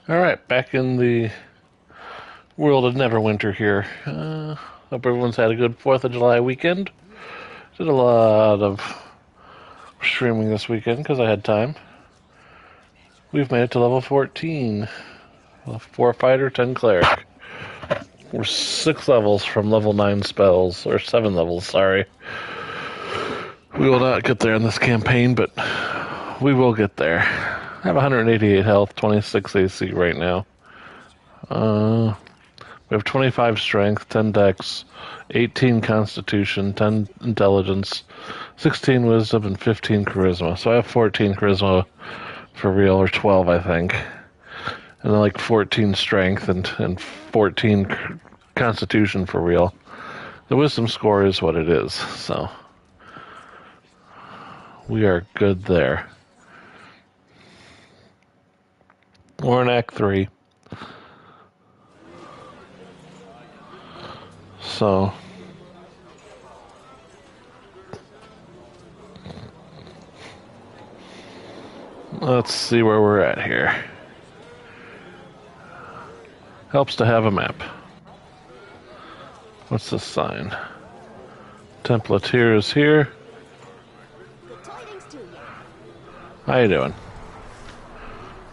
Alright, back in the world of Neverwinter here. Hope everyone's had a good 4th of July weekend. Did a lot of streaming this weekend because I had time. We've made it to level 14. 4 fighter, 10 cleric. We're 6 levels from level 9 spells, or 7 levels, sorry. We will not get there in this campaign, but we will get there. I have 188 health, 26 AC right now. We have 25 strength, 10 dex, 18 constitution, 10 intelligence, 16 wisdom, and 15 charisma. So I have 14 charisma for real, or 12, I think. And then like 14 strength and 14 constitution for real. The wisdom score is what it is, so we are good there. We're in Act 3. So let's see where we're at here. Helps to have a map. What's this sign? Templateer is here. How you doing?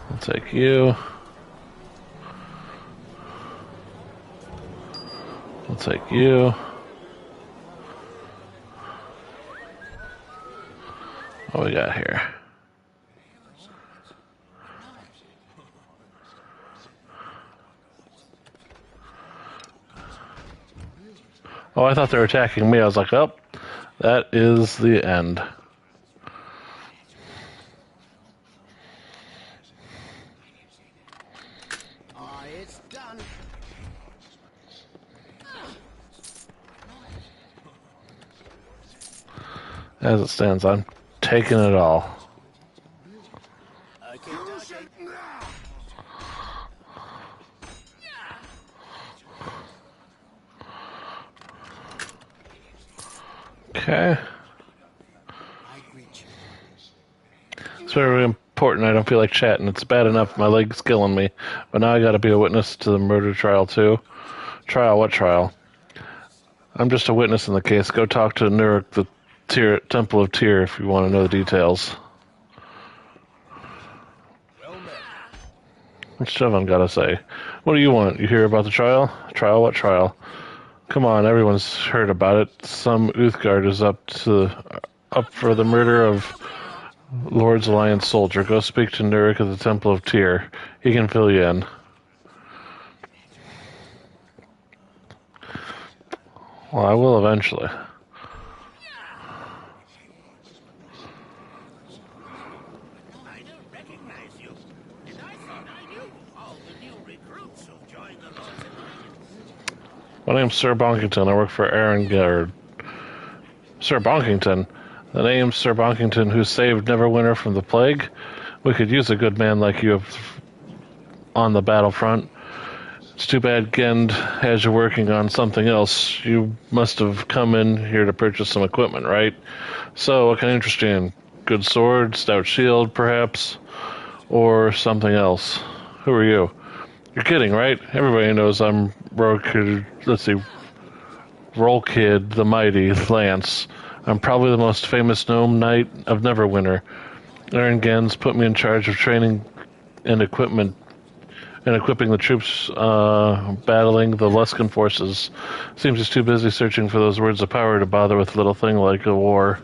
I'll take you. I'll take you. What we got here? Oh, I thought they were attacking me. I was like, oh, that is the end. It's done. As it stands, I'm taking it all. Okay. It's very important. I don't feel like chatting. It's bad enough my leg's killing me, but now I gotta be a witness to the murder trial too. Trial? What trial? I'm just a witness in the case. Go talk to Nuruk, the Temple of Tyr, if you want to know the details. What's Jevon gotta say? What do you want? You hear about the trial? Trial? What trial? Come on, everyone's heard about it. Some Uthgard is up for the murder of Lord's Alliance soldier. Go speak to Nuruk of the Temple of Tyr. He can fill you in. Well, I will eventually. My name's Sir Bonkington. I work for Erengard. Sir Bonkington? The name's Sir Bonkington, who saved Neverwinter from the plague. We could use a good man like you on the battlefront. It's too bad Gend has you working on something else. You must have come in here to purchase some equipment, right? So, what can interest you in? Good sword, stout shield, perhaps? Or something else? Who are you? You're kidding, right? Everybody knows I'm Roll Kid, the Mighty, Lance. I'm probably the most famous gnome knight of Neverwinter. Aaron Gens put me in charge of training and equipping the troops battling the Luskan forces. Seems he's too busy searching for those words of power to bother with a little thing like a war.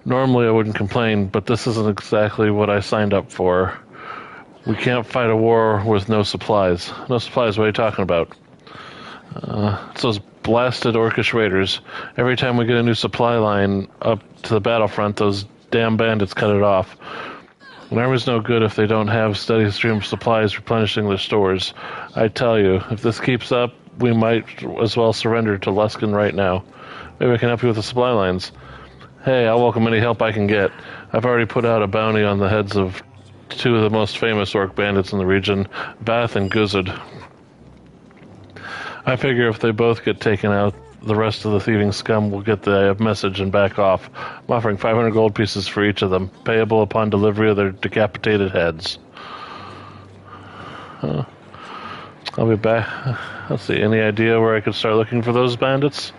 Normally I wouldn't complain, but this isn't exactly what I signed up for. We can't fight a war with no supplies. No supplies, what are you talking about? It's those blasted Orcish raiders. Every time we get a new supply line up to the battlefront, those damn bandits cut it off. An army's no good if they don't have steady stream of supplies replenishing their stores. I tell you, if this keeps up, we might as well surrender to Luskan right now. Maybe I can help you with the supply lines. Hey, I'll welcome any help I can get. I've already put out a bounty on the heads of 2 of the most famous orc bandits in the region, Bath and Guzid. I figure if they both get taken out, the rest of the thieving scum will get the message and back off. I'm offering 500 gold pieces for each of them, payable upon delivery of their decapitated heads. I'll be back. Let's see, any idea where I could start looking for those bandits?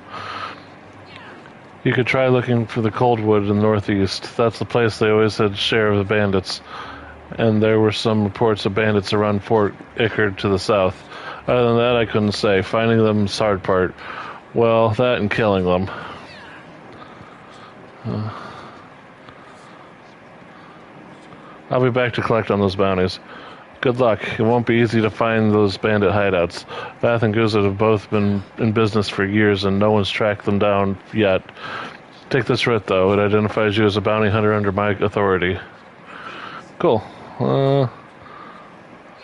You could try looking for the Coldwood in the northeast. That's the place they always had share of the bandits. And there were some reports of bandits around Fort Ickard to the south. Other than that, I couldn't say. Finding them's the hard part. Well, that and killing them. I'll be back to collect on those bounties. Good luck. It won't be easy to find those bandit hideouts. Vath and Guzit have both been in business for years, and no one's tracked them down yet. Take this writ, though. It identifies you as a bounty hunter under my authority. Cool.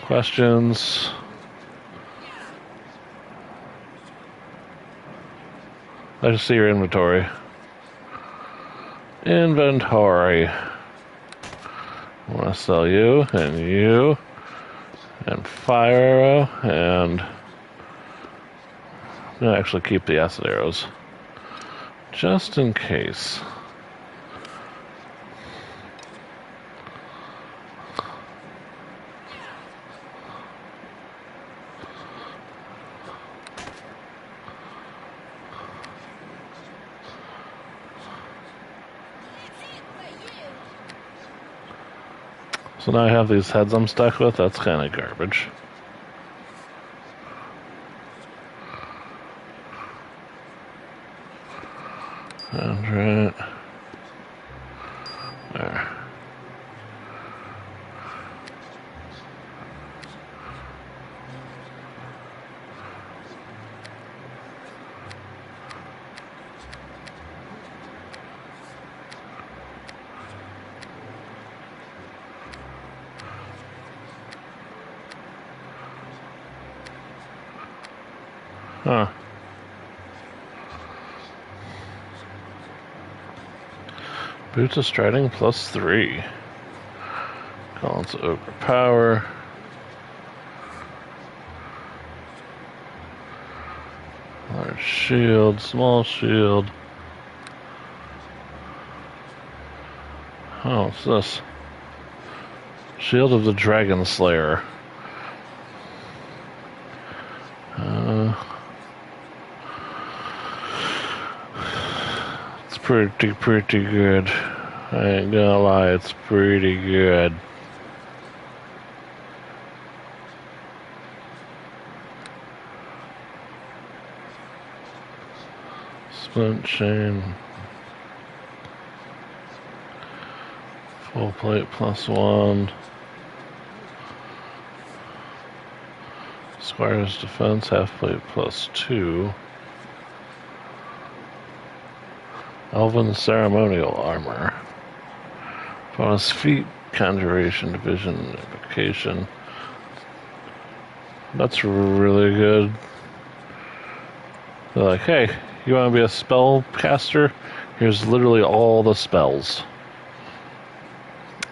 Questions? I just see your inventory. Inventory. I want to sell you, and fire arrow, and I'm going to actually keep the acid arrows. Just in case. So now I have these heads I'm stuck with. That's kind of garbage. Right there. Huh. Boots of Striding +3. Calls overpower. Large shield, small shield. Oh, what's this? Shield of the Dragon Slayer. It's pretty good. I ain't gonna lie, it's pretty good. Splint chain. Full plate +1. Squire's defense, half plate +2. Elven ceremonial armor. Bonus feat, conjuration, division, evocation. That's really good. They're like, hey, you want to be a spell caster? Here's literally all the spells.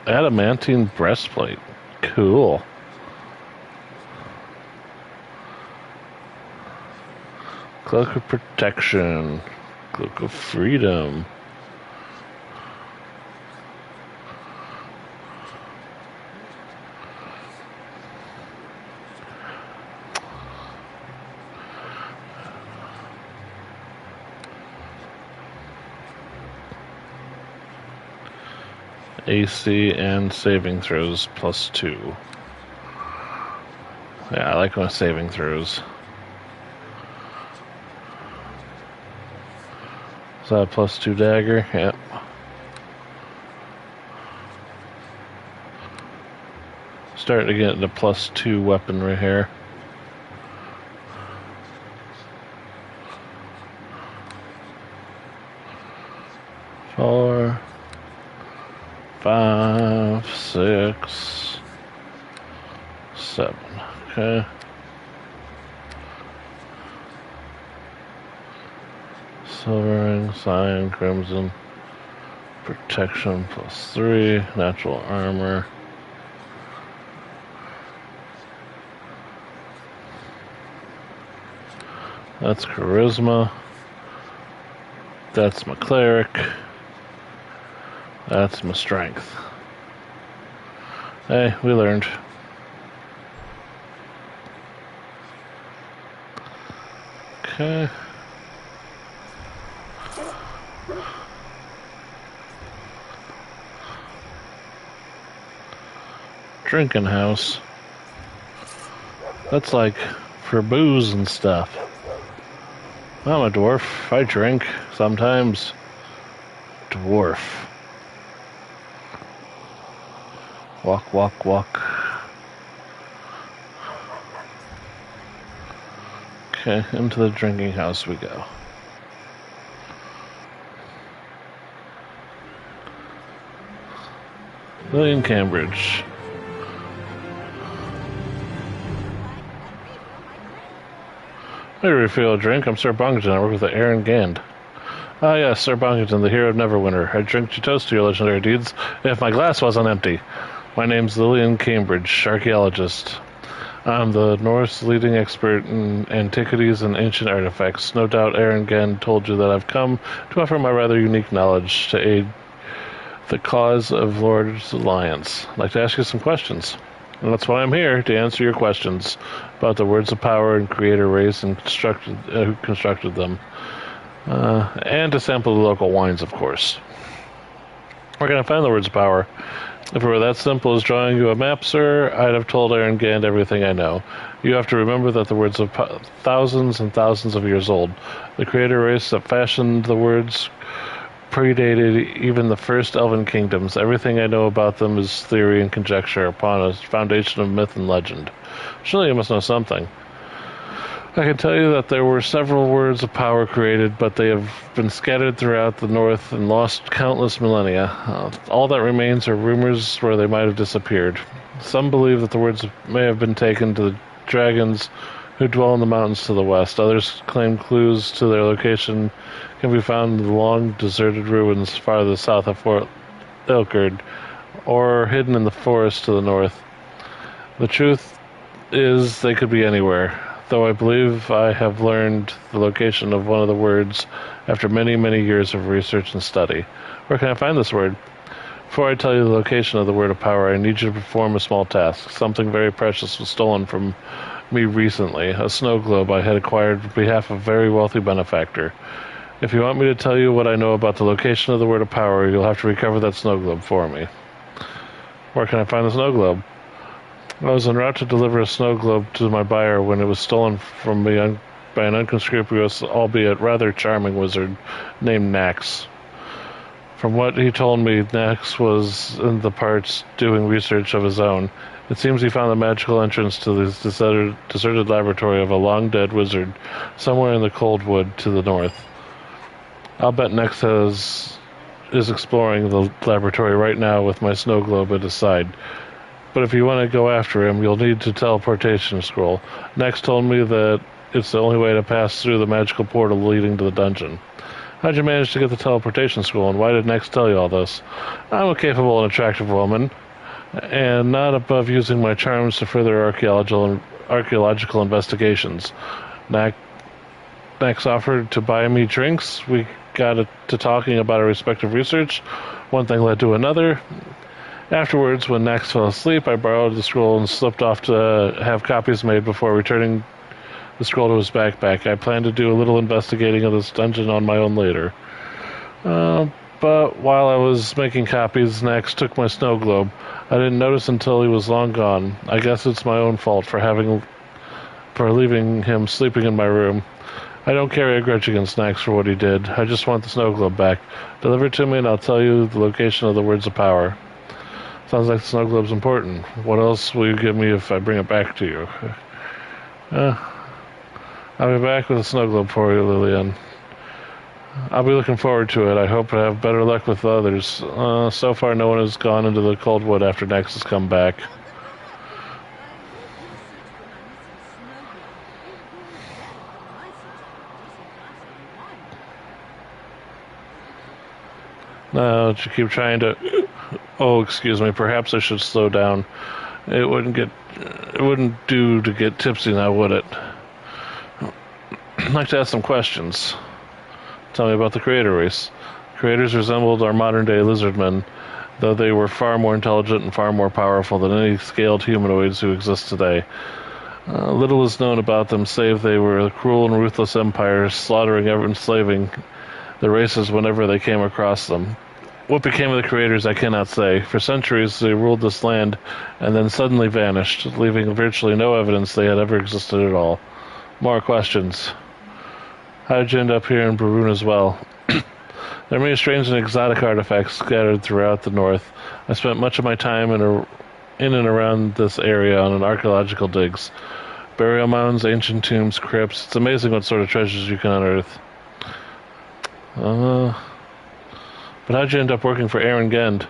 Adamantine breastplate. Cool. Cloak of protection. Cloak of freedom. AC and saving throws +2. Yeah, I like my saving throws. Is that a +2 dagger? Yep. Starting to get into +2 weaponry here. Four, 5, 6, 7. Okay. Silver ring, sign, crimson, protection +3, natural armor. That's charisma. That's my cleric. That's my strength. Hey, we learned. Okay. Drinking house. That's like for booze and stuff. I'm a dwarf. I drink sometimes. Dwarf. Walk, walk, walk. Okay, into the drinking house we go. William Cambridge. I refill a drink. I'm Sir Bongington. I work with the Aaron Gand. Ah, yes, Sir Bongington, the hero of Neverwinter. I drink to toast to your legendary deeds if my glass wasn't empty. My name's Lillian Cambridge, archaeologist. I'm the North's leading expert in antiquities and ancient artifacts. No doubt Aaron Gand told you that I've come to offer my rather unique knowledge to aid the cause of Lord's Alliance. I'd like to ask you some questions. And that's why I'm here, to answer your questions about the words of power and creator race and who constructed them. And to sample the local wines, of course. Where can I find the words of power? If it were that simple as drawing you a map, sir, I'd have told Aaron Gand everything I know. You have to remember that the words are thousands and thousands of years old. The creator race that fashioned the words predated even the first elven kingdoms. Everything I know about them is theory and conjecture upon a foundation of myth and legend. Surely you must know something. I can tell you that there were several words of power created, but they have been scattered throughout the north and lost countless millennia. All that remains are rumors where they might have disappeared. Some believe that the words may have been taken to the dragons who dwell in the mountains to the west. Others claim clues to their location can be found in the long deserted ruins farther south of Fort Ilkard, or hidden in the forest to the north. The truth is they could be anywhere, though I believe I have learned the location of one of the words after many, many years of research and study. Where can I find this word? Before I tell you the location of the word of power, I need you to perform a small task. Something very precious was stolen from me recently, a snow globe I had acquired on behalf of a very wealthy benefactor. If you want me to tell you what I know about the location of the word of power, you'll have to recover that snow globe for me. Where can I find the snow globe? I was en route to deliver a snow globe to my buyer when it was stolen from me by an unscrupulous, albeit rather charming wizard named Nax. From what he told me, Nax was in the parts doing research of his own. It seems he found the magical entrance to this deserted laboratory of a long-dead wizard somewhere in the cold wood to the north. I'll bet Nex is exploring the laboratory right now with my snow globe at his side. But if you want to go after him, you'll need a teleportation scroll. Nex told me that it's the only way to pass through the magical portal leading to the dungeon. How'd you manage to get the teleportation scroll, and why did Nex tell you all this? I'm a capable and attractive woman, and not above using my charms to further archaeological investigations. Nex offered to buy me drinks. We got to talking about our respective research. One thing led to another. Afterwards, when Nex fell asleep, I borrowed the scroll and slipped off to have copies made before returning the scroll to his backpack. I plan to do a little investigating of this dungeon on my own later. But while I was making copies, Nex took my snow globe. I didn't notice until he was long gone. I guess it's my own fault for leaving him sleeping in my room. I don't carry a grudge against Nax for what he did. I just want the snow globe back. Deliver it to me and I'll tell you the location of the words of power. Sounds like the snow globe's important. What else will you give me if I bring it back to you? I'll be back with a snow globe for you, Lillian. I'll be looking forward to it. I hope to have better luck with the others. So far no one has gone into the cold wood after Nax has come back. No, to keep trying to... Oh, excuse me. Perhaps I should slow down. It wouldn't do to get tipsy now, would it? I'd like to ask some questions. Tell me about the creator race. Creators resembled our modern-day lizardmen, though they were far more intelligent and far more powerful than any scaled humanoids who exist today. Little is known about them, save they were a cruel and ruthless empire, slaughtering and enslaving the races whenever they came across them. What became of the creators, I cannot say. For centuries, they ruled this land and then suddenly vanished, leaving virtually no evidence they had ever existed at all. More questions. How did you end up here in Barun as well? There are many strange and exotic artifacts scattered throughout the north. I spent much of my time in and around this area on an archaeological digs. Burial mounds, ancient tombs, crypts. It's amazing what sort of treasures you can unearth. But how'd you end up working for Aaron Gend?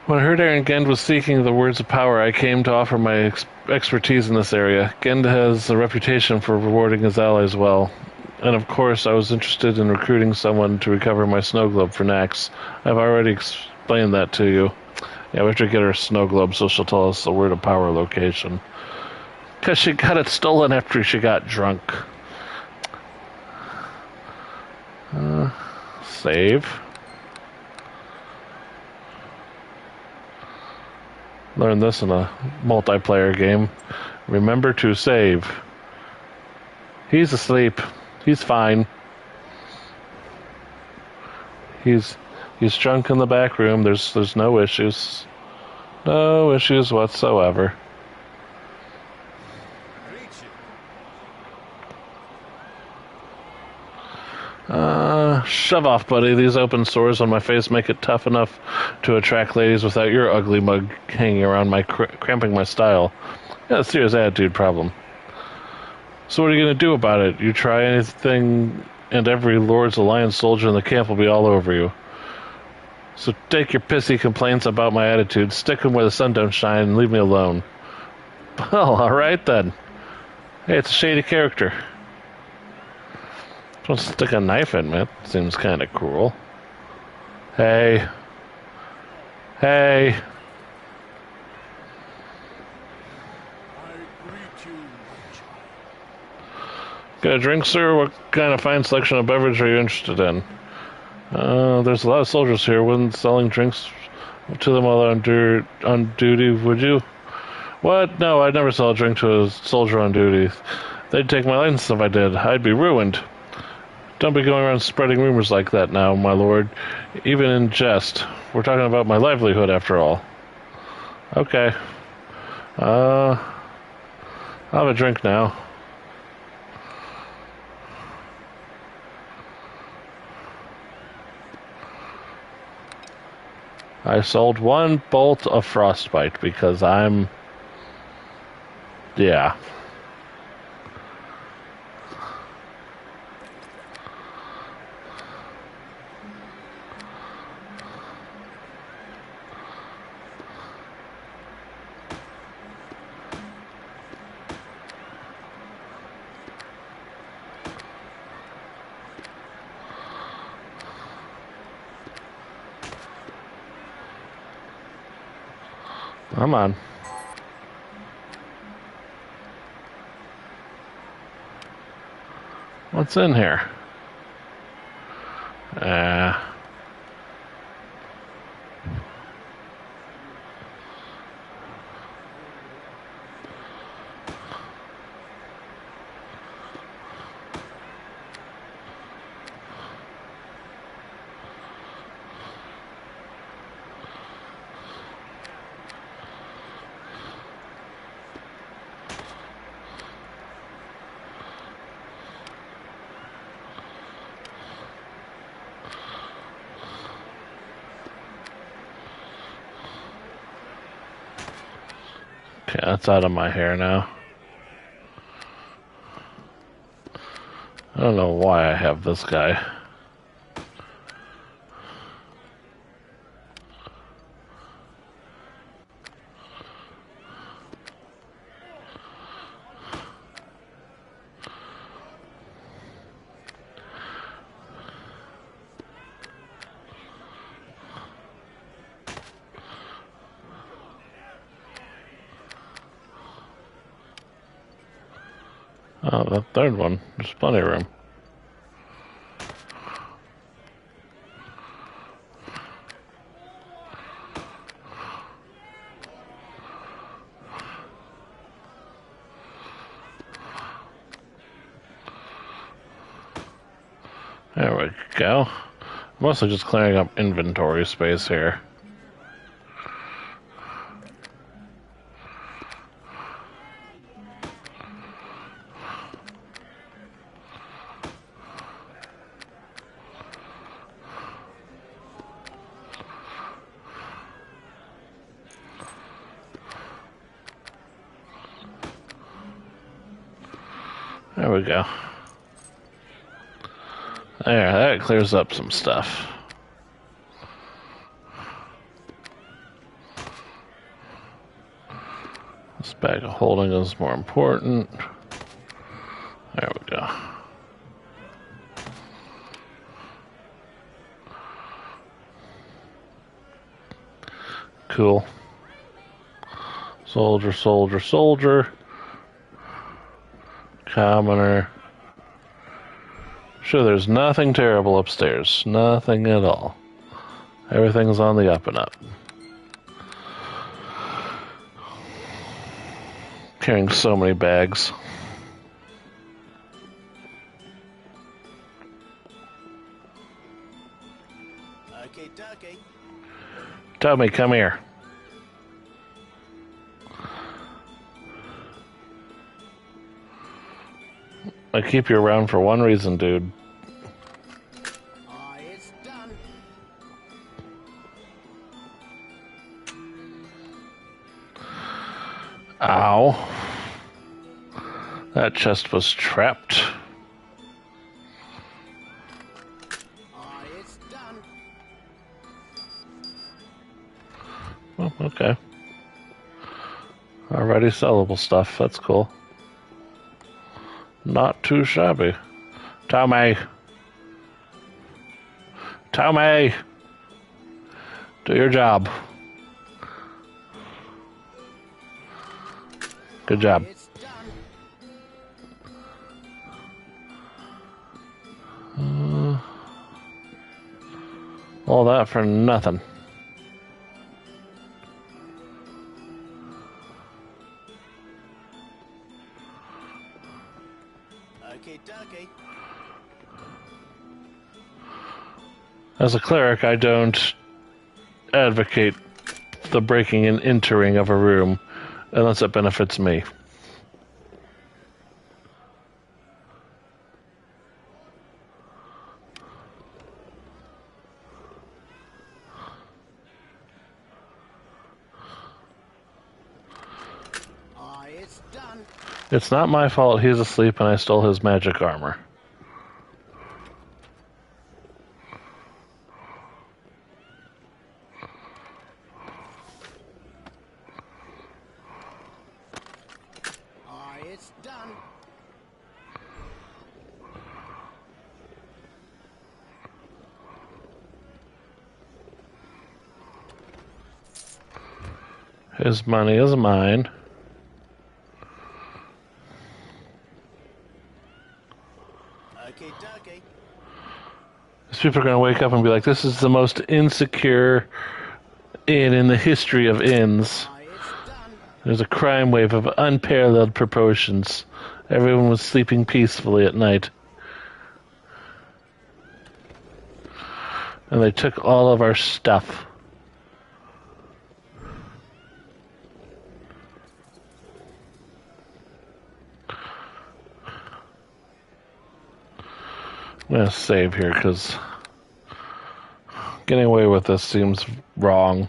When I heard Aaron Gend was seeking the words of power, I came to offer my expertise in this area. Gend has a reputation for rewarding his allies well. And of course, I was interested in recruiting someone to recover my snow globe for Nax. I've already explained that to you. Yeah, we have to get her snow globe so she'll tell us the word of power location. Because she got it stolen after she got drunk. Save. Learn this in a multiplayer game. Remember to save. He's asleep. He's fine. He's drunk in the back room. There's no issues. No issues whatsoever. Shove off, buddy. These open sores on my face make it tough enough to attract ladies without your ugly mug hanging around my cramping my style. Yeah, a serious attitude problem. So what are you going to do about it? You try anything and every Lord's Alliance soldier in the camp will be all over you. So take your pissy complaints about my attitude, stick them where the sun don't shine, and leave me alone. Well, alright then. Hey, it's a shady character. Don't stick a knife in me. It seems kind of cruel. Hey. Hey. Got a drink, sir? What kind of fine selection of beverage are you interested in? There's a lot of soldiers here. Wouldn't selling drinks to them while they're on duty, would you? What? No, I'd never sell a drink to a soldier on duty. They'd take my license if I did. I'd be ruined. Don't be going around spreading rumors like that now, my lord. Even in jest. We're talking about my livelihood, after all. Okay. I'll have a drink now. I sold one bolt of frostbite because I'm... Yeah. Come on. What's in here? Okay, that's out of my hair now. I don't know why I have this guy. Oh, the third one. There's plenty of room. There we go. Mostly just clearing up inventory space here. There we go. There, that clears up some stuff. This bag of holding is more important. There we go. Cool. Soldier, soldier, soldier. Commoner. Sure, there's nothing terrible upstairs. Nothing at all. Everything's on the up and up. Carrying so many bags. Okay, dokie. Tommy, come here. I keep you around for one reason, dude. It's done. Ow. That chest was trapped. It's done. Oh, okay. Already sellable stuff. That's cool. Not too shabby. Tommy! Tommy! Do your job. Good job. It's done. All that for nothing. Okay, dokie. As a cleric, I don't advocate the breaking and entering of a room unless it benefits me. It's done. It's not my fault he's asleep and I stole his magic armor. It's done. His money is mine. Okay, dokie. These people are going to wake up and be like, this is the most insecure inn in the history of inns. It's done. There's a crime wave of unparalleled proportions. Everyone was sleeping peacefully at night. And they took all of our stuff. I'm going to save here because getting away with this seems wrong.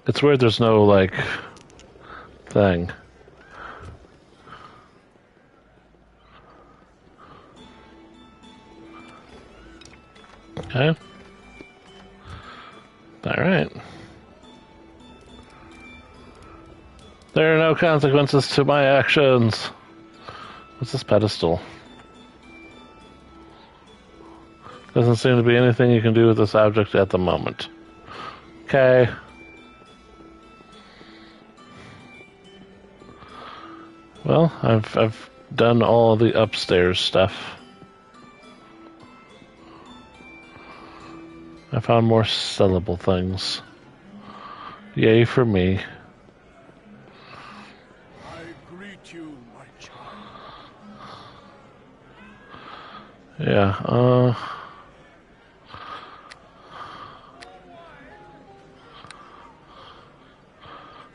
It's weird there's no, like, thing. Okay. Alright. There are no consequences to my actions. What's this pedestal? Doesn't seem to be anything you can do with this object at the moment. Okay. Well, I've done all the upstairs stuff. I found more sellable things. Yay for me. I greet you, my child. Yeah,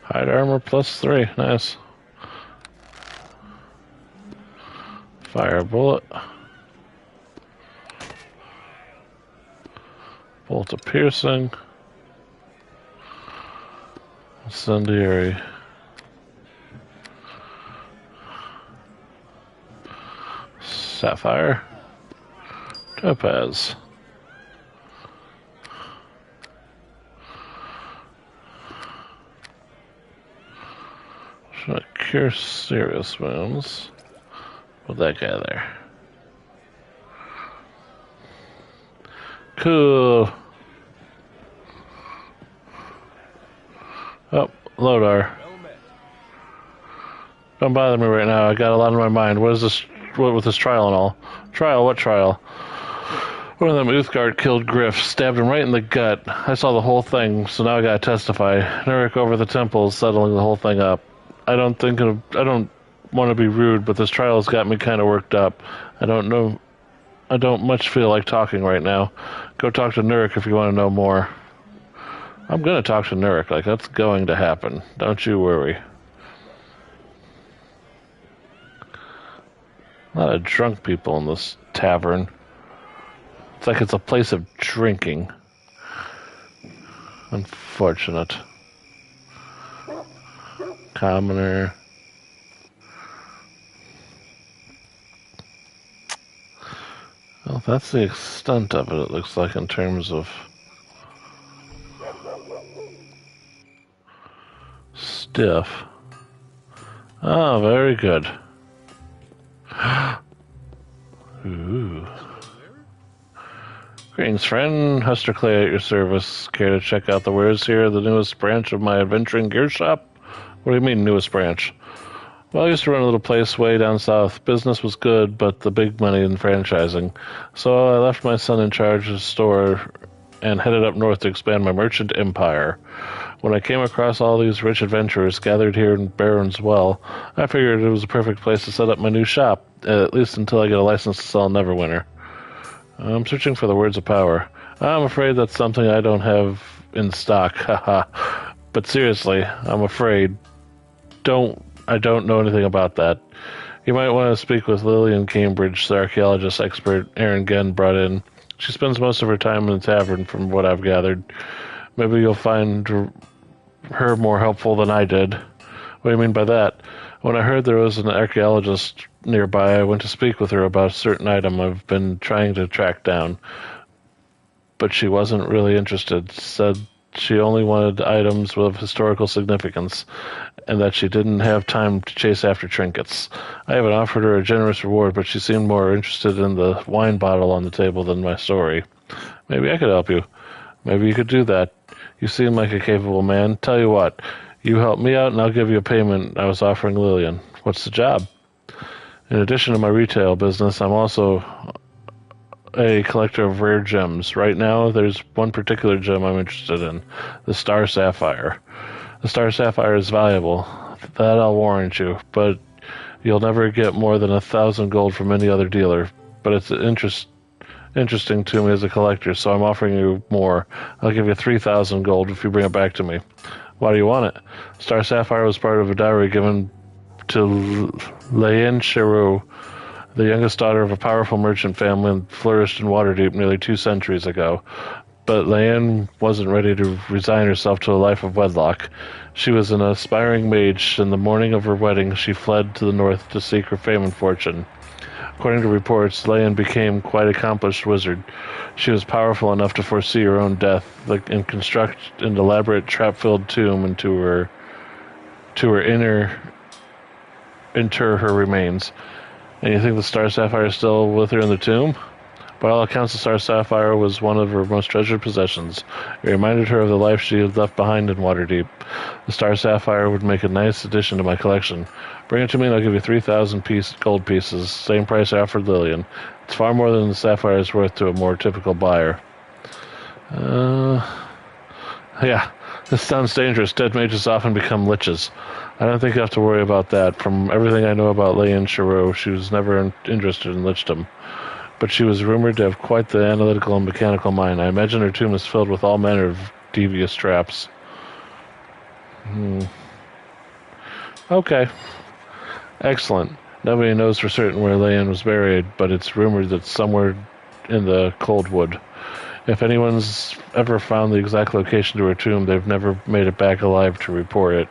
hide armor +3. Nice. Fire bullet. Bolt of piercing. Incendiary. Sapphire. Topaz. Should I cure serious wounds with that guy there? Cool. Oh, Lodar. Don't bother me right now. I got a lot on my mind. What is this? What with this trial and all? Trial? What trial? One of them Uthgard killed Griff, stabbed him right in the gut. I saw the whole thing, so now I gotta testify. Nurik over the temple is settling the whole thing up. I don't want to be rude, but this trial has got me kind of worked up. I don't much feel like talking right now. Go talk to Nurik if you want to know more. I'm gonna talk to Nurik. Like, that's going to happen. Don't you worry. A lot of drunk people in this tavern. It's like it's a place of drinking. Unfortunate. Commoner. Well, that's the extent of it looks like, in terms of stiff. Oh, very good. Ooh. Greetings, friend. Huster Clay at your service. Care to check out the wares here, the newest branch of my adventuring gear shop? What do you mean, newest branch? Well, I used to run a little place way down south. Business was good, but the big money in franchising. So I left my son in charge of the store and headed up north to expand my merchant empire. When I came across all these rich adventurers gathered here in Baron's Well, I figured it was a perfect place to set up my new shop, at least until I get a license to sell Neverwinter. I'm searching for the words of power. I'm afraid that's something I don't have in stock, haha. But seriously, I'm afraid. I don't know anything about that. You might want to speak with Lillian Cambridge, the archaeologist expert Erin Genn brought in. She spends most of her time in the tavern, from what I've gathered. Maybe you'll find her more helpful than I did. What do you mean by that? When I heard there was an archaeologist nearby, I went to speak with her about a certain item I've been trying to track down. But she wasn't really interested. Said she only wanted items with historical significance, and that she didn't have time to chase after trinkets. I haven't offered her a generous reward, but she seemed more interested in the wine bottle on the table than my story. Maybe I could help you. Maybe you could do that. You seem like a capable man. Tell you what, you help me out and I'll give you a payment I was offering Lillian. What's the job? In addition to my retail business, I'm also a collector of rare gems. Right now, there's one particular gem I'm interested in, the Star Sapphire. The Star Sapphire is valuable, that I'll warrant you, but you'll never get more than 1,000 gold from any other dealer. But it's interesting to me as a collector, so I'm offering you more. I'll give you 3,000 gold if you bring it back to me. Why do you want it? Star Sapphire was part of a dowry given to Leyen Chereau, the youngest daughter of a powerful merchant family, and flourished in Waterdeep nearly 2 centuries ago. But Leyen wasn't ready to resign herself to a life of wedlock. She was an aspiring mage, and the morning of her wedding she fled to the north to seek her fame and fortune. According to reports, Leyen became quite an accomplished wizard. She was powerful enough to foresee her own death and construct an elaborate trap-filled tomb inter her remains. And you think the Star Sapphire is still with her in the tomb? By all accounts, the Star Sapphire was one of her most treasured possessions. It reminded her of the life she had left behind in Waterdeep. The Star Sapphire would make a nice addition to my collection. Bring it to me and I'll give you 3,000 gold pieces, same price I offered Lillian. It's far more than the Sapphire is worth to a more typical buyer. Yeah, this sounds dangerous. Dead mages often become liches. I don't think you have to worry about that. From everything I know about Leyen Chereau, she was never interested in lichdom. but she was rumored to have quite the analytical and mechanical mind. I imagine her tomb is filled with all manner of devious traps. Okay. Excellent. Nobody knows for certain where Leanne was buried, but it's rumored that somewhere in the Coldwood. If anyone's ever found the exact location to her tomb, they've never made it back alive to report it.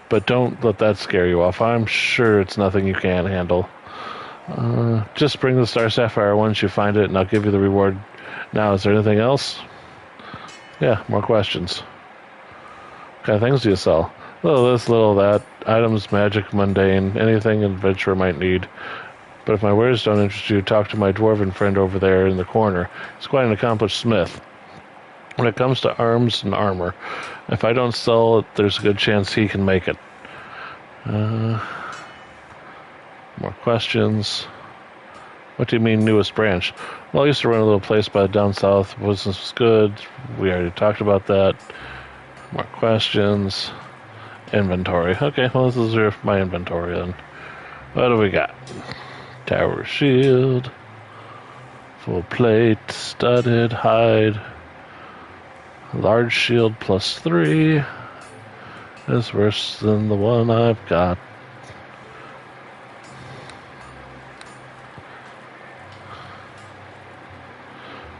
But don't let that scare you off. I'm sure it's nothing you can't handle. Just bring the Star Sapphire once you find it, and I'll give you the reward. Now, is there anything else? Yeah, more questions. What kind of things do you sell? Little this, little that. Items, magic, mundane, anything an adventurer might need. But if my wares don't interest you, talk to my dwarven friend over there in the corner. He's quite an accomplished smith when it comes to arms and armor. If I don't sell it, there's a good chance he can make it. More questions. What do you mean, newest branch? Well, I used to run a little place down south. Business was good. We already talked about that. More questions. Inventory. Okay, well, this is my inventory then. What do we got? Tower shield. Full plate. Studded. Hide. Large shield +3. Is worse than the one I've got.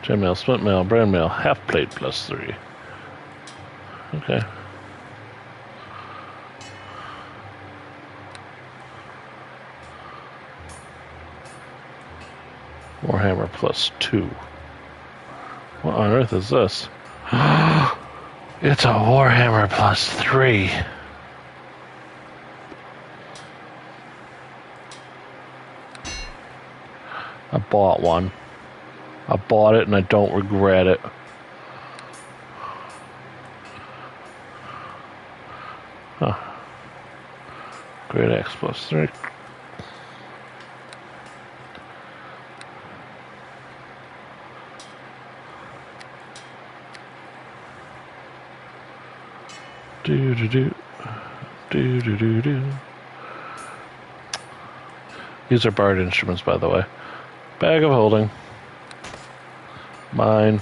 Chainmail, splint mail, brand mail, half plate +3. Okay. Warhammer +2. What on earth is this? It's a Warhammer +3. I bought one. I bought it and I don't regret it. Huh. Great X +3. Do. These are barred instruments, by the way. Bag of holding. Mine.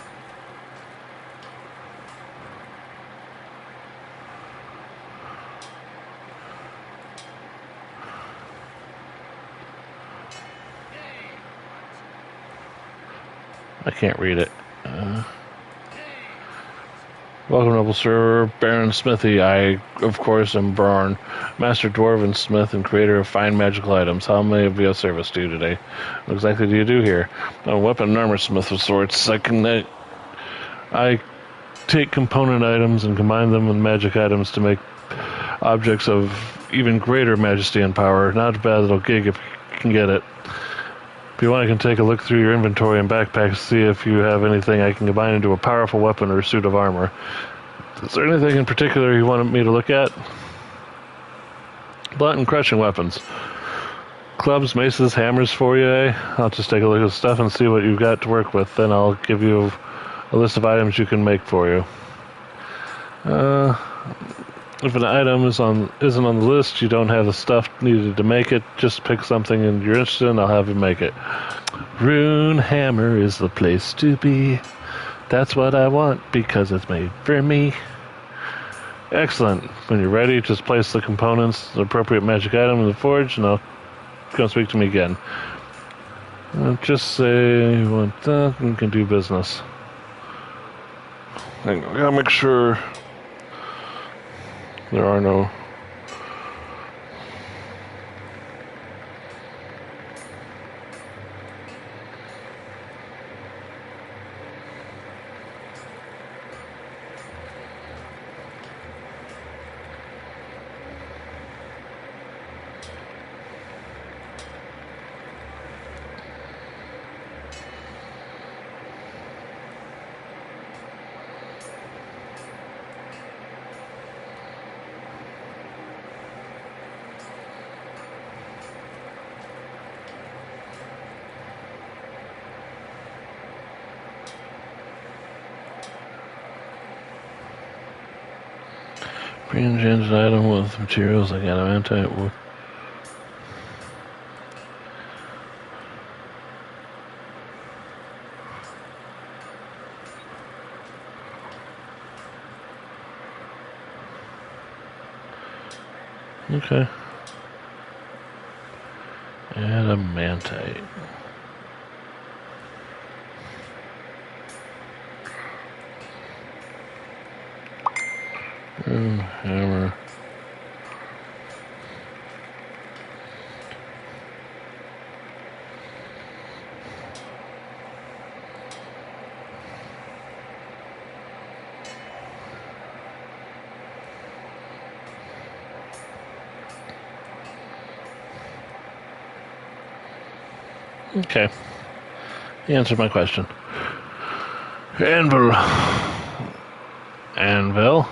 I can't read it. Welcome, noble sir, Baron Smithy. I, of course, am Braun, master dwarven smith and creator of fine magical items. How may I be of service to you today? What exactly do you do here? I'm a weapon and armor smith of sorts. I take component items and combine them with magic items to make objects of even greater majesty and power. Not a bad little gig if you can get it. If you want, I can take a look through your inventory and backpack to see if you have anything I can combine into a powerful weapon or suit of armor. Is there anything in particular you wanted me to look at? Blunt and crushing weapons. Clubs, maces, hammers for you, eh? I'll just take a look at the stuff and see what you've got to work with. Then I'll give you a list of items you can make for you. If an item isn't on the list, you don't have the stuff needed to make it, just pick something and you're interested in, I'll have you make it. Rune Hammer is the place to be. That's what I want because it's made for me. Excellent. When you're ready, just place the components, the appropriate magic item in the forge, and I'll come speak to me again. Just say you want that and you can do business. Hang on, I gotta make sure there are no... Pre-engineered item with materials like adamantite wood. Okay. Adamantite. Hammer. Okay. He answered my question. Anvil. Anvil.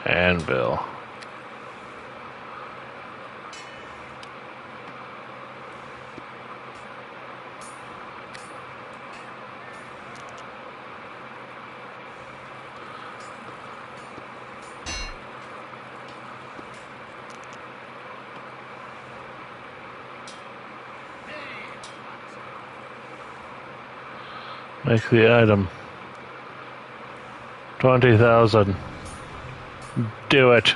Anvil. Make the item. 20,000. Do it.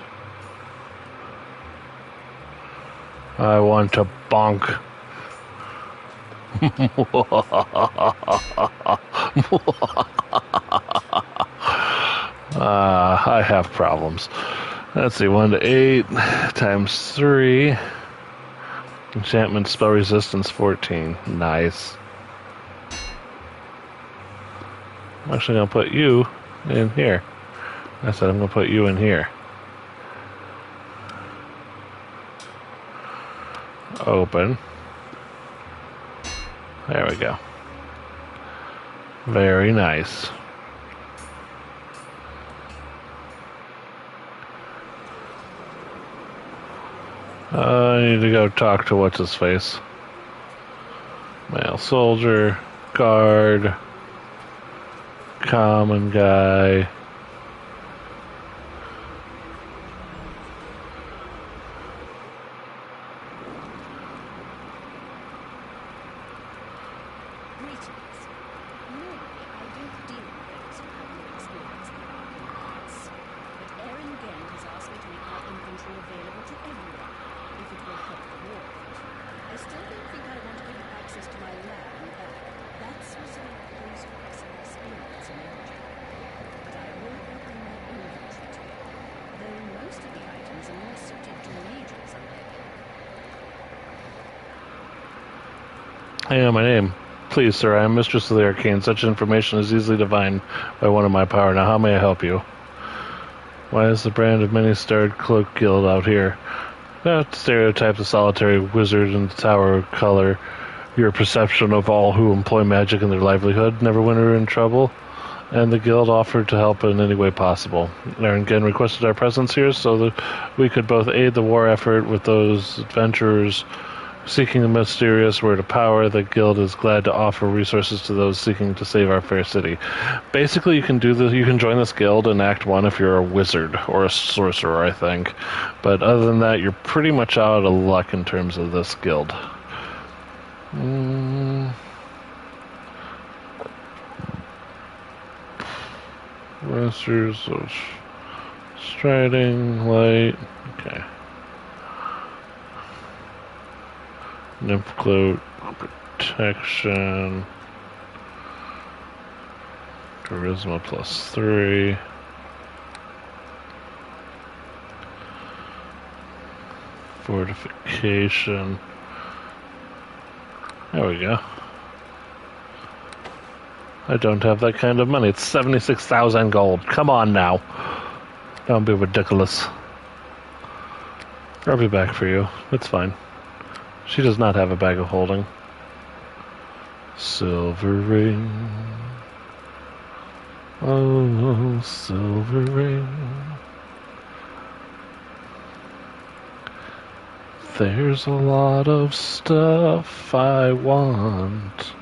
I want to bonk. I have problems. Let's see, 1 to 8 times 3. Enchantment spell resistance 14. Nice. I'm actually going to put you in here. I said I'm going to put you in here. Open. There we go. Very nice. I need to go talk to what's-his-face. Male soldier, guard, common guy. I know my name. Please, sir, I am mistress of the arcane. Such information is easily divined by one of my power. Now, how may I help you? Why is the brand of many-starred cloak guild out here? That stereotype the solitary wizard in the tower color your perception of all who employ magic in their livelihood. Neverwinter in trouble, and the guild offered to help in any way possible. Aaron again requested our presence here so that we could both aid the war effort with those adventurers seeking the mysterious word of power. The guild is glad to offer resources to those seeking to save our fair city. Basically, you can do this. You can join this guild in Act 1 if you're a wizard or a sorcerer, I think. But other than that, you're pretty much out of luck in terms of this guild. Rosters of Striding Light. Okay. Nymph Cloak, Protection, Charisma +3. Fortification. There we go. I don't have that kind of money. It's 76,000 gold. Come on now. Don't be ridiculous. I'll be back for you. It's fine. She does not have a bag of holding. Silver ring. Oh, silver ring. There's a lot of stuff I want.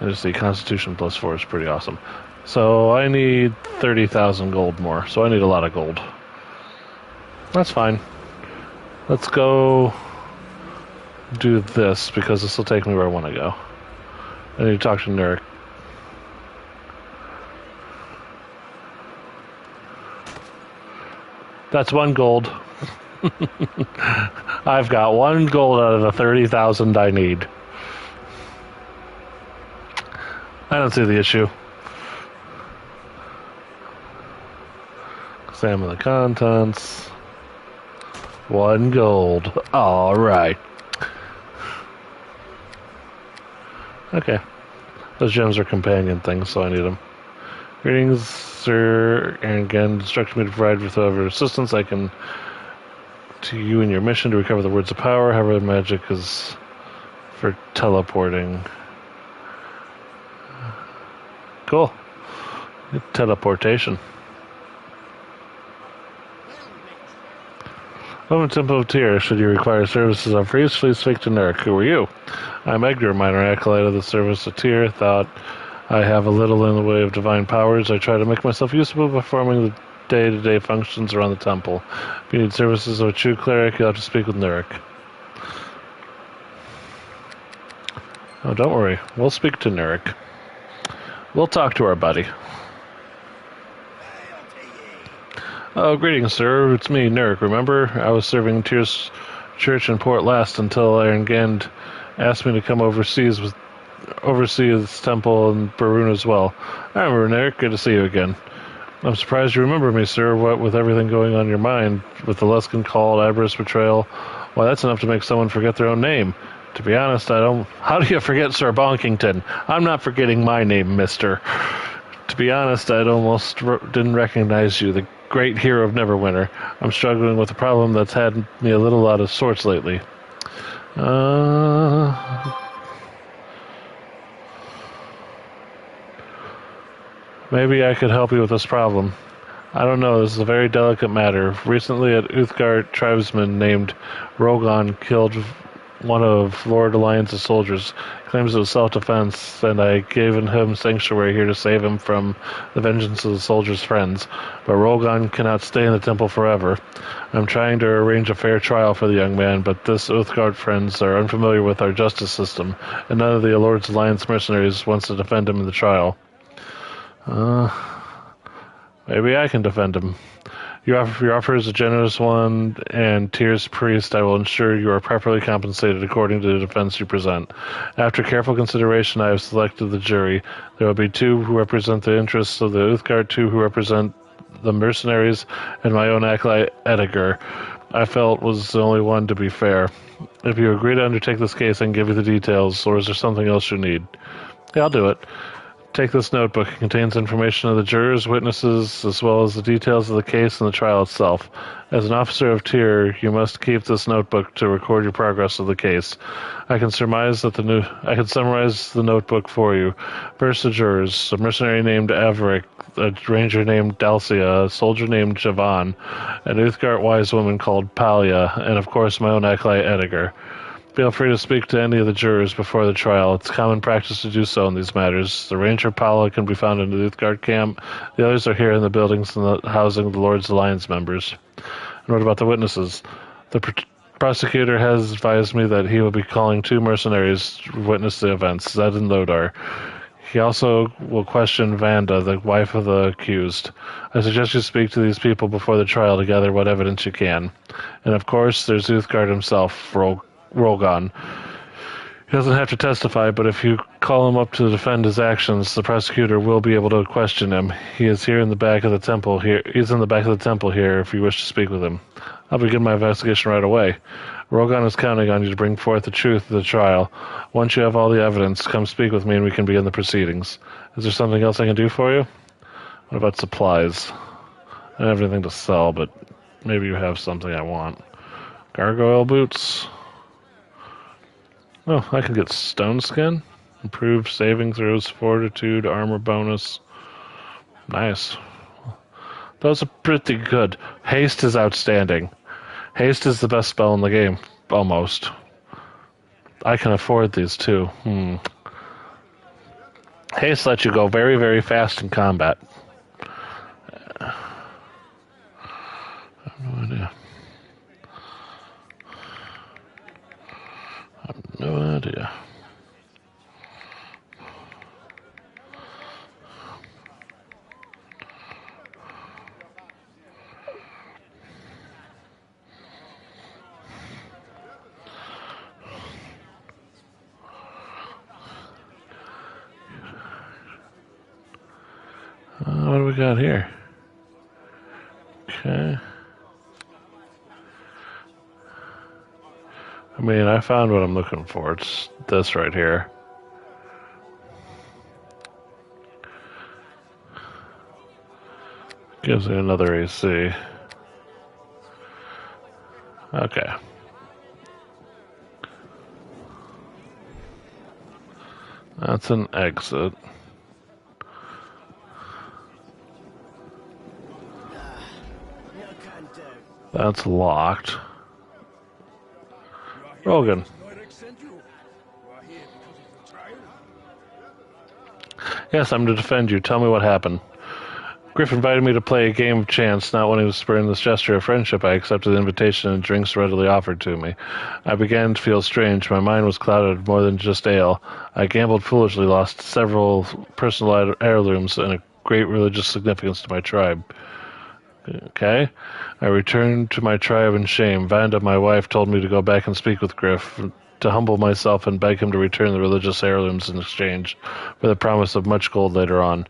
I just see Constitution +4 is pretty awesome. So I need 30,000 gold more. So I need a lot of gold. That's fine. Let's go do this, because this will take me where I want to go. I need to talk to Nurk. That's 1 gold. I've got 1 gold out of the 30,000 I need. I don't see the issue. Examine the contents. 1 gold. All right. Okay. Those gems are companion things, so I need them. Greetings, sir. And again, instruct me to provide with whatever assistance I can to you in your mission to recover the words of power. However, magic is for teleporting. Cool. Teleportation. Welcome to Temple of Tyr. Should you require services on priest, please speak to Nurk. Who are you? I'm Edgar, minor acolyte of the service of Tyr. Thought I have a little in the way of divine powers. I try to make myself useful performing the day-to-day functions around the temple. If you need services of a true cleric, you'll have to speak with Nurk. Oh, don't worry. We'll speak to Nurk. We'll talk to our buddy. Oh, greetings, sir. It's me, Nurk. Remember? I was serving Tyr's church in Port last until Erengand asked me to come oversee his temple in Barun as well. I remember, Nurk. Good to see you again. I'm surprised you remember me, sir. What with everything going on in your mind, with the Luskan call, Aberystwyth betrayal, why, that's enough to make someone forget their own name. To be honest, I don't... How do you forget Sir Bonkington? I'm not forgetting my name, mister. To be honest, I'd almost didn't recognize you, the great hero of Neverwinter. I'm struggling with a problem that's had me a little out of sorts lately. Maybe I could help you with this problem. I don't know, this is a very delicate matter. Recently, an Uthgard tribesman named Rogan killed one of Lord Alliance's soldiers. Claims it was self-defense, and I gave him sanctuary here to save him from the vengeance of the soldier's friends. But Rogan cannot stay in the temple forever. I'm trying to arrange a fair trial for the young man, but this Uthgard friends are unfamiliar with our justice system, and none of the Lord's Alliance mercenaries wants to defend him in the trial. Maybe I can defend him. Your offer is a generous one, and Tyr's priest, I will ensure you are properly compensated according to the defense you present. After careful consideration, I have selected the jury. There will be 2 who represent the interests of the Uthgard, 2 who represent the mercenaries, and my own acolyte, Edgar. I felt was the only one to be fair. If you agree to undertake this case, I can give you the details, or is there something else you need? Yeah, I'll do it. Take this notebook. It contains information of the jurors, witnesses, as well as the details of the case and the trial itself. As an officer of Tyr, you must keep this notebook to record your progress of the case. I can summarize the notebook for you. First, the jurors: a mercenary named Averick, a ranger named Dalcia, a soldier named Javan, an Uthgard wise woman called Palia, and of course my own acolyte Edgar. Feel free to speak to any of the jurors before the trial. It's common practice to do so in these matters. The Ranger Paula can be found in the Uthgard camp. The others are here in the buildings and the housing of the Lord's Alliance members. And what about the witnesses? The prosecutor has advised me that he will be calling 2 mercenaries to witness the events, Zed and Lodar. He also will question Vanda, the wife of the accused. I suggest you speak to these people before the trial to gather what evidence you can. And of course, there's Uthgard himself, Rogan. He doesn't have to testify, but if you call him up to defend his actions, the prosecutor will be able to question him. He is here in the back of the temple here. He's in the back of the temple here if you wish to speak with him. I'll begin my investigation right away. Rogan is counting on you to bring forth the truth of the trial. Once you have all the evidence, come speak with me and we can begin the proceedings. Is there something else I can do for you? What about supplies? I don't have anything to sell, but maybe you have something I want. Gargoyle boots. Oh, I can get stone skin. Improved saving throws, fortitude, armor bonus. Nice. Those are pretty good. Haste is outstanding. Haste is the best spell in the game, almost. I can afford these too. Haste lets you go very, very fast in combat. I have no idea. I have no idea. we got here? Okay. I mean, I found what I'm looking for. It's this right here. Gives me another AC. Okay. That's an exit. No can do. That's locked. Rogan. Yes, I'm to defend you. Tell me what happened. Griff invited me to play a game of chance. Not wanting to spurn this gesture of friendship, I accepted the invitation and drinks readily offered to me. I began to feel strange. My mind was clouded more than just ale. I gambled foolishly, lost several personal heirlooms and a great religious significance to my tribe. Okay. I returned to my tribe in shame. Vanda, my wife, told me to go back and speak with Griff, to humble myself and beg him to return the religious heirlooms in exchange for the promise of much gold later on.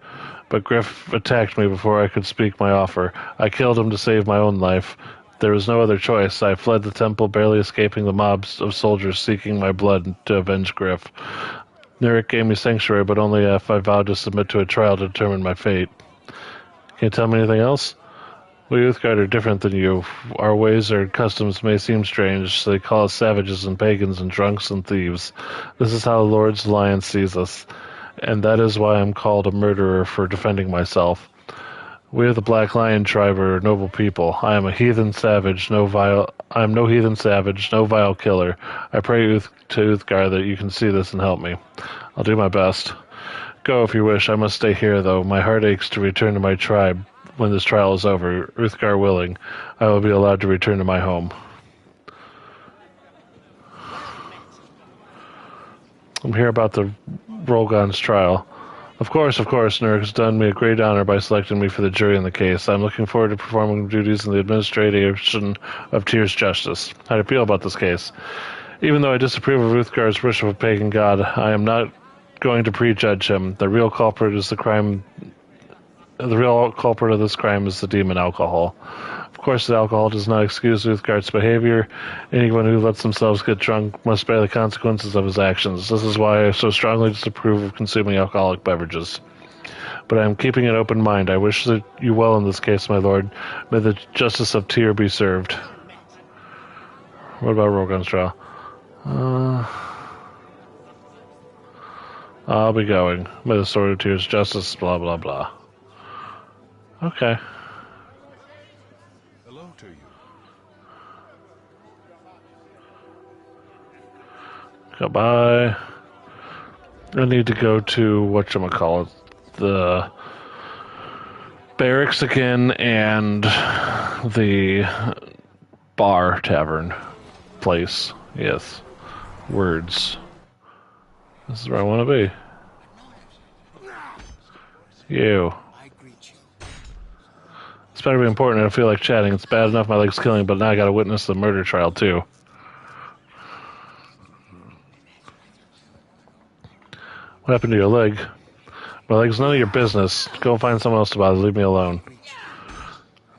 But Griff attacked me before I could speak my offer. I killed him to save my own life. There was no other choice. I fled the temple, barely escaping the mobs of soldiers seeking my blood to avenge Griff. Nurik gave me sanctuary, but only if I vowed to submit to a trial to determine my fate. Can you tell me anything else? We Uthgard are different than you. Our ways or customs may seem strange. So they call us savages and pagans and drunks and thieves. This is how the Lord's Alliance sees us, and that is why I'm called a murderer for defending myself. We of the Black Lion tribe are noble people. I am a heathen savage, I am no heathen savage, no vile killer. I pray to Uthgar that you can see this and help me. I'll do my best. Go if you wish. I must stay here, though. My heart aches to return to my tribe. When this trial is over, Uthgar willing, I will be allowed to return to my home. I'm here about the Rolgon's trial. Of course, Nurik has done me a great honor by selecting me for the jury in the case. I'm looking forward to performing duties in the administration of Tyr's justice. How do you feel about this case? Even though I disapprove of Uthgar's worship of pagan god, I am not going to prejudge him. The real culprit of this crime is the demon alcohol. Of course, the alcohol does not excuse Uthgar's behavior. Anyone who lets themselves get drunk must bear the consequences of his actions. This is why I so strongly disapprove of consuming alcoholic beverages. But I am keeping an open mind. I wish that you well in this case, my lord. May the justice of Tyr be served. What about Rogan's trial? I'll be going. May the sword of Tyr's justice, blah, blah, blah. Okay. Hello to you. Goodbye. I need to go to whatchamacallit, the barracks again and the bar tavern place. Yes. Words. This is where I want to be. You. It's better be important. I don't feel like chatting. It's bad enough my leg's killing, but now I gotta witness the murder trial, too. What happened to your leg? My leg's none of your business. Go find someone else to bother. Leave me alone.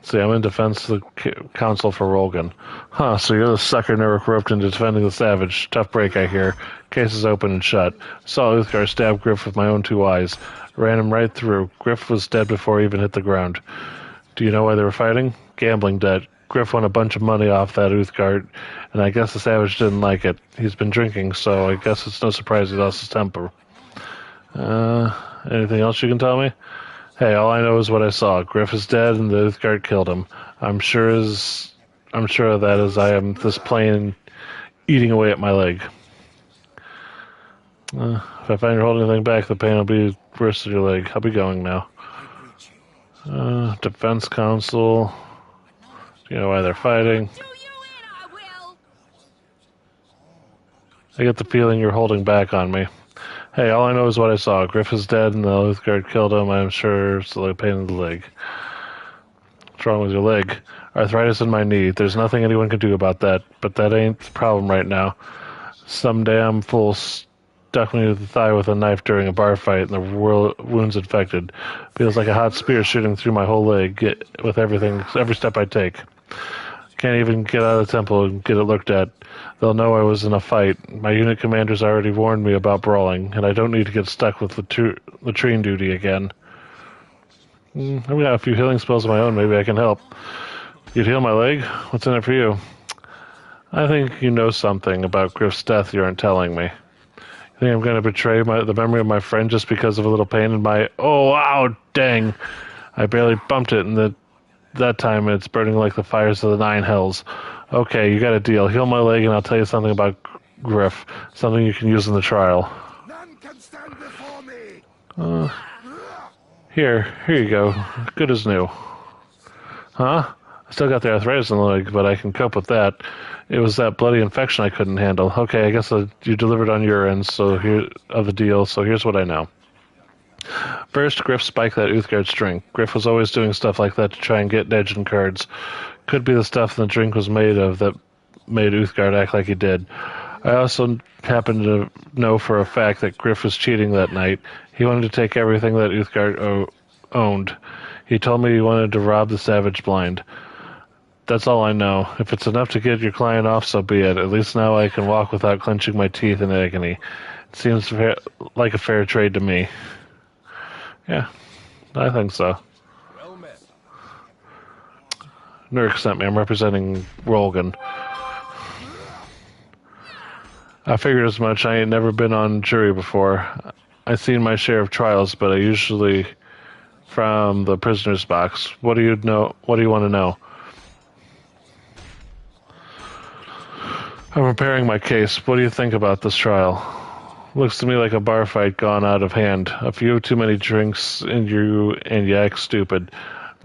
See, I'm in defense of the counsel for Rolgan. Huh, so you're the sucker Nurik roped into defending the savage. Tough break, I hear. Case is open and shut. Saw Uthgar stab Griff with my own two eyes. Ran him right through. Griff was dead before he even hit the ground. Do you know why they were fighting? Gambling debt. Griff won a bunch of money off that Uthgar, and I guess the savage didn't like it. He's been drinking, so I guess it's no surprise he lost his temper. Anything else you can tell me? Hey, all I know is what I saw. Griff is dead, and the Uthgar killed him. I'm sure of that as I am this plane eating away at my leg. If I find you're holding anything back, the pain will be worse than your leg. I'll be going now. Defense counsel. Do you know why they're fighting? I get the feeling you're holding back on me. Hey, all I know is what I saw. Griff is dead and the Uthgar killed him. I'm sure it's the pain in the leg. What's wrong with your leg? Arthritis in my knee. There's nothing anyone can do about that, but that ain't the problem right now. Some damn fool stuck me in the thigh with a knife during a bar fight, and the wound's infected. Feels like a hot spear shooting through my whole leg with every step I take. Can't even get out of the temple and get it looked at. They'll know I was in a fight. My unit commander's already warned me about brawling, and I don't need to get stuck with latrine duty again. I've got a few healing spells of my own. Maybe I can help. You'd heal my leg? What's in it for you? I think you know something about Griff's death you aren't telling me. You think I'm going to betray the memory of my friend just because of a little pain in my... Oh, ow, dang. I barely bumped it, and that time it's burning like the fires of the nine hells. Okay, you got a deal. Heal my leg, and I'll tell you something about Griff. Something you can use in the trial. None can stand before me. Here you go. Good as new. Huh? I still got the arthritis in the leg, but I can cope with that. It was that bloody infection I couldn't handle. Okay, I guess you delivered on your end of the deal, so here's what I know. First, Griff spiked that Uthgard's drink. Griff was always doing stuff like that to try and get edge in cards. Could be the stuff the drink was made of that made Uthgard act like he did. I also happen to know for a fact that Griff was cheating that night. He wanted to take everything that Uthgard owned. He told me he wanted to rob the Savage Blind. That's all I know. If it's enough to get your client off, so be it. At least now I can walk without clenching my teeth in agony. It seems like a fair trade to me. Yeah, I think so. Well met. Nurk sent me. I'm representing Rolgan. I figured as much. I ain't never been on jury before. I've seen my share of trials, but I usually from the prisoner's box. What do you know? What do you want to know? I'm preparing my case. What do you think about this trial? Looks to me like a bar fight gone out of hand. A few too many drinks and you act stupid.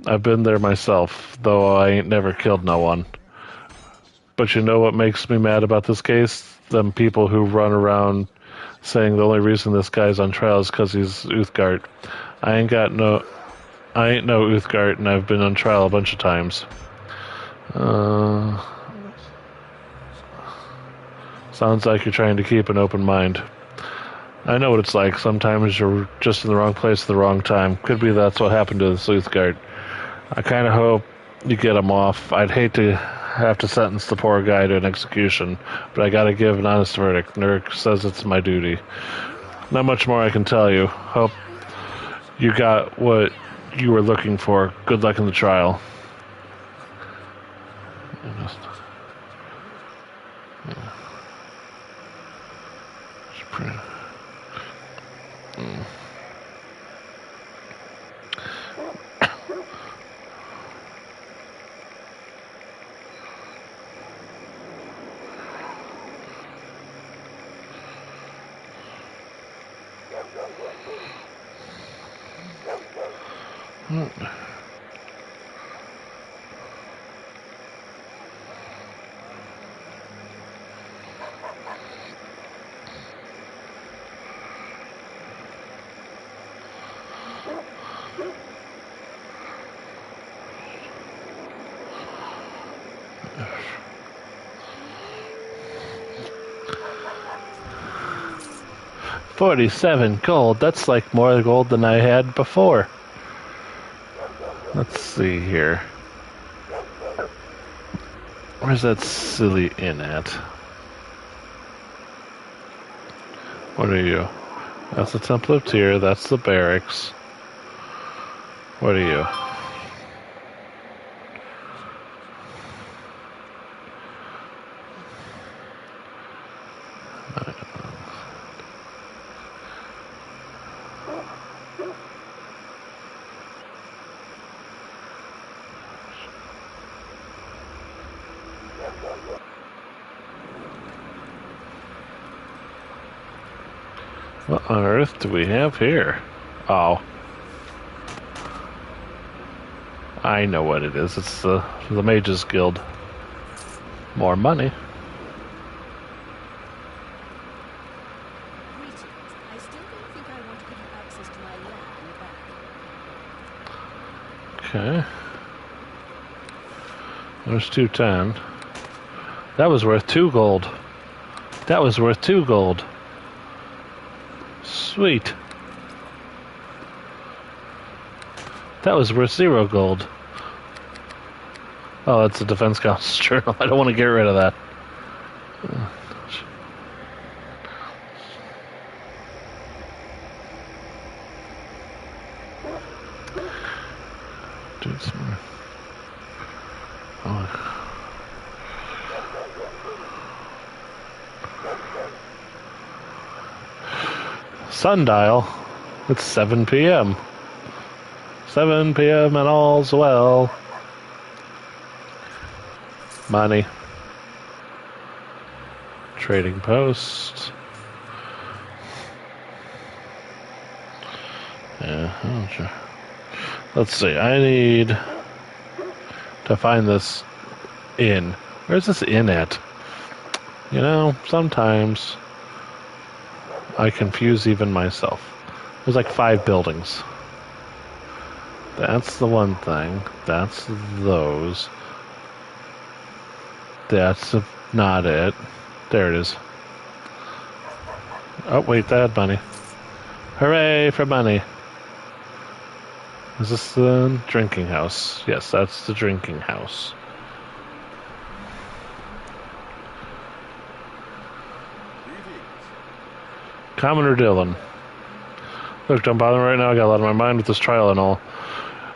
I've been there myself, though I ain't never killed no one. But you know what makes me mad about this case? Them people who run around saying the only reason this guy's on trial is because he's Uthgard. I ain't no Uthgard, and I've been on trial a bunch of times. Sounds like you're trying to keep an open mind. I know what it's like. Sometimes you're just in the wrong place at the wrong time. Could be that's what happened to the Uthgard. I kind of hope you get him off. I'd hate to have to sentence the poor guy to an execution, but I gotta give an honest verdict. Nurk says it's my duty. Not much more I can tell you. Hope you got what you were looking for. Good luck in the trial. $47 gold. That's like more gold than I had before. Let's see here. Where's that silly inn at? What are you? That's the Temple of Tyr. That's the barracks. What are you? What on earth do we have here? Oh. I know what it is. It's the Mages Guild. More money. Greetings. I still don't think I want to give you access to my lab in the back. Okay. There's 210. That was worth 2 gold. That was worth 2 gold. Sweet. That was worth 0 gold. Oh, that's a defense council's journal. I don't want to get rid of that. Dude, some more. Oh. Sundial. It's 7 p.m. 7 p.m. and all's well. Money. Trading post. Yeah, oh, sure. Let's see. I need to find this inn. Where's this inn at? You know, sometimes I confuse even myself. There's like 5 buildings. That's the one thing. That's those. That's not it. There it is. Oh, wait, that had money. Hooray for money. Is this the drinking house? Yes, that's the drinking house. Commoner Dylan. Look, don't bother me right now. I got a lot on my mind with this trial and all.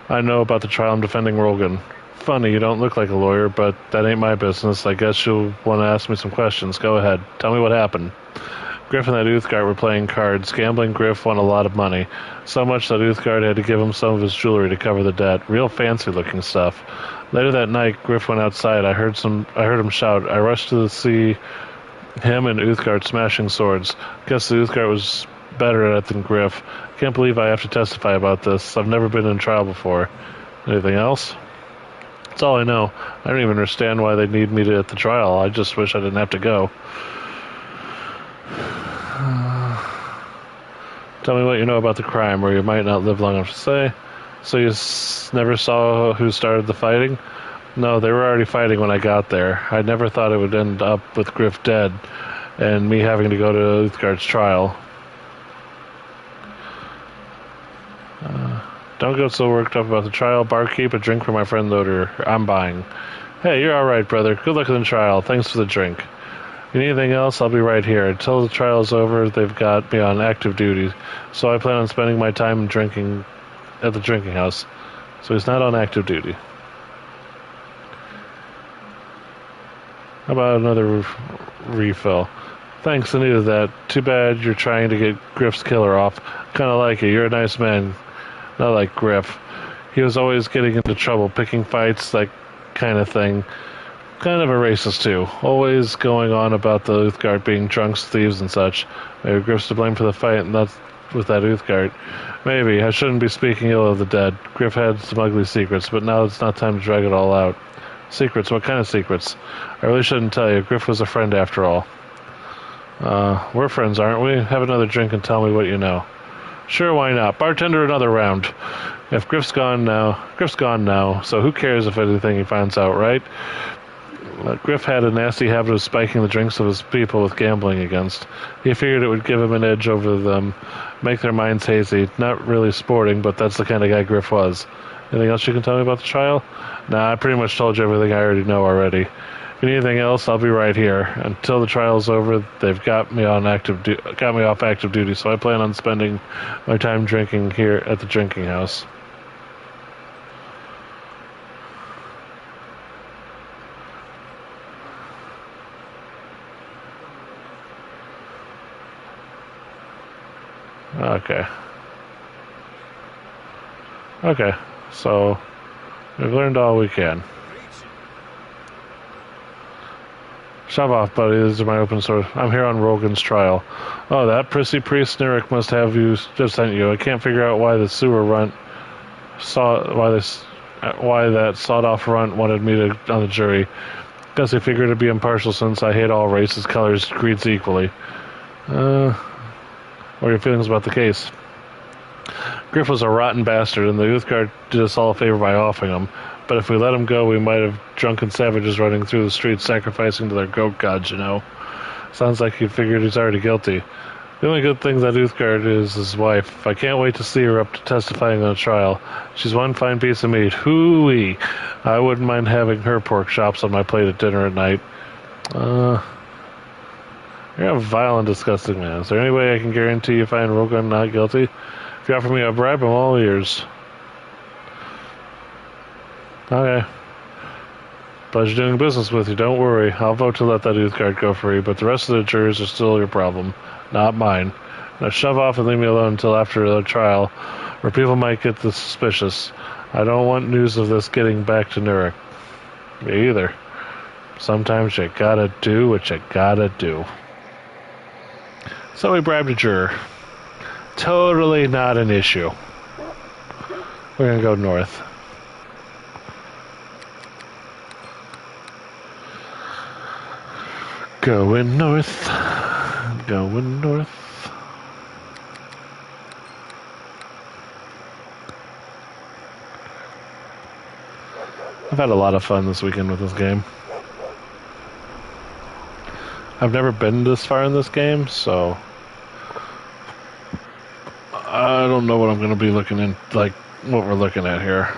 I know about the trial I'm defending Rogan. Funny, you don't look like a lawyer, but that ain't my business. I guess you'll want to ask me some questions. Go ahead. Tell me what happened. Griff and that Uthgard were playing cards. Gambling Griff won a lot of money. So much that Uthgard had to give him some of his jewelry to cover the debt. Real fancy looking stuff. Later that night, Griff went outside. I heard him shout. I rushed to see him and Uthgard smashing swords. Guess the Uthgard was better at it than Griff. Can't believe I have to testify about this. I've never been in trial before. Anything else? That's all I know. I don't even understand why they need me at the trial. I just wish I didn't have to go. Tell me what you know about the crime, or you might not live long enough to say. So you never saw who started the fighting? No, they were already fighting when I got there. I never thought it would end up with Griff dead, and me having to go to Uthgard's trial. Don't get so worked up about the trial. Barkeep, a drink for my friend Loader. I'm buying. Hey, you're alright, brother. Good luck in the trial. Thanks for the drink. You need anything else? I'll be right here. Until the trial's over, they've got me on active duty, so I plan on spending my time drinking at the drinking house. So he's not on active duty. How about another refill? Thanks, I needed that. Too bad you're trying to get Griff's killer off. Kinda like it. You're a nice man. Not like Griff. He was always getting into trouble, picking fights, that kind of thing. Kind of a racist, too. Always going on about the Uthgard being drunks, thieves, and such. Maybe Griff's to blame for the fight, and that's with that Uthgard. Maybe. I shouldn't be speaking ill of the dead. Griff had some ugly secrets, but now it's not time to drag it all out. Secrets? What kind of secrets? I really shouldn't tell you. Griff was a friend after all. We're friends, aren't we? Have another drink and tell me what you know. Sure, why not? Bartender, another round. If Griff's gone now, so who cares if anything he finds out, right? Griff had a nasty habit of spiking the drinks of his people with gambling against. He figured it would give him an edge over them, make their minds hazy. Not really sporting, but that's the kind of guy Griff was. Anything else you can tell me about the trial? Nah, I pretty much told you everything I already know already. If you need anything else, I'll be right here. Until the trial's over, they've got me off active duty, so I plan on spending my time drinking here at the drinking house. Okay, so we've learned all we can. Shove off, buddy. These are my open source. I'm here on Rogan's trial. Oh, that prissy priest Nirik must have you just sent you. I can't figure out why the sewer runt why that sawed-off runt wanted me on the jury. Guess he figured to be impartial since I hate all races, colors, creeds equally. What are your feelings about the case? Griff was a rotten bastard, and the Uthgard did us all a favor by offing him. But if we let him go, we might have drunken savages running through the streets sacrificing to their goat gods, you know. Sounds like he figured he's already guilty. The only good thing that Uthgard is his wife. I can't wait to see her up to testifying on a trial. She's one fine piece of meat. Hooey! I wouldn't mind having her pork chops on my plate at dinner at night. You're a vile and disgusting man. Is there any way I can guarantee you find Rogan not guilty? If you offer me a bribe, I'm all ears. Okay. Pleasure doing business with you. Don't worry. I'll vote to let that Uthgard go free, but the rest of the jurors are still your problem, not mine. Now shove off and leave me alone until after the trial, where people might get suspicious. I don't want news of this getting back to Nurek. Me either. Sometimes you gotta do what you gotta do. So we bribed a juror. Totally not an issue. We're gonna go north. Going north. Going north. I've had a lot of fun this weekend with this game. I've never been this far in this game, so I don't know what I'm going to be looking in, like what we're looking at here.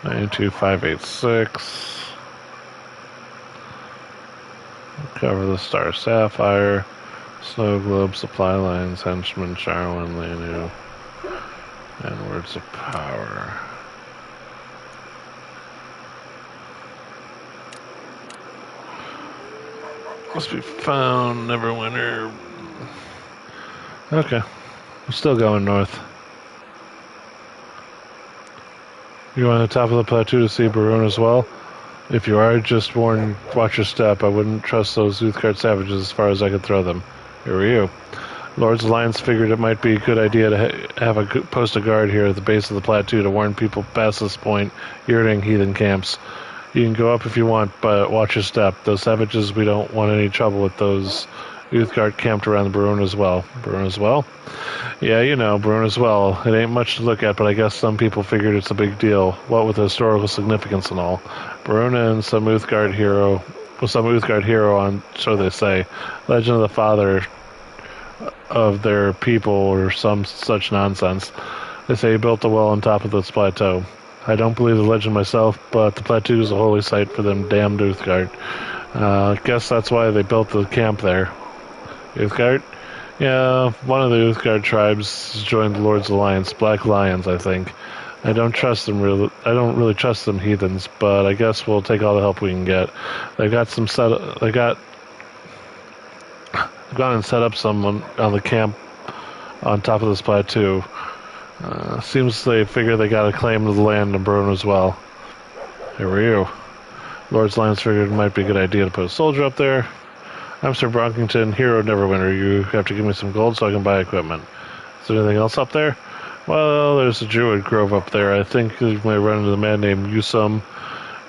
92586. Cover the Star Sapphire, Snow Globe, Supply Lines, Henchman, Charwin, Lanu, and Words of Power. Must be found, Neverwinter. Okay. We're still going north. You're on the top of the plateau to see Barun as well? If you are, just warn, watch your step. I wouldn't trust those Uthgard savages as far as I could throw them. Who are you? Lord's Alliance figured it might be a good idea to post a guard here at the base of the plateau to warn people past this point, yurting heathen camps. You can go up if you want, but watch your step. Those savages, we don't want any trouble with those Uthgard camped around the Barun as well. Barun as well? Yeah, you know, Barun as well. It ain't much to look at, but I guess some people figured it's a big deal. What with the historical significance and all. Barun and some Uthgard hero on, so they say. Legend of the father of their people or some such nonsense. They say he built a well on top of this plateau. I don't believe the legend myself, but the plateau is a holy site for them damned Uthgard. I guess that's why they built the camp there. Uthgard? Yeah, one of the Uthgard tribes joined the Lord's Alliance, Black Lions, I think. I don't really trust them heathens, but I guess we'll take all the help we can get. They've gone and set up some on the camp on top of this plateau. Seems they figure they got a claim to the land and burn as well. Here are you. Lord's Alliance figured it might be a good idea to put a soldier up there. I'm Sir Brockington, hero Neverwinter. You have to give me some gold so I can buy equipment. Is there anything else up there? Well, there's a druid grove up there. I think you may run into a man named Yusum.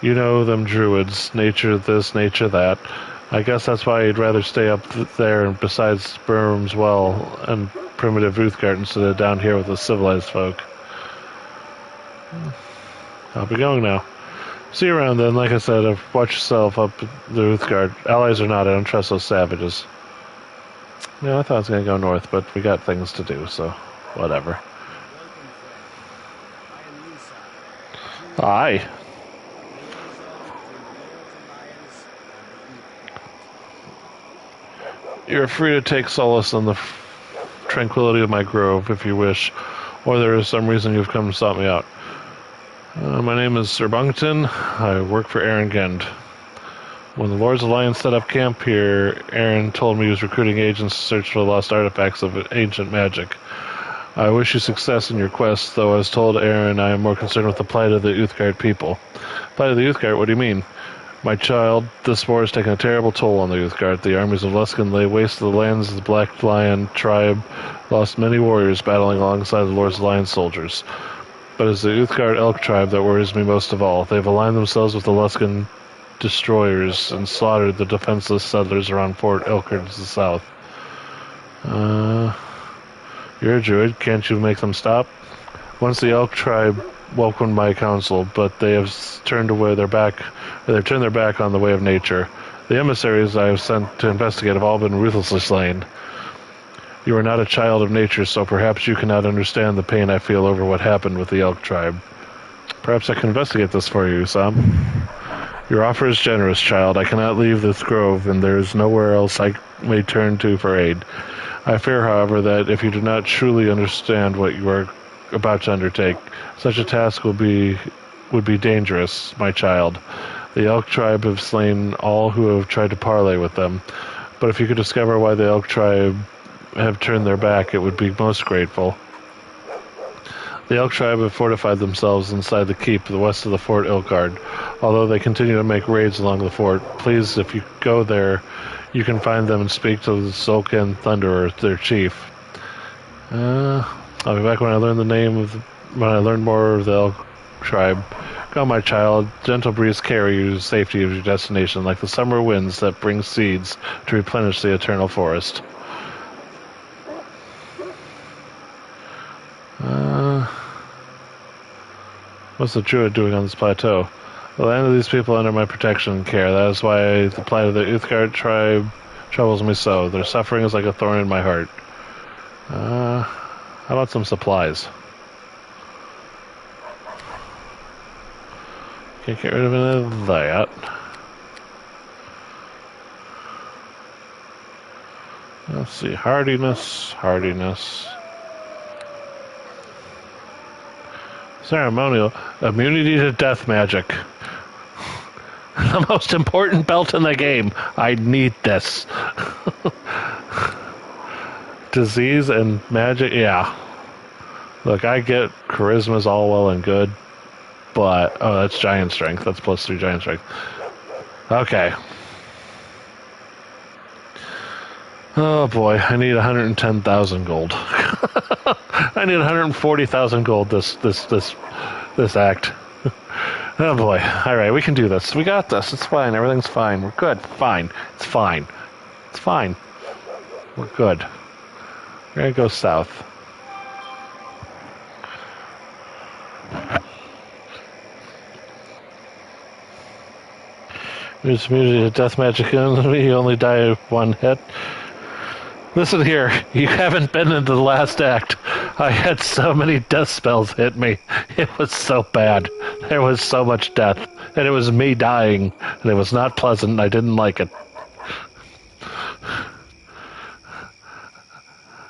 You know them druids. Nature this, nature that. I guess that's why you'd rather stay up there and besides Burm's well and primitive Uthgard instead of down here with the civilized folk. I'll be going now. See you around then. Like I said, watch yourself up the Uthgard. Allies or not, I don't trust those savages. Yeah, I thought I was going to go north, but we got things to do, so whatever. Aye. You're free to take solace in the tranquility of my grove, if you wish, or there is some reason you've come to stop me out. My name is Sir Bungton. I work for Aaron Gend. When the Lord's Alliance set up camp here, Aaron told me he was recruiting agents to search for the lost artifacts of ancient magic. I wish you success in your quest, though as told Aaron, I am more concerned with the plight of the Uthgard people. Plight of the Uthgard? What do you mean? My child, this war has taken a terrible toll on the Uthgard. The armies of Luskan lay waste to the lands of the Black Lion tribe, lost many warriors battling alongside the Lord's Alliance soldiers. But it's the Uthgard elk tribe that worries me most of all. They've aligned themselves with the Luskan destroyers and slaughtered the defenseless settlers around Fort Elkard to the south. You're a druid. Can't you make them stop? Once the elk tribe welcomed my counsel, but they have turned their back on the way of nature. The emissaries I have sent to investigate have all been ruthlessly slain. You are not a child of nature, so perhaps you cannot understand the pain I feel over what happened with the elk tribe. Perhaps I can investigate this for you, Sam. Your offer is generous, child. I cannot leave this grove, and there is nowhere else I may turn to for aid. I fear, however, that if you do not truly understand what you are about to undertake, such a task would be dangerous, my child. The elk tribe have slain all who have tried to parley with them, but if you could discover why the elk tribe have turned their back, it would be most grateful. The elk tribe have fortified themselves inside the keep west of the Fort Ilkard. Although they continue to make raids along the fort, please, if you go there, you can find them and speak to the Sulcan Thunderer, their chief. I'll be back when I learn more of the elk tribe. Go, my child. Gentle breeze carry you to safety of your destination, like the summer winds that bring seeds to replenish the eternal forest. What's the druid doing on this plateau? The land of these people under my protection and care. That is why the plight of the Uthgard tribe troubles me so. Their suffering is like a thorn in my heart. How about some supplies? Can't get rid of any of that. Let's see. Hardiness. Ceremonial. Immunity to death magic. The most important belt in the game. I need this. Disease and magic, yeah. Look, I get charisma's all well and good, but... Oh, that's giant strength. That's +3 giant strength. Okay. Oh boy, I need 110,000 gold. I need 140,000 gold this act. Oh boy. Alright, we can do this. We got this. It's fine. Everything's fine. We're good. Fine. It's fine. It's fine. We're good. We're gonna go south. Use immunity to death magic enemy. You only die of one hit. Listen here, you haven't been into the last act. I had so many death spells hit me. It was so bad. There was so much death. And it was me dying. And it was not pleasant, and I didn't like it.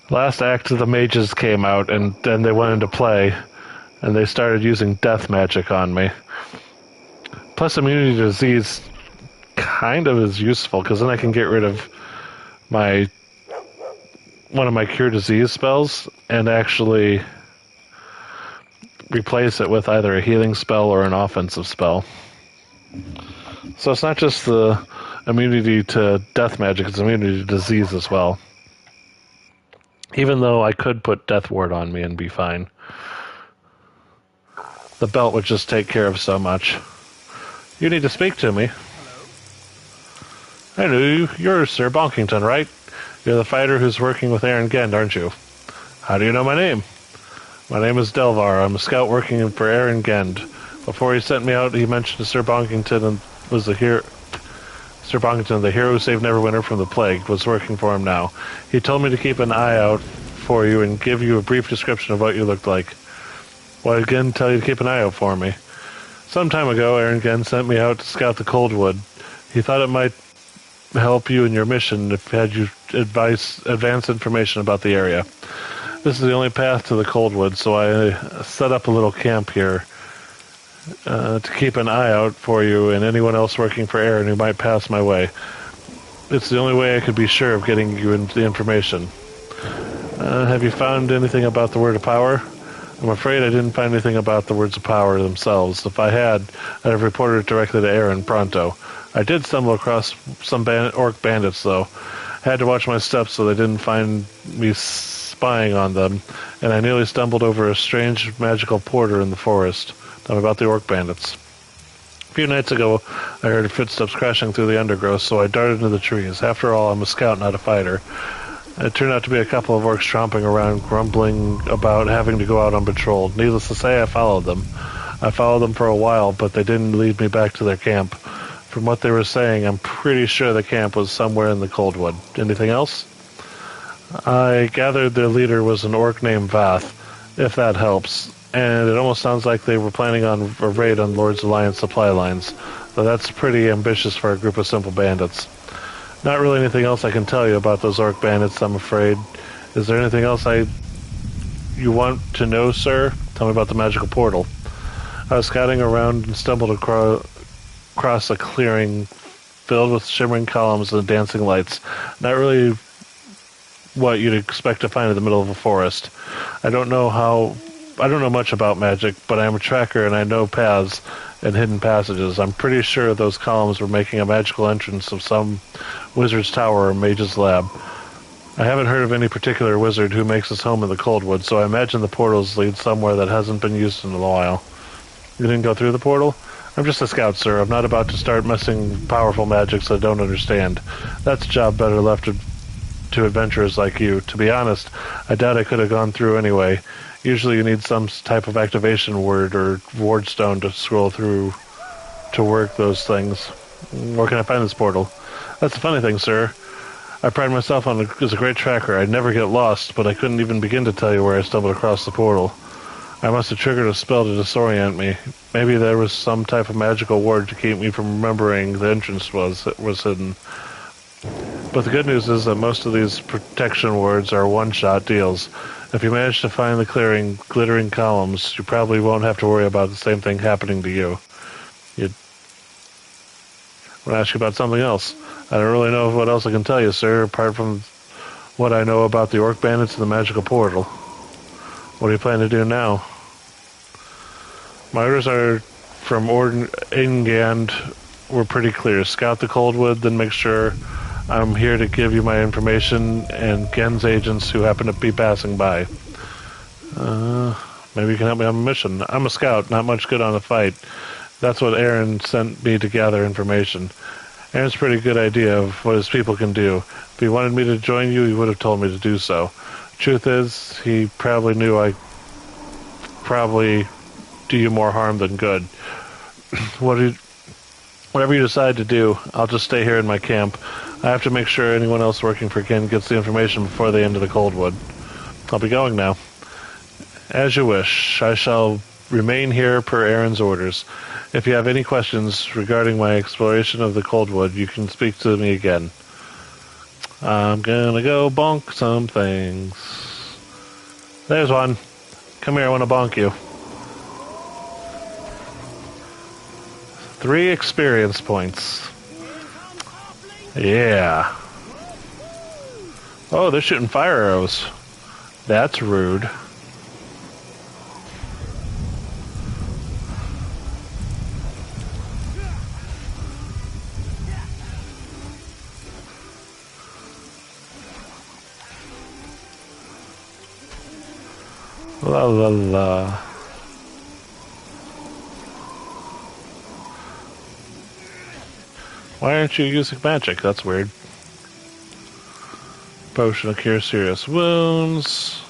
Last act of the mages came out, and then they went into play. And they started using death magic on me. Plus immunity to disease kind of is useful, because then I can get rid of one of my cure disease spells and actually replace it with either a healing spell or an offensive spell. So it's not just the immunity to death magic, it's immunity to disease as well. Even though I could put Death Ward on me and be fine. The belt would just take care of so much. You need to speak to me. I knew you. You're Sir Bonkington, right? You're the fighter who's working with Aaron Gend, aren't you? How do you know my name? My name is Delvar. I'm a scout working for Aaron Gend. Before he sent me out, he mentioned Sir Bonkington and was the hero. Sir Bonkington, the hero who saved Neverwinter from the plague, was working for him now. He told me to keep an eye out for you and give you a brief description of what you looked like. Well, again, tell you to keep an eye out for me. Some time ago, Aaron Gend sent me out to scout the Coldwood. He thought it might help you in your mission if had you advance information about the area. This is the only path to the Coldwood, so I set up a little camp here to keep an eye out for you and anyone else working for Aaron who might pass my way. It's the only way I could be sure of getting you the information. Have you found anything about the Word of Power? I'm afraid I didn't find anything about the Words of Power themselves. If I had, I'd have reported it directly to Aaron pronto. I did stumble across some orc bandits, though. I had to watch my steps so they didn't find me spying on them, and I nearly stumbled over a strange magical porter in the forest. Tell me about the orc bandits. A few nights ago, I heard footsteps crashing through the undergrowth, so I darted into the trees. After all, I'm a scout, not a fighter. It turned out to be a couple of orcs tromping around, grumbling about having to go out on patrol. Needless to say, I followed them. I followed them for a while, but they didn't lead me back to their camp. From what they were saying, I'm pretty sure the camp was somewhere in the Coldwood. Anything else? I gathered their leader was an orc named Vath, if that helps. And it almost sounds like they were planning on a raid on Lord's Alliance supply lines. Though that's pretty ambitious for a group of simple bandits. Not really anything else I can tell you about those orc bandits, I'm afraid. Is there anything else you want to know, sir? Tell me about the magical portal. I was scouting around and stumbled across a clearing filled with shimmering columns and dancing lights. Not really what you'd expect to find in the middle of a forest. I don't know much about magic, but I am a tracker and I know paths and hidden passages. I'm pretty sure those columns were making a magical entrance of some wizard's tower or mage's lab. I haven't heard of any particular wizard who makes his home in the Coldwood, so I imagine the portals lead somewhere that hasn't been used in a while. You didn't go through the portal? I'm just a scout, sir. I'm not about to start messing powerful magics I don't understand. That's a job better left to adventurers like you. To be honest, I doubt I could have gone through anyway. Usually you need some type of activation word or ward stone to scroll through to work those things. Where can I find this portal? That's the funny thing, sir. I pride myself on as a great tracker. I'd never get lost, but I couldn't even begin to tell you where I stumbled across the portal. I must have triggered a spell to disorient me. Maybe there was some type of magical ward to keep me from remembering the entrance was hidden. But the good news is that most of these protection wards are one-shot deals. If you manage to find the clearing glittering columns, you probably won't have to worry about the same thing happening to you. I want to ask you about something else. I don't really know what else I can tell you, sir, apart from what I know about the orc bandits and the magical portal. What do you plan to do now? My orders are from Ingand were pretty clear. Scout the Coldwood, then make sure I'm here to give you my information and Gen's agents who happen to be passing by. Maybe you can help me on a mission. I'm a scout, not much good on a fight. That's what Aaron sent me to gather information. Aaron's a pretty good idea of what his people can do. If he wanted me to join you, he would have told me to do so. Truth is, he probably knew I'd probably do you more harm than good. Whatever you decide to do, I'll just stay here in my camp. I have to make sure anyone else working for Ken gets the information before they enter the Coldwood. I'll be going now. As you wish. I shall remain here per Aaron's orders. If you have any questions regarding my exploration of the Coldwood, you can speak to me again. I'm gonna go bonk some things. There's one. Come here, I want to bonk you. 3 experience points. Yeah. Oh, they're shooting fire arrows. That's rude. La la la. Why aren't you using magic? That's weird. Potion to cure serious wounds.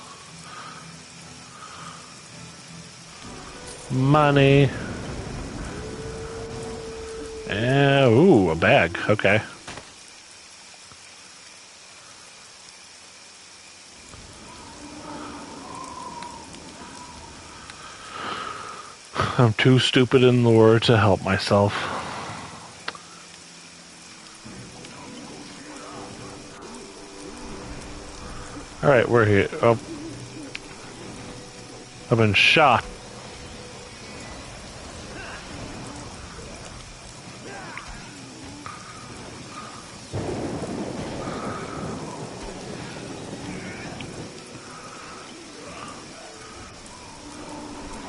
Money. Ooh, a bag. Okay. I'm too stupid in lore to help myself. Alright, we're here. Oh. I've been shot.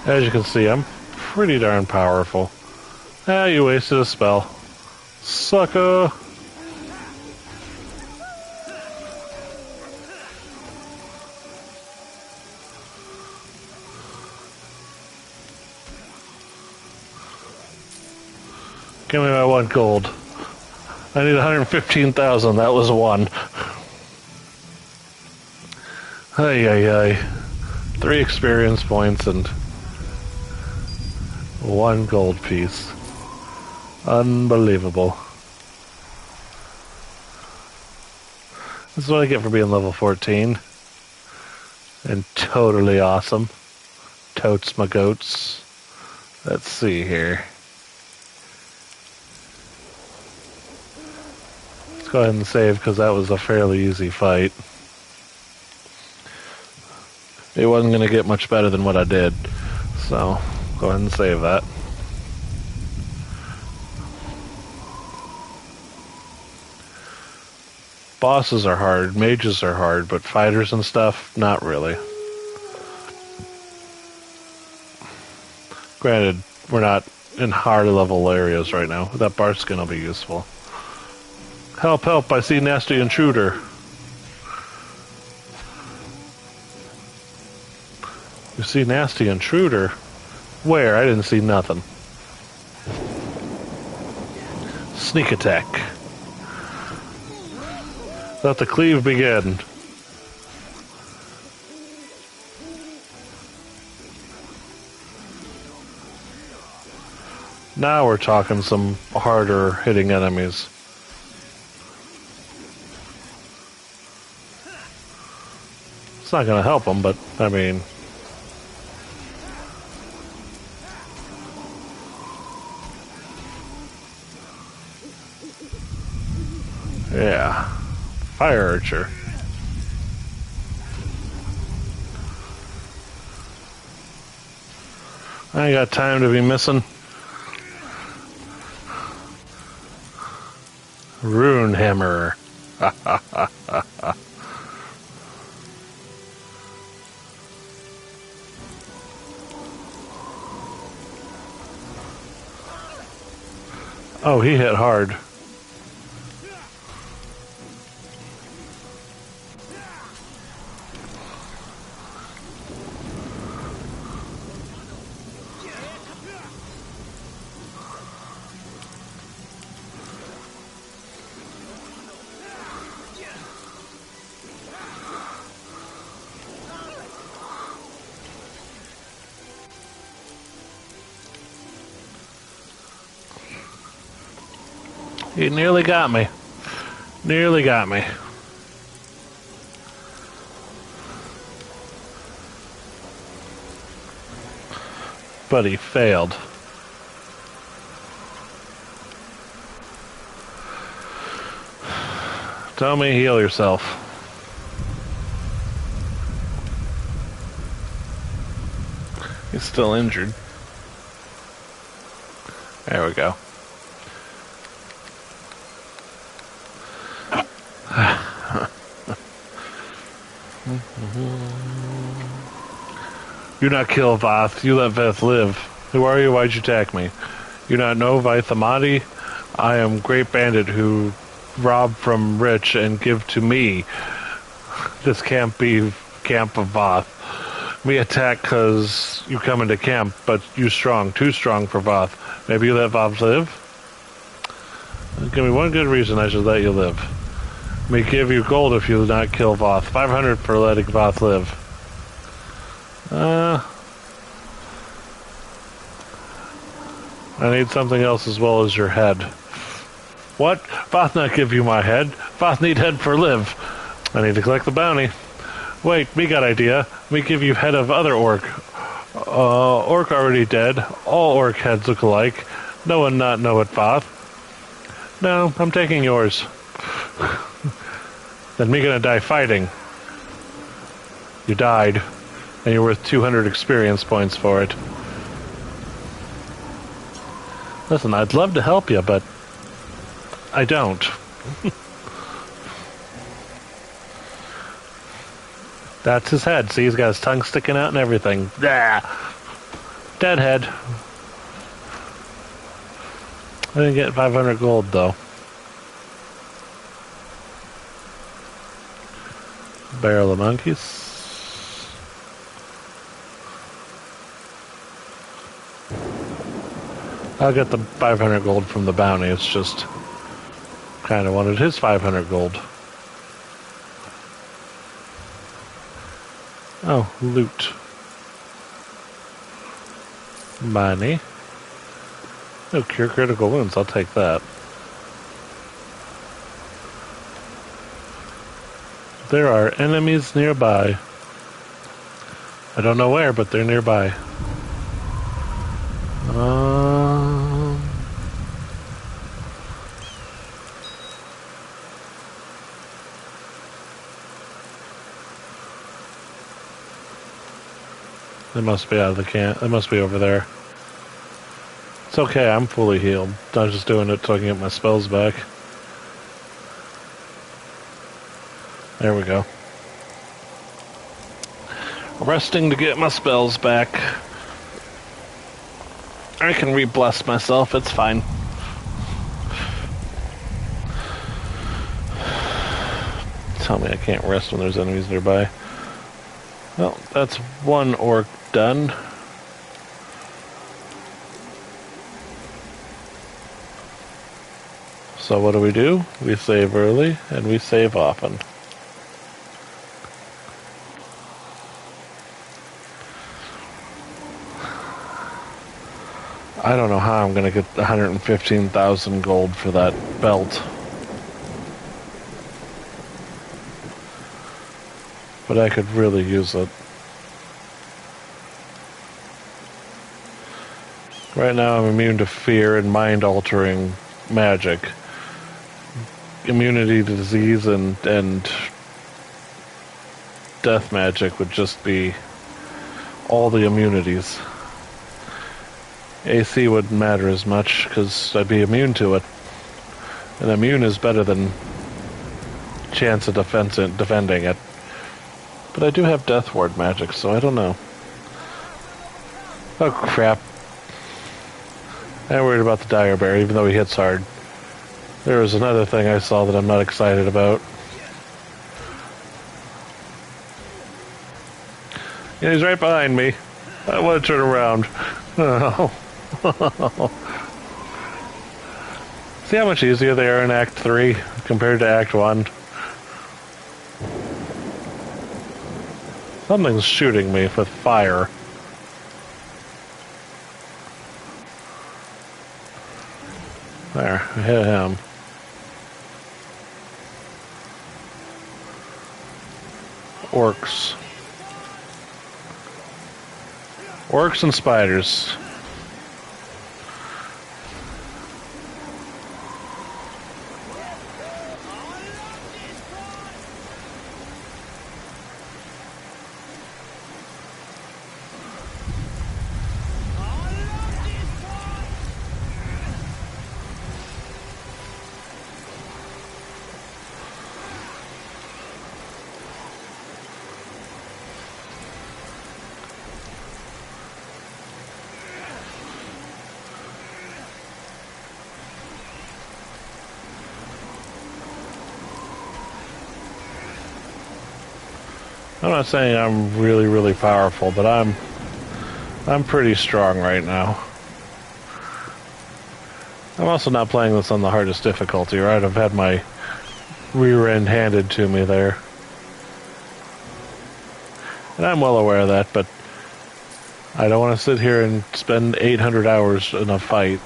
As you can see, I'm pretty darn powerful. Ah, you wasted a spell. Sucker! Give me my 1 gold. I need 115,000. That was 1. Ay. 3 experience points and 1 gold piece. Unbelievable. This is what I get for being level 14. And totally awesome. Totes my goats. Let's see here. Let's go ahead and save because that was a fairly easy fight. It wasn't going to get much better than what I did. So, go ahead and save that. Bosses are hard, mages are hard, but fighters and stuff, not really. Granted, we're not in higher level areas right now. That bar skin will be useful. Help, help, I see nasty intruder. You see nasty intruder? Where? I didn't see nothing. Sneak attack. Let the cleave begin. Now we're talking some harder hitting enemies. It's not going to help them, but I mean... Yeah. Fire archer. I ain't got time to be missing. Rune hammer. Oh, he hit hard. He nearly got me. Nearly got me. But he failed. Tell me, heal yourself. He's still injured. There we go. You not kill Voth, you let Veth live. Who are you? Why'd you attack me? You not know Vaithamati? I am great bandit who rob from rich and give to me. This can't be camp of Voth. Me attack cause you come into camp, but you strong, too strong for Voth. Maybe you let Voth live? Give me one good reason I should let you live. Me give you gold if you not kill Voth. 500 for letting Voth live. I need something else as well as your head. What? Voth not give you my head. Voth need head for live. I need to collect the bounty. Wait, me got idea. Me give you head of other orc. Orc already dead. All orc heads look alike. No one not know it, Voth. No, I'm taking yours. Then me gonna die fighting. You died. And you're worth 200 experience points for it. Listen, I'd love to help you, but I don't. That's his head. See, he's got his tongue sticking out and everything. Ah! Dead head. I didn't get 500 gold, though. Barrel of monkeys. I'll get the 500 gold from the bounty. It's just kind of wanted his 500 gold. Oh, loot. Money. Oh, cure critical wounds. I'll take that. There are enemies nearby. I don't know where, but they're nearby. They must be out of the camp. They must be over there. It's okay, I'm fully healed. I'm just doing it so I can get my spells back. There we go. Resting to get my spells back. I can re-bless myself, it's fine. Tell me I can't rest when there's enemies nearby. Well, that's one orc done. So what do? We save early, and we save often. I don't know how I'm going to get 115,000 gold for that belt. But I could really use it. Right now I'm immune to fear and mind-altering magic. Immunity to disease and death magic would just be all the immunities. AC wouldn't matter as much because I'd be immune to it. And immune is better than chance of defending it. But I do have death ward magic, so I don't know. Oh crap. I'm worried about the dire bear, even though he hits hard. There was another thing I saw that I'm not excited about. Yeah, he's right behind me. I want to turn around. Oh. See how much easier they are in Act 3 compared to Act 1? Something's shooting me with fire. There, I hit him. Orcs. Orcs and spiders. I'm not saying I'm really, really powerful, but I'm pretty strong right now. I'm also not playing this on the hardest difficulty, right? I've had my rear end handed to me there. And I'm well aware of that, but I don't want to sit here and spend 800 hours in a fight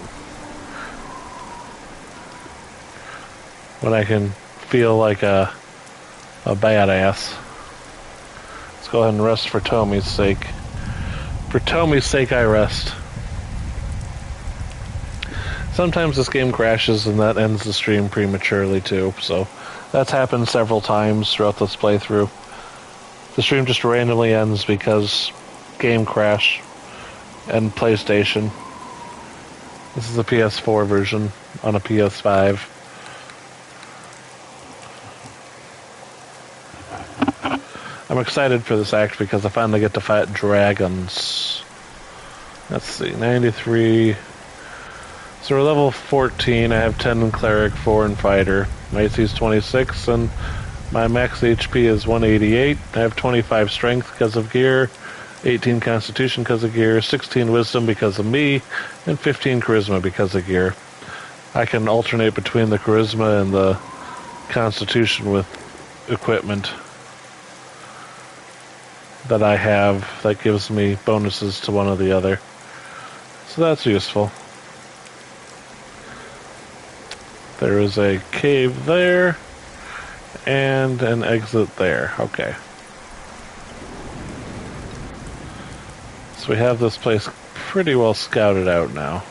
when I can feel like a badass. Go ahead and rest for Tommy's sake. For Tommy's sake, I rest. Sometimes this game crashes and that ends the stream prematurely too, so that's happened several times throughout this playthrough. The stream just randomly ends because game crash and PlayStation. This is a PS4 version on a PS5. I'm excited for this act because I finally get to fight dragons. Let's see, 93. So we're level 14. I have 10 in cleric, 4 in fighter. My AC is 26, and my max HP is 188. I have 25 strength because of gear, 18 constitution because of gear, 16 wisdom because of me, and 15 charisma because of gear. I can alternate between the charisma and the constitution with equipment that I have that gives me bonuses to one or the other. So that's useful. There is a cave there and an exit there. Okay. So we have this place pretty well scouted out now.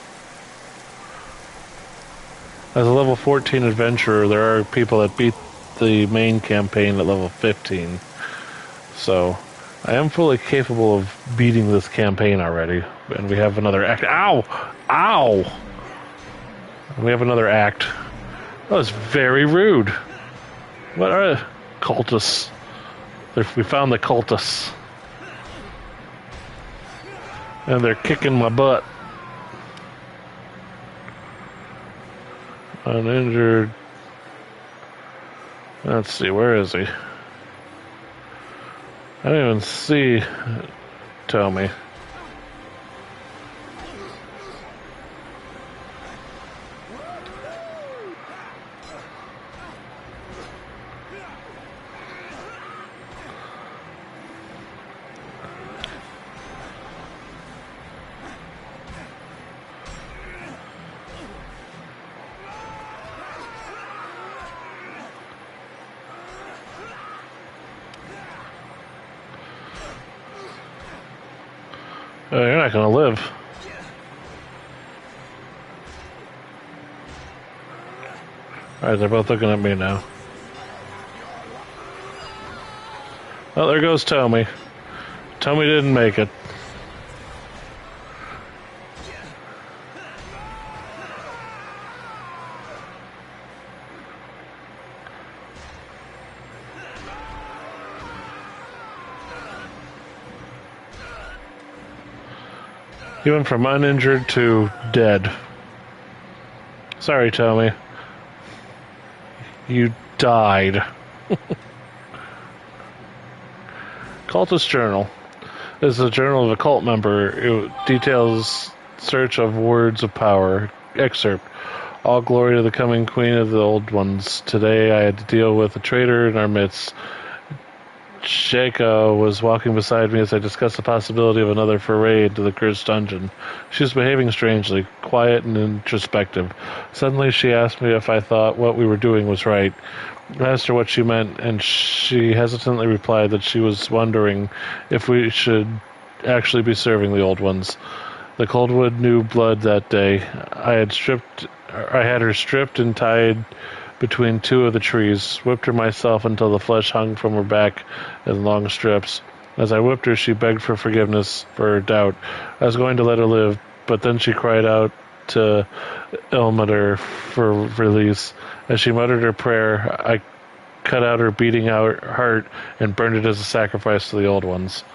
As a level 14 adventurer, there are people that beat the main campaign at level 15. So I am fully capable of beating this campaign already. And we have another act. Ow! Ow! We have another act. That was very rude. What are cultists? We found the cultists. And they're kicking my butt. Uninjured. Let's see, where is he? I don't even see Tommy. Oh, you're not gonna live. Alright, they're both looking at me now. Oh, there goes Tommy. Tommy didn't make it. He went from uninjured to dead. Sorry, Tommy. You died. Cultist Journal. This is a journal of a cult member. It details search of words of power. Excerpt. All glory to the coming queen of the old ones. Today I had to deal with a traitor in our midst. Sheikah was walking beside me as I discussed the possibility of another foray into the cursed dungeon. She was behaving strangely, quiet and introspective. Suddenly she asked me if I thought what we were doing was right. I asked her what she meant, and she hesitantly replied that she was wondering if we should actually be serving the old ones. The Coldwood knew blood that day. I had her stripped and tied between two of the trees, whipped her myself until the flesh hung from her back in long strips. As I whipped her, she begged for forgiveness for her doubt. I was going to let her live, but then she cried out to Ilmater for release. As she muttered her prayer, I cut out her beating out heart and burned it as a sacrifice to the old ones.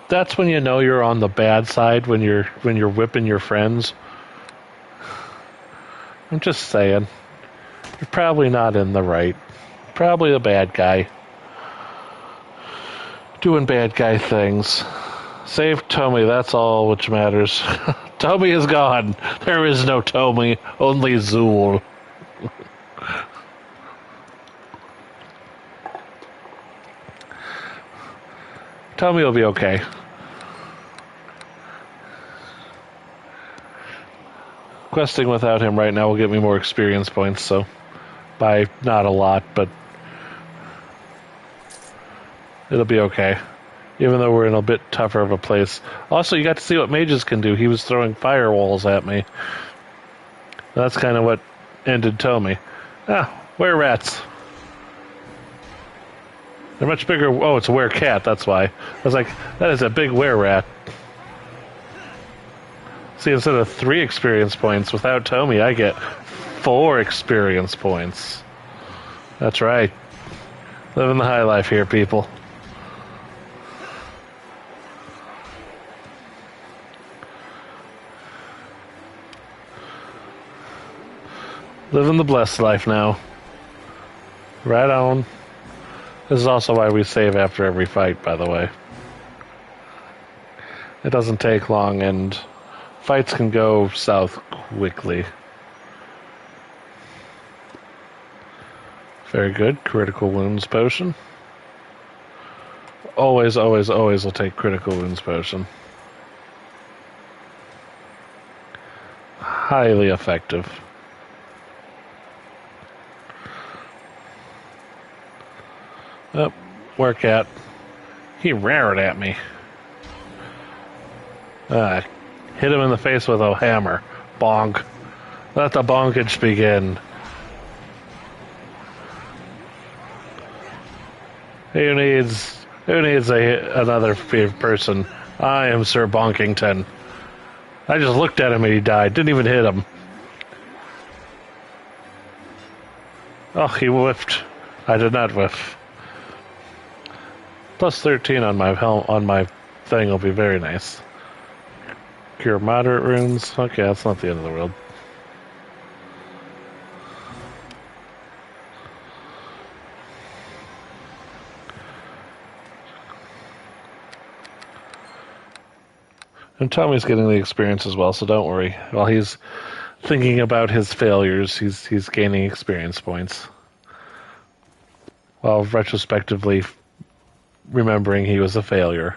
That's when you know you're on the bad side, when you're whipping your friends. I'm just saying. You're probably not in the right. Probably a bad guy. Doing bad guy things. Save Tommy, that's all which matters. Tommy is gone. There is no Tommy, only Zool. Tommy will be okay. Questing without him right now will get me more experience points, so by not a lot, but it'll be okay. Even though we're in a bit tougher of a place. Also, you got to see what mages can do. He was throwing firewalls at me. That's kind of what ended Tommy. Were-rats. They're much bigger. Oh, it's a were-cat, that's why. I was like, that is a big were-rat. See, instead of 3 experience points without Tommy, I get 4 experience points. That's right. Living the high life here, people. Living the blessed life now. Right on. This is also why we save after every fight, by the way. It doesn't take long, and fights can go south quickly. Very good. Critical wounds potion. Always, always, always will take critical wounds potion. Highly effective. Oh, work at. He roared at me. Hit him in the face with a hammer. Bonk. Let the bonkage begin. Who needs another person? I am Sir Bonkington. I just looked at him and he died. Didn't even hit him. Oh, he whiffed. I did not whiff. Plus 13 on my thing will be very nice. Cure moderate wounds. Okay, that's not the end of the world. And Tommy's getting the experience as well, so don't worry. While he's thinking about his failures, he's gaining experience points. While retrospectively remembering he was a failure.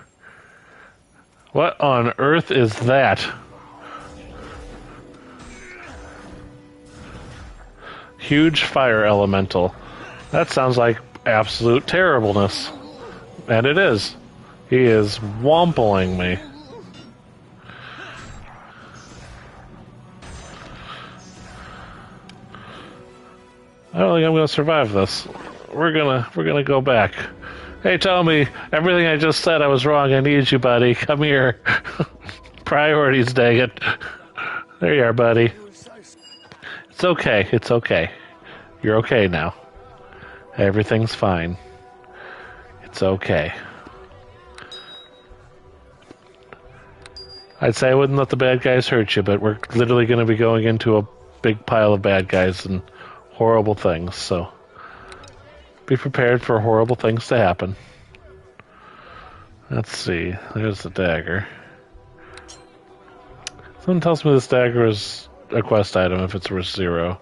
What on earth is that? Huge fire elemental. That sounds like absolute terribleness. And it is. He is wompling me. I don't think I'm gonna survive this. We're gonna go back. Hey Tommy, everything I just said I was wrong. I need you, buddy. Come here. Priorities, dang it. There you are, buddy. It's okay. It's okay. You're okay now. Everything's fine. It's okay. I'd say I wouldn't let the bad guys hurt you, but we're literally going to be going into a big pile of bad guys and horrible things, so be prepared for horrible things to happen. Let's see. There's the dagger. Someone tells me this dagger is a quest item if it's worth 0.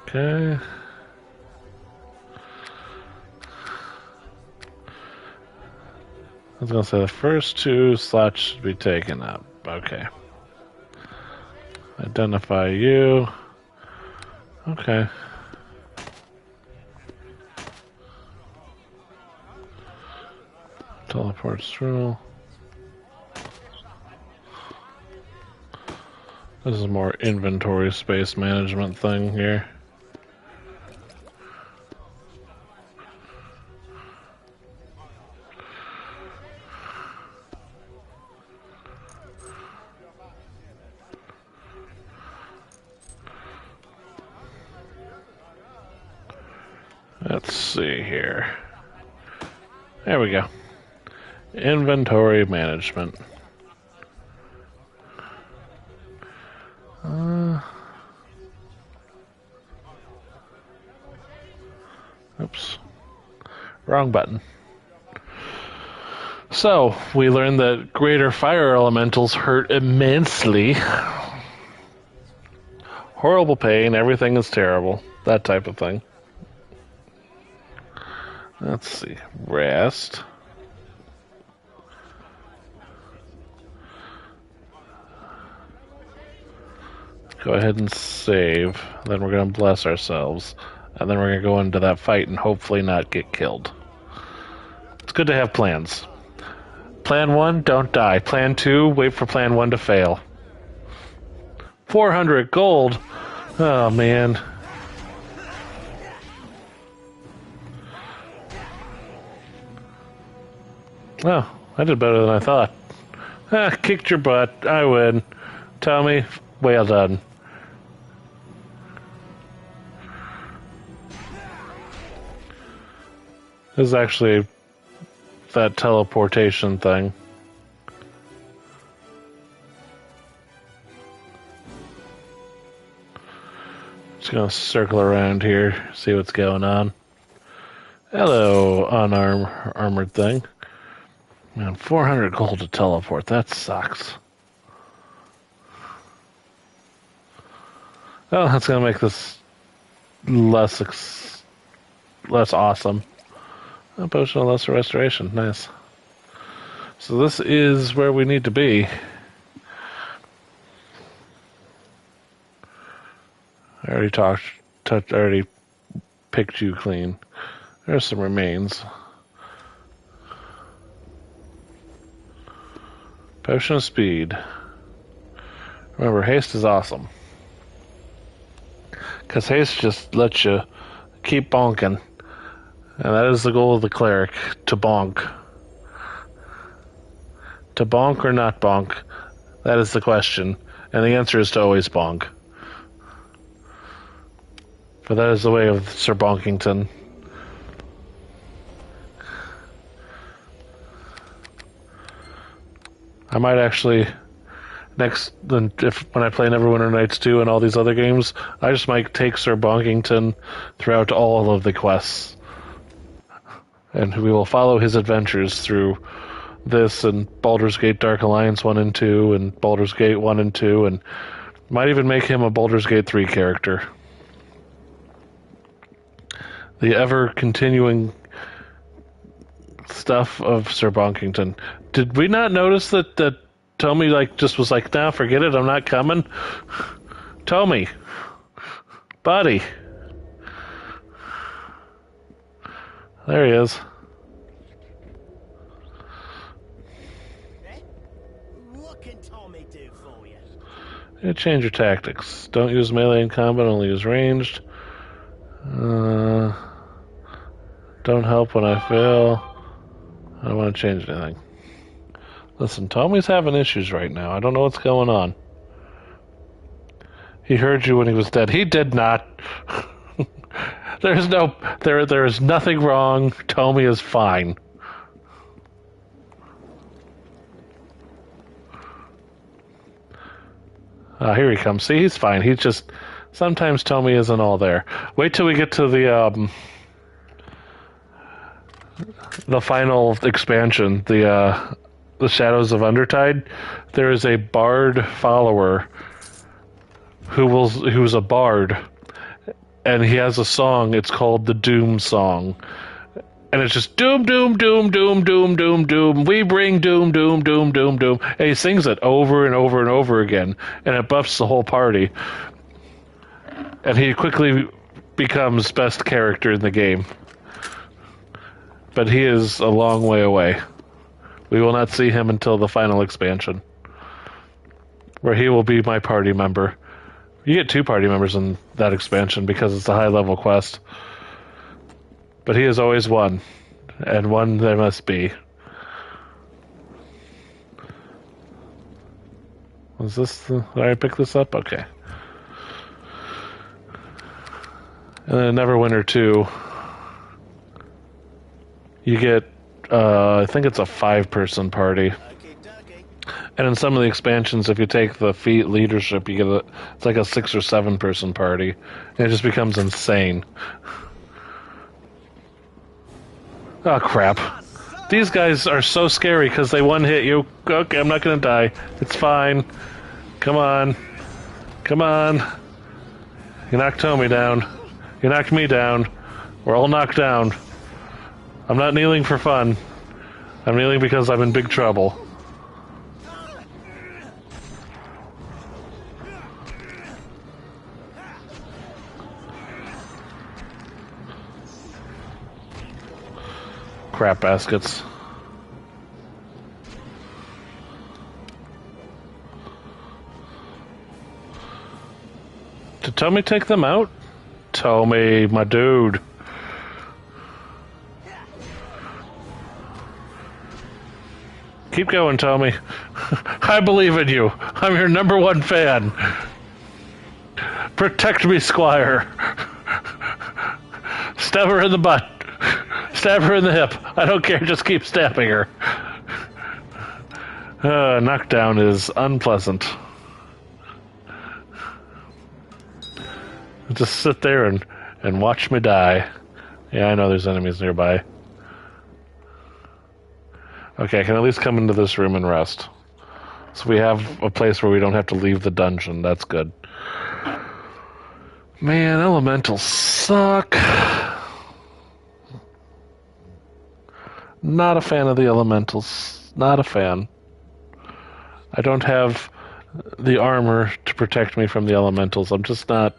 Okay. I was going to say the first 2 slots should be taken up. Okay. Identify you. Okay. Teleports through. This is more inventory space management thing here. Let's see here. There we go. Inventory management. Oops. Wrong button. So, we learned that greater fire elementals hurt immensely. Horrible pain, everything is terrible. That type of thing. Let's see. Rest. Go ahead and save. Then we're going to bless ourselves. And then we're going to go into that fight and hopefully not get killed. It's good to have plans. Plan 1, don't die. Plan 2, wait for plan 1 to fail. 400 gold! Oh, man. Oh, I did better than I thought. Kicked your butt. I win. Tommy, well done. This is actually that teleportation thing. Just gonna circle around here, see what's going on. Hello, armored thing. Man, 400 gold to teleport. That sucks. Oh, that's gonna make this less awesome. A potion of lesser restoration. Nice. So this is where we need to be. I already already picked you clean. There's some remains. Potion of speed. Remember, haste is awesome. Because haste just lets you keep bonking. And that is the goal of the cleric, to bonk. To bonk or not bonk? That is the question. And the answer is to always bonk. For that is the way of Sir Bonkington. I might actually, when I play Neverwinter Nights 2 and all these other games, I just might take Sir Bonkington throughout all of the quests. And we will follow his adventures through this and Baldur's Gate Dark Alliance 1 and 2 and Baldur's Gate 1 and 2 and might even make him a Baldur's Gate 3 character. The ever-continuing stuff of Sir Bonkington. Did we not notice that Tommy just was like, nah, forget it, I'm not coming? Tommy. Buddy. There he is. What can Tommy do for you? Yeah, change your tactics. Don't use melee in combat, only use ranged. Don't help when I fail. I don't want to change anything. Listen, Tommy's having issues right now. I don't know what's going on. He heard you when he was dead. He did not. There is nothing wrong. Tommy is fine. Here he comes. See, he's fine. He's just sometimes Tommy isn't all there. Wait till we get to the final expansion, the Shadows of Undertide. There is a bard follower who's a bard, and he has a song. It's called the Doom Song, and it's just doom, doom, doom, doom, doom, doom, doom. We bring doom, doom, doom, doom, doom. And he sings it over and over and over again, and it buffs the whole party. And he quickly becomes best character in the game. But he is a long way away. We will not see him until the final expansion, where he will be my party member. You get 2 party members in that expansion because it's a high-level quest. But he is always one, and one there must be. Was this did I pick this up? Okay. And then Neverwinter 2, you get, I think it's a 5-person party. And in some of the expansions, if you take the feat leadership, you get it's like a 6 or 7-person party. And it just becomes insane. Oh, crap. These guys are so scary because they one-hit you. Okay, I'm not going to die. It's fine. Come on. Come on. You knocked Tommy down. You knocked me down. We're all knocked down. I'm not kneeling for fun. I'm kneeling because I'm in big trouble. Crap baskets. Did Tommy take them out? Tommy, my dude. Keep going, Tommy. I believe in you. I'm your #1 fan. Protect me, Squire. Stab her in the butt. Stab her in the hip. I don't care, just keep stabbing her. Knockdown is unpleasant. Just sit there and watch me die. Yeah, I know there's enemies nearby. Okay, I can at least come into this room and rest. So we have a place where we don't have to leave the dungeon. That's good. Man, elementals suck. Not a fan of the elementals. Not a fan. I don't have the armor to protect me from the elementals. I'm just not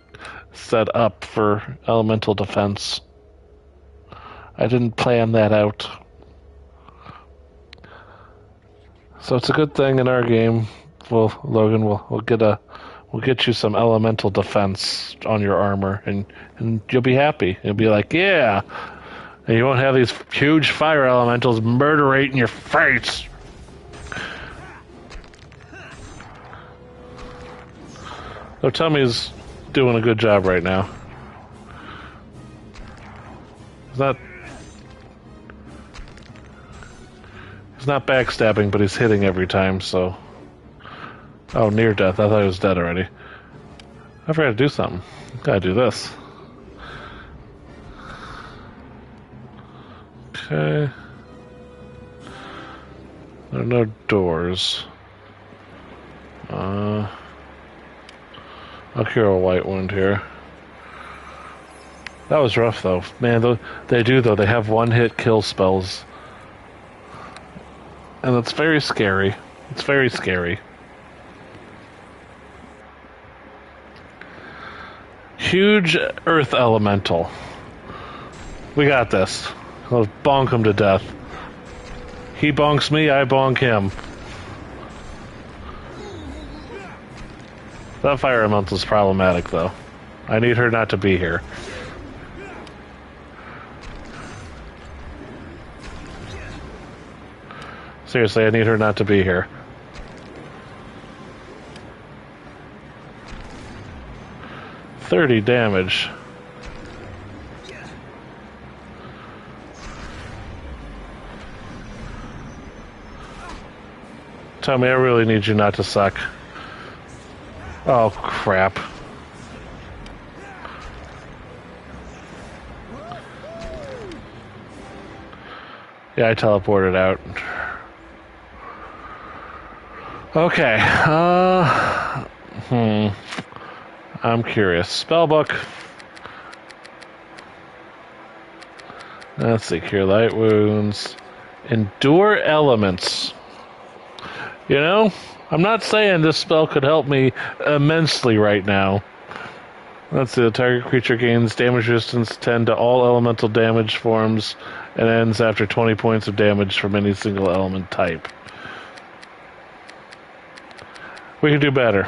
set up for elemental defense. I didn't plan that out. So it's a good thing in our game. Well, Logan, we'll get you some elemental defense on your armor, and you'll be happy. You'll be like, yeah, and you won't have these huge fire elementals murderating your face. So Tommy's doing a good job right now. He's not backstabbing, but he's hitting every time, so... Oh, near death. I thought he was dead already. I forgot to do something. Gotta do this. Okay. There are no doors. I'll cure a white wound here. That was rough, though. Man, they do, though. They have one-hit kill spells. And it's very scary. It's very scary. Huge earth elemental. We got this. I'll bonk him to death. He bonks me, I bonk him. That fire elemental is problematic, though. I need her not to be here. Seriously, I need her not to be here. $30 damage. Tommy, I really need you not to suck. Oh, crap. Yeah, I teleported out. Okay. I'm curious. Spellbook. Let's see. Cure light wounds. Endure elements. You know, I'm not saying this spell could help me immensely right now. Let's see. The target creature gains damage resistance 10 to all elemental damage forms and ends after 20 points of damage from any single element type. We can do better.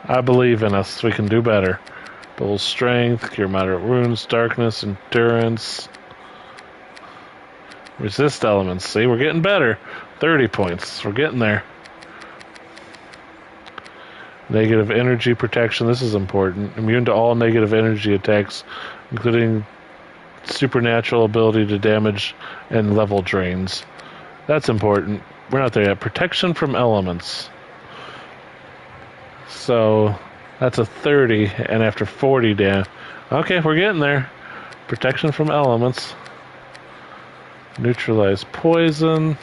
I believe in us. We can do better. Build strength, cure moderate wounds, darkness, endurance. Resist elements. See, we're getting better. 30 points. We're getting there. Negative energy protection. This is important. Immune to all negative energy attacks, including supernatural ability to damage and level drains. That's important. We're not there yet. Protection from elements. So that's a 30, and after 40 damage. Okay, we're getting there. Protection from elements. Neutralize poison.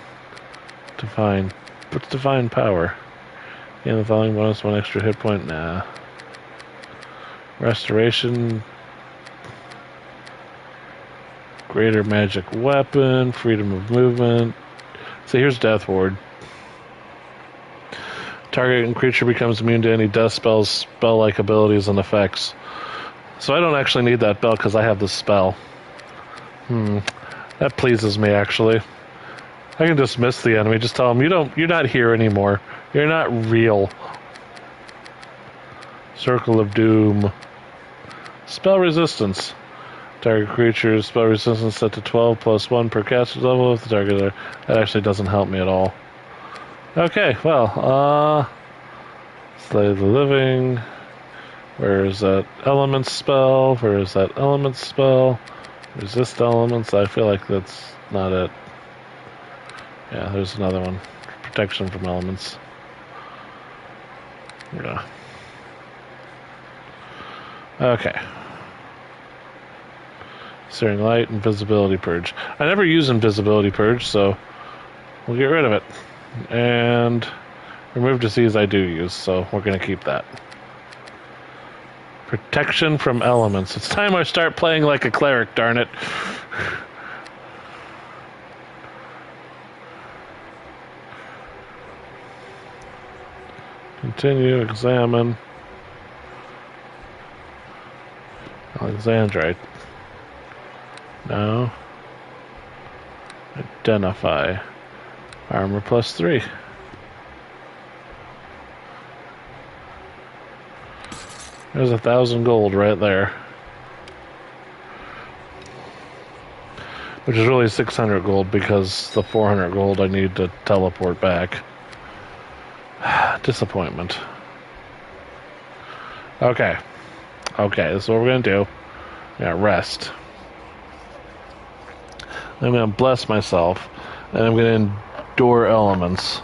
Divine. What's divine power? Gain the following bonus, 1 extra hit point. Nah. Restoration. Greater magic weapon. Freedom of movement. So here's Death Ward. Target and creature becomes immune to any death spells, spell-like abilities, and effects. So I don't actually need that bell because I have this spell. That pleases me, actually. I can dismiss the enemy. Just tell them, you're not here anymore. You're not real. Circle of Doom. Spell resistance. Target creature's spell resistance set to 12 plus 1 per caster level if the target... That actually doesn't help me at all. Okay, well, Slay the Living. Where is that elements spell? Where is that elements spell? Resist elements. I feel like that's not it. Yeah, there's another one. Protection from elements. Yeah. Okay. Searing Light, Invisibility Purge. I never use Invisibility Purge, so we'll get rid of it. And Remove Disease I do use, so we're going to keep that. Protection from elements. It's time I start playing like a cleric, darn it. Continue, examine. Alexandrite. No. Identify. Armor +3. There's 1,000 gold right there. Which is really 600 gold because the 400 gold I need to teleport back. Disappointment. Okay. Okay, this is what we're gonna do. Yeah, rest. I'm gonna bless myself, and I'm gonna endure elements.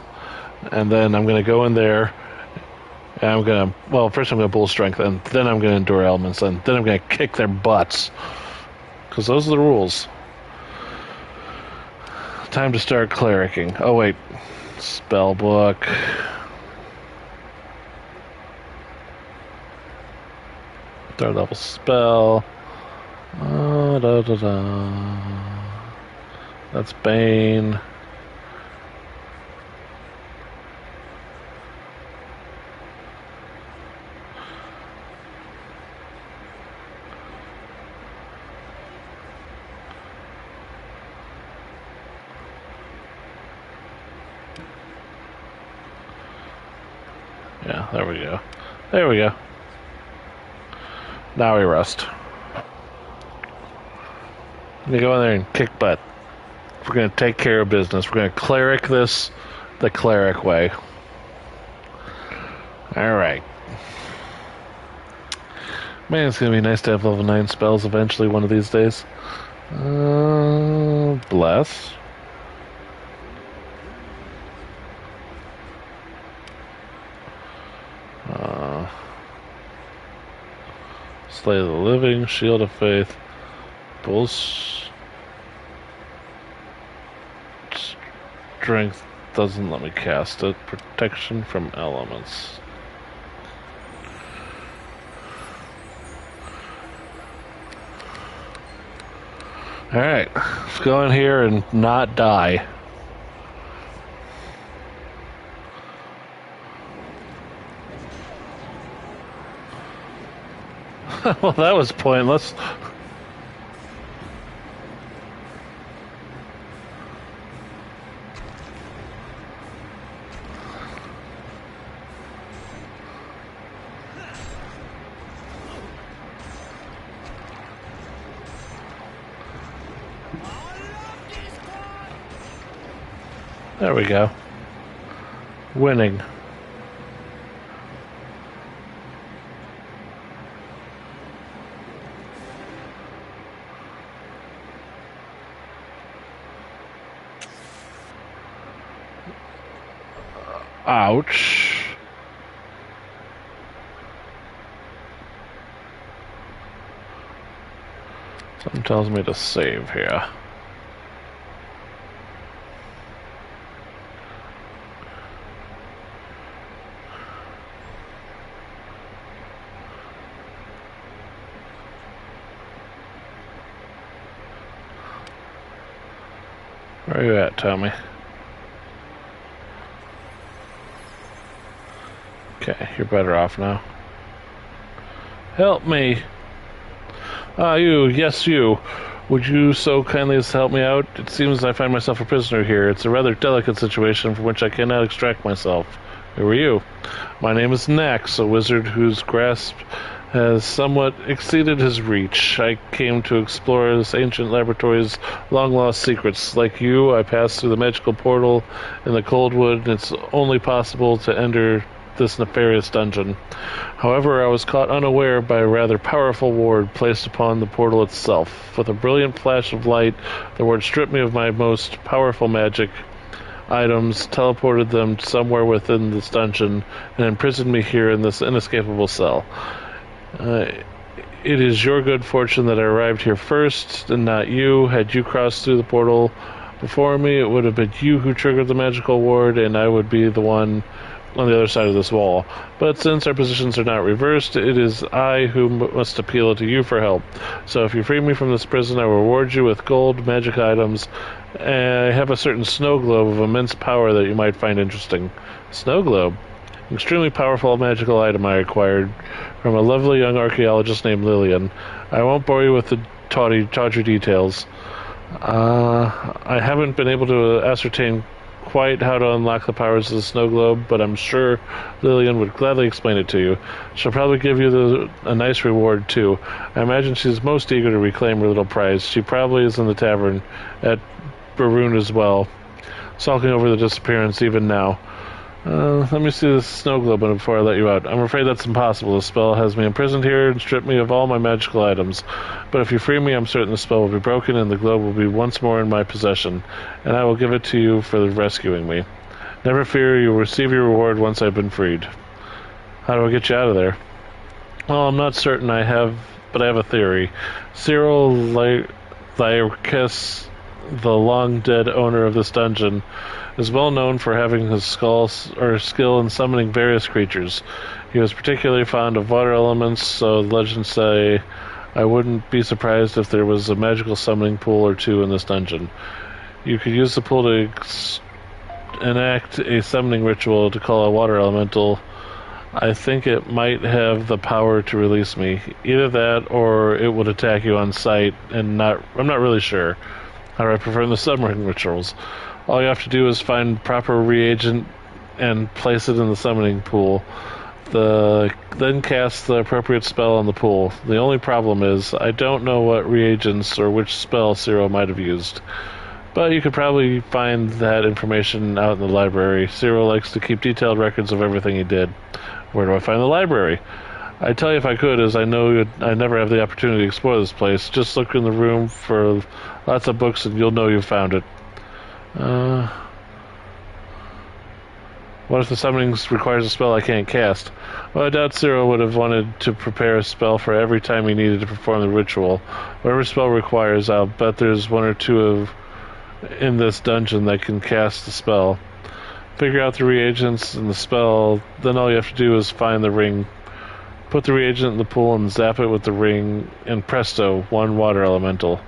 And then I'm gonna go in there, and I'm gonna, well, first I'm gonna bull strength, and then I'm gonna endure elements, and then I'm gonna kick their butts. Because those are the rules. Time to start clericking. Oh wait, spell book. Third level spell. That's Bane. Yeah, there we go. There we go. Now we rest. We go in there and kick butt. We're going to take care of business. We're going to cleric this the cleric way. Alright. Man, it's going to be nice to have level 9 spells eventually one of these days. Bless. Slay the living, shield of faith, bulls. Strength doesn't let me cast it. Protection from elements. Alright, let's go in here and not die. Well, that was pointless. There we go. Winning. Ouch. Something tells me to save here. Where are you at, Tommy? Okay, you're better off now. Help me! Ah, you, yes you. Would you so kindly as to help me out? It seems I find myself a prisoner here. It's a rather delicate situation from which I cannot extract myself. Who are you? My name is Nax, a wizard whose grasp has somewhat exceeded his reach. I came to explore this ancient laboratory's long-lost secrets. Like you, I passed through the magical portal in the Coldwood, and it's only possible to enter this nefarious dungeon. However, I was caught unaware by a rather powerful ward placed upon the portal itself. With a brilliant flash of light, the ward stripped me of my most powerful magic items, teleported them somewhere within this dungeon, and imprisoned me here in this inescapable cell. It is your good fortune that I arrived here first, and not you. Had you crossed through the portal before me, it would have been you who triggered the magical ward, and I would be the one on the other side of this wall. But since our positions are not reversed, it is I who must appeal to you for help. So if you free me from this prison, I will reward you with gold, magic items, and I have a certain snow globe of immense power that you might find interesting. Snow globe? Extremely powerful magical item I acquired from a lovely young archaeologist named Lillian. I won't bore you with the tawdry details. I haven't been able to ascertain quite how to unlock the powers of the snow globe, but I'm sure Lillian would gladly explain it to you. She'll probably give you a nice reward, too. I imagine she's most eager to reclaim her little prize. She probably is in the tavern at Baroon as well, sulking over the disappearance even now. Let me see this snow globe before I let you out. I'm afraid that's impossible. The spell has me imprisoned here and stripped me of all my magical items. But if you free me, I'm certain the spell will be broken and the globe will be once more in my possession, and I will give it to you for rescuing me. Never fear, you will receive your reward once I've been freed. How do I get you out of there? Well, I'm not certain but I have a theory. Cyril Lycus, the long-dead owner of this dungeon, is well known for having his skill in summoning various creatures. He was particularly fond of water elements, so legends say I wouldn't be surprised if there was a magical summoning pool or two in this dungeon. You could use the pool to enact a summoning ritual to call a water elemental. I think it might have the power to release me. Either that, or it would attack you on sight, and I'm not really sure. How do I perform the summoning rituals? All you have to do is find proper reagent and place it in the summoning pool. Then cast the appropriate spell on the pool. The only problem is, I don't know what reagents or which spell Cyril might have used. But you could probably find that information out in the library. Cyril likes to keep detailed records of everything he did. Where do I find the library? I'd tell you if I could, as I know I never have the opportunity to explore this place. Just look in the room for lots of books and you'll know you've found it. What if the summoning requires a spell I can't cast? Well, I doubt Cyril would have wanted to prepare a spell for every time he needed to perform the ritual. Whatever spell requires, I'll bet there's one or two in this dungeon that can cast the spell. Figure out the reagents and the spell, then all you have to do is find the ring. Put the reagent in the pool and zap it with the ring, and presto, one water elemental.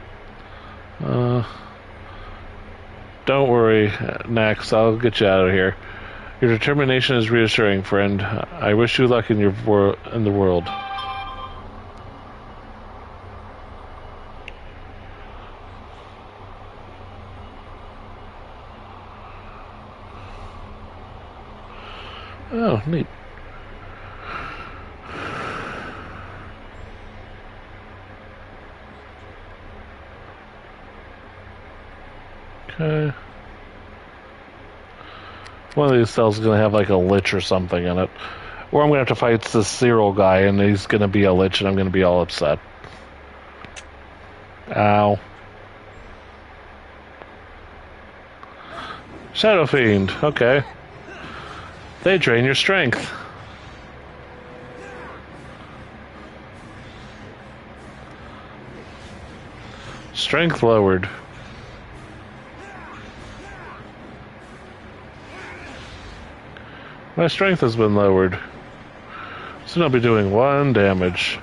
Don't worry, Nax, I'll get you out of here. Your determination is reassuring, friend. I wish you luck in the world. Oh, neat. Okay. One of these cells is going to have like a lich or something in it. Or I'm going to have to fight this Cyril guy and he's going to be a lich and I'm going to be all upset. Ow. Shadow Fiend. Okay. They drain your strength. Strength lowered. My strength has been lowered. So I'll be doing 1 damage.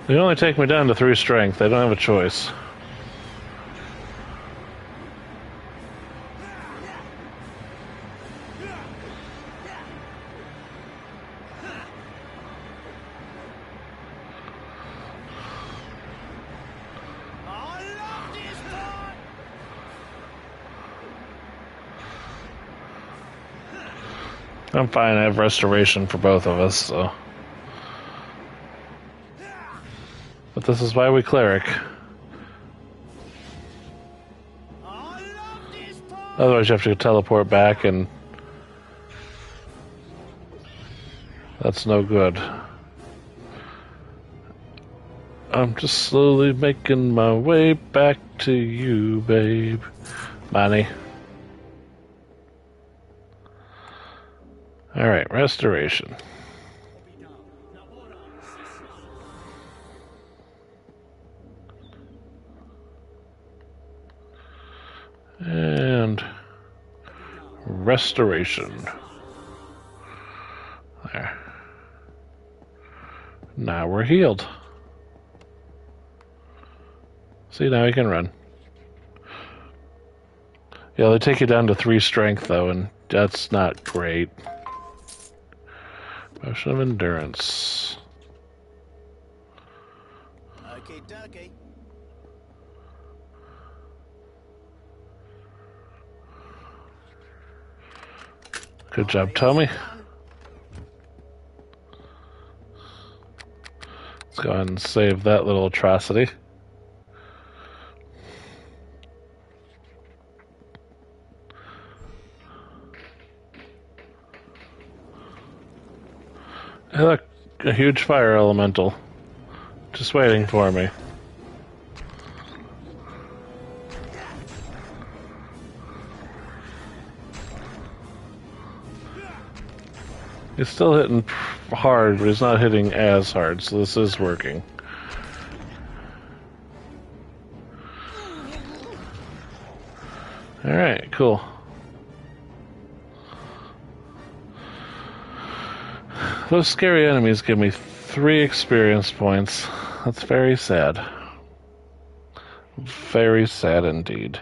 They only take me down to 3 strength. I don't have a choice. I'm fine. I have restoration for both of us, so. But this is why we cleric. Otherwise you have to teleport back and that's no good. I'm just slowly making my way back to you, babe. Money. Alright, restoration. And restoration. There. Now we're healed. See, now we can run. Yeah, they take you down to 3 strength, though, and that's not great. Potion of endurance. Okay, dokie. Good job, Tommy. Let's go ahead and save that little atrocity. Hey, look, a huge fire elemental. Just waiting for me. He's still hitting hard, but he's not hitting as hard, so this is working. Alright, cool. Those scary enemies give me 3 experience points. That's very sad. Very sad indeed.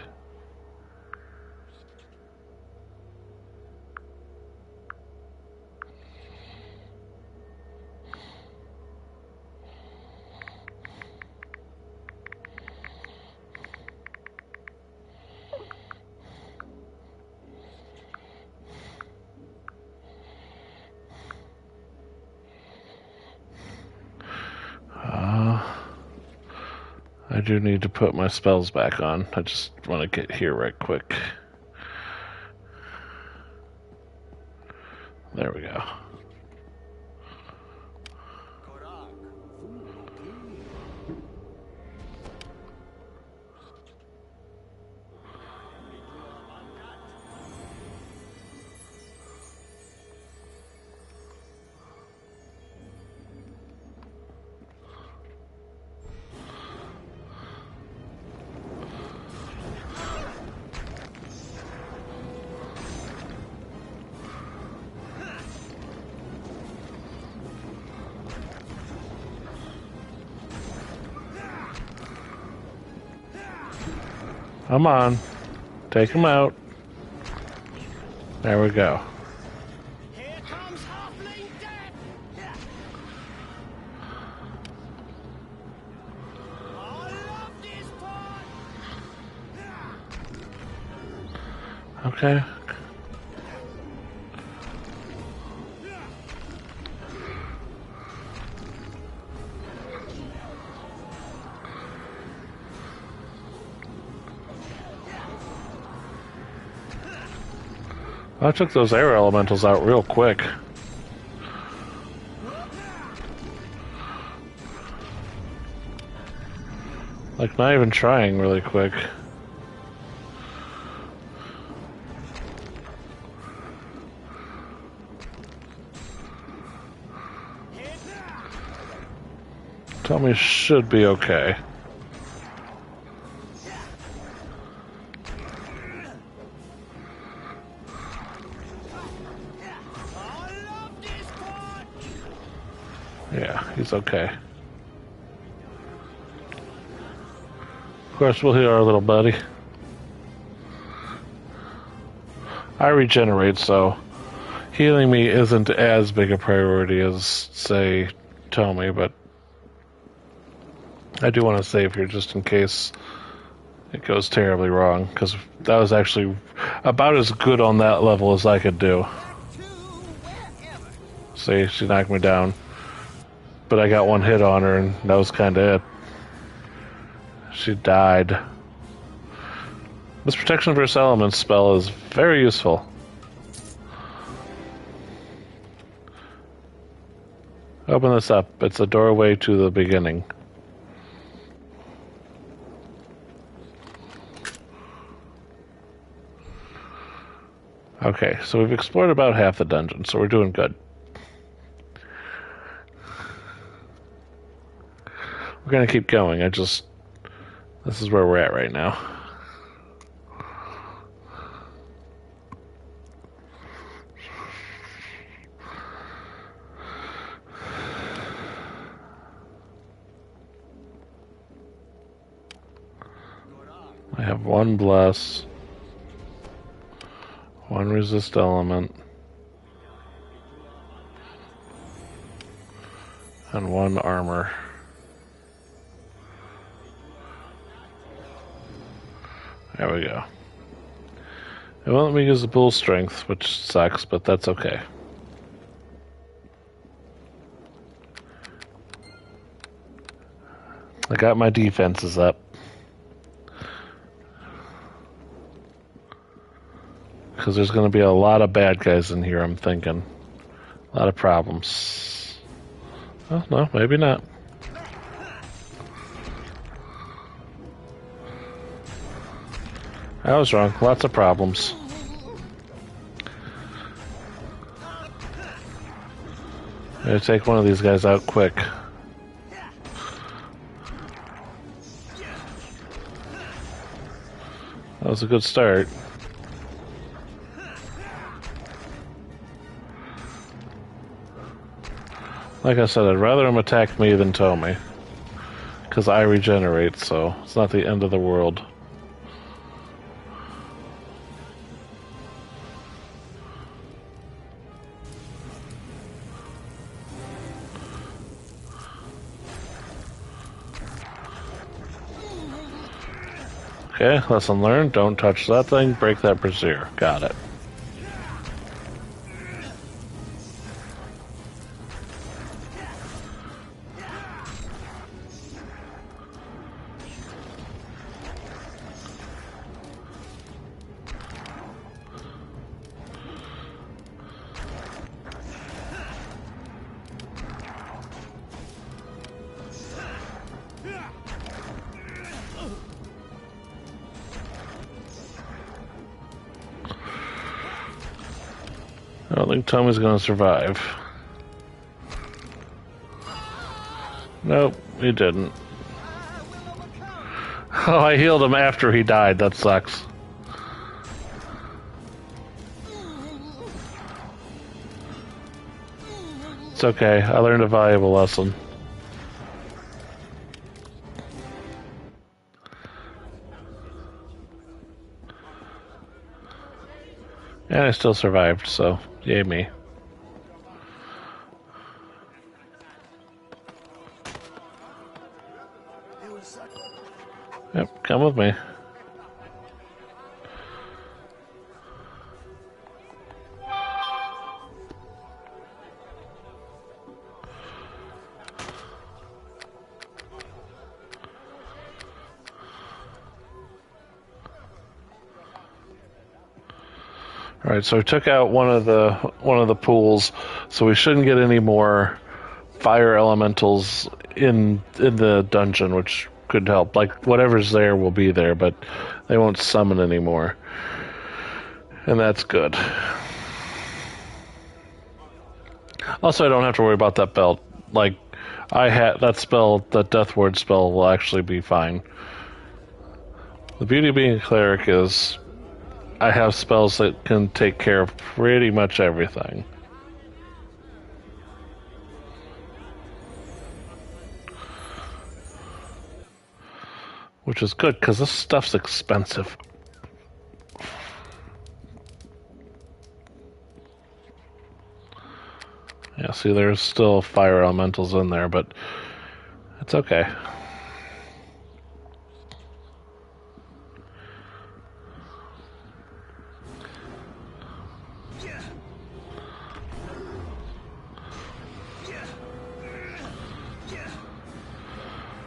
I do need to put my spells back on. I just want to get here right quick. There we go. Come on. Take him out. There we go. Here comes halfling death. I love this part. Okay. I took those air elementals out real quick. Like, not even trying really quick. Tell me should be okay. Yeah, he's okay. Of course, we'll heal our little buddy. I regenerate, so healing me isn't as big a priority as, say, Tommy, but I do want to save here just in case it goes terribly wrong, because that was actually about as good on that level as I could do. See, she knocked me down. But I got one hit on her, and that was kind of it. She died. This Protection versus Elements spell is very useful. Open this up. It's a doorway to the beginning. Okay, so we've explored about half the dungeon, so we're doing good. We're gonna keep going. This is where we're at right now. have one bless, one resist element, and one armor. There we go. It won't let me use the bull strength, which sucks, but that's okay. I got my defenses up. Because there's going to be a lot of bad guys in here, I'm thinking. A lot of problems. Oh, no, maybe not. I was wrong. Lots of problems. I'm going to take one of these guys out quick. That was a good start. Like I said, I'd rather him attack me than tow me. Because I regenerate, so it's not the end of the world. Okay, lesson learned. Don't touch that thing. Break that brazier. Got it. I don't think Tommy's gonna survive. Nope, he didn't. Oh, I healed him after he died. That sucks. It's okay. I learned a valuable lesson. And I still survived, so yay me. Yep, come with me. Alright, so we took out one of the pools, so we shouldn't get any more fire elementals in the dungeon, which could help. Like, whatever's there will be there, but they won't summon anymore. And that's good. Also, I don't have to worry about that belt. Like, I had that spell, that Death Ward spell will actually be fine. The beauty of being a cleric is I have spells that can take care of pretty much everything. Which is good, because this stuff's expensive. Yeah, see, there's still fire elementals in there, but it's okay.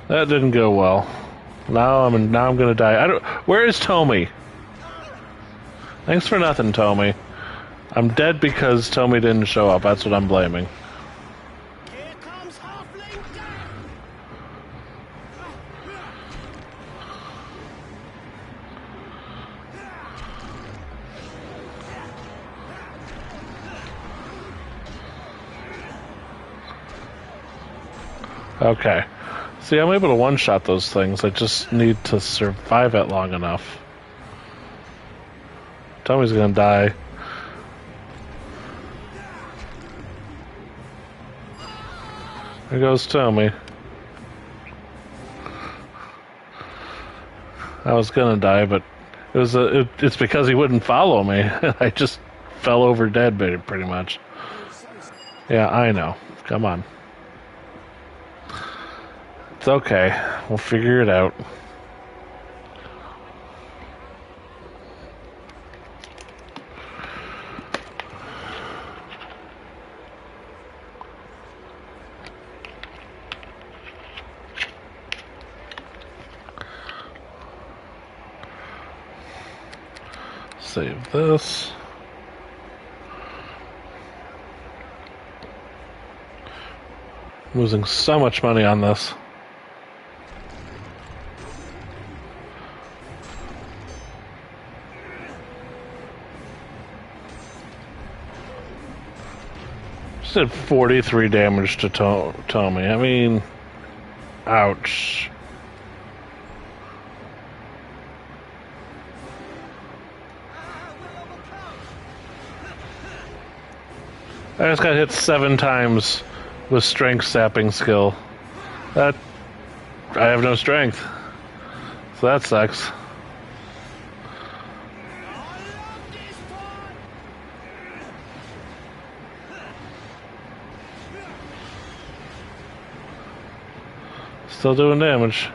That didn't go well. Now I'm gonna die. Where is Tommy? Thanks for nothing, Tommy. I'm dead because Tommy didn't show up. That's what I'm blaming. Here comes halfling death! Okay. See, I'm able to one-shot those things. I just need to survive it long enough. Tommy's gonna die. There goes Tommy. I was gonna die, but it's because he wouldn't follow me. I just fell over dead, pretty much. Yeah, I know. Come on. It's okay. We'll figure it out. Save this. Losing so much money on this. Just did 43 damage to Tommy. I mean, ouch. I just got hit 7 times with strength sapping skill. I have no strength. So that sucks. Still doing damage.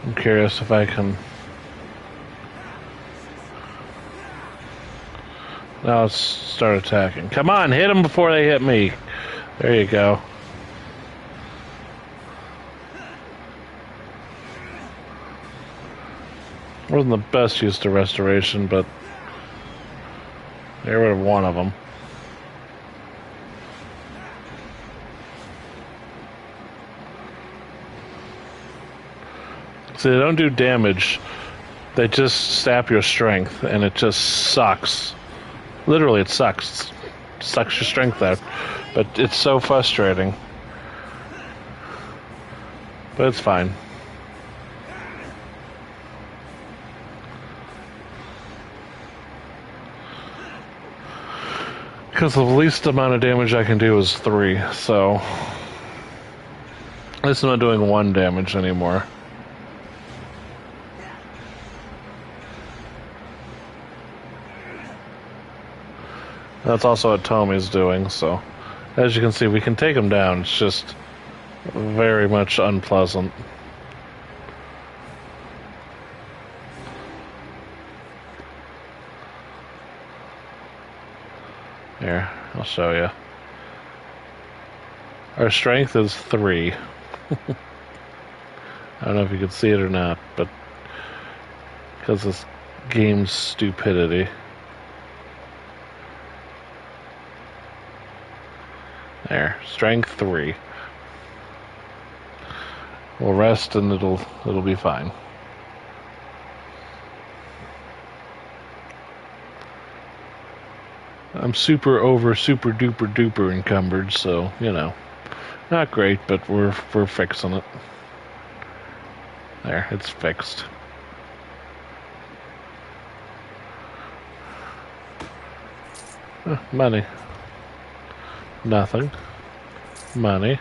I'm curious if I can... Now let's start attacking. Come on, hit them before they hit me. There you go. Wasn't the best use to restoration, but... Get rid of one of them. See, they don't do damage. They just sap your strength, and it just sucks. Literally, it sucks. It sucks your strength out. But it's so frustrating. But it's fine. Because the least amount of damage I can do is 3, so... At least I'm not doing 1 damage anymore. That's also what Tommy's doing, so... As you can see, we can take him down. It's just very much unpleasant. Here, I'll show you. Our strength is 3. I don't know if you can see it or not, but... Because this game's stupidity. There, strength 3. We'll rest and it'll be fine. I'm super duper duper encumbered, so you know, not great, but we're fixing it. There, it's fixed. Money. Nothing. Money.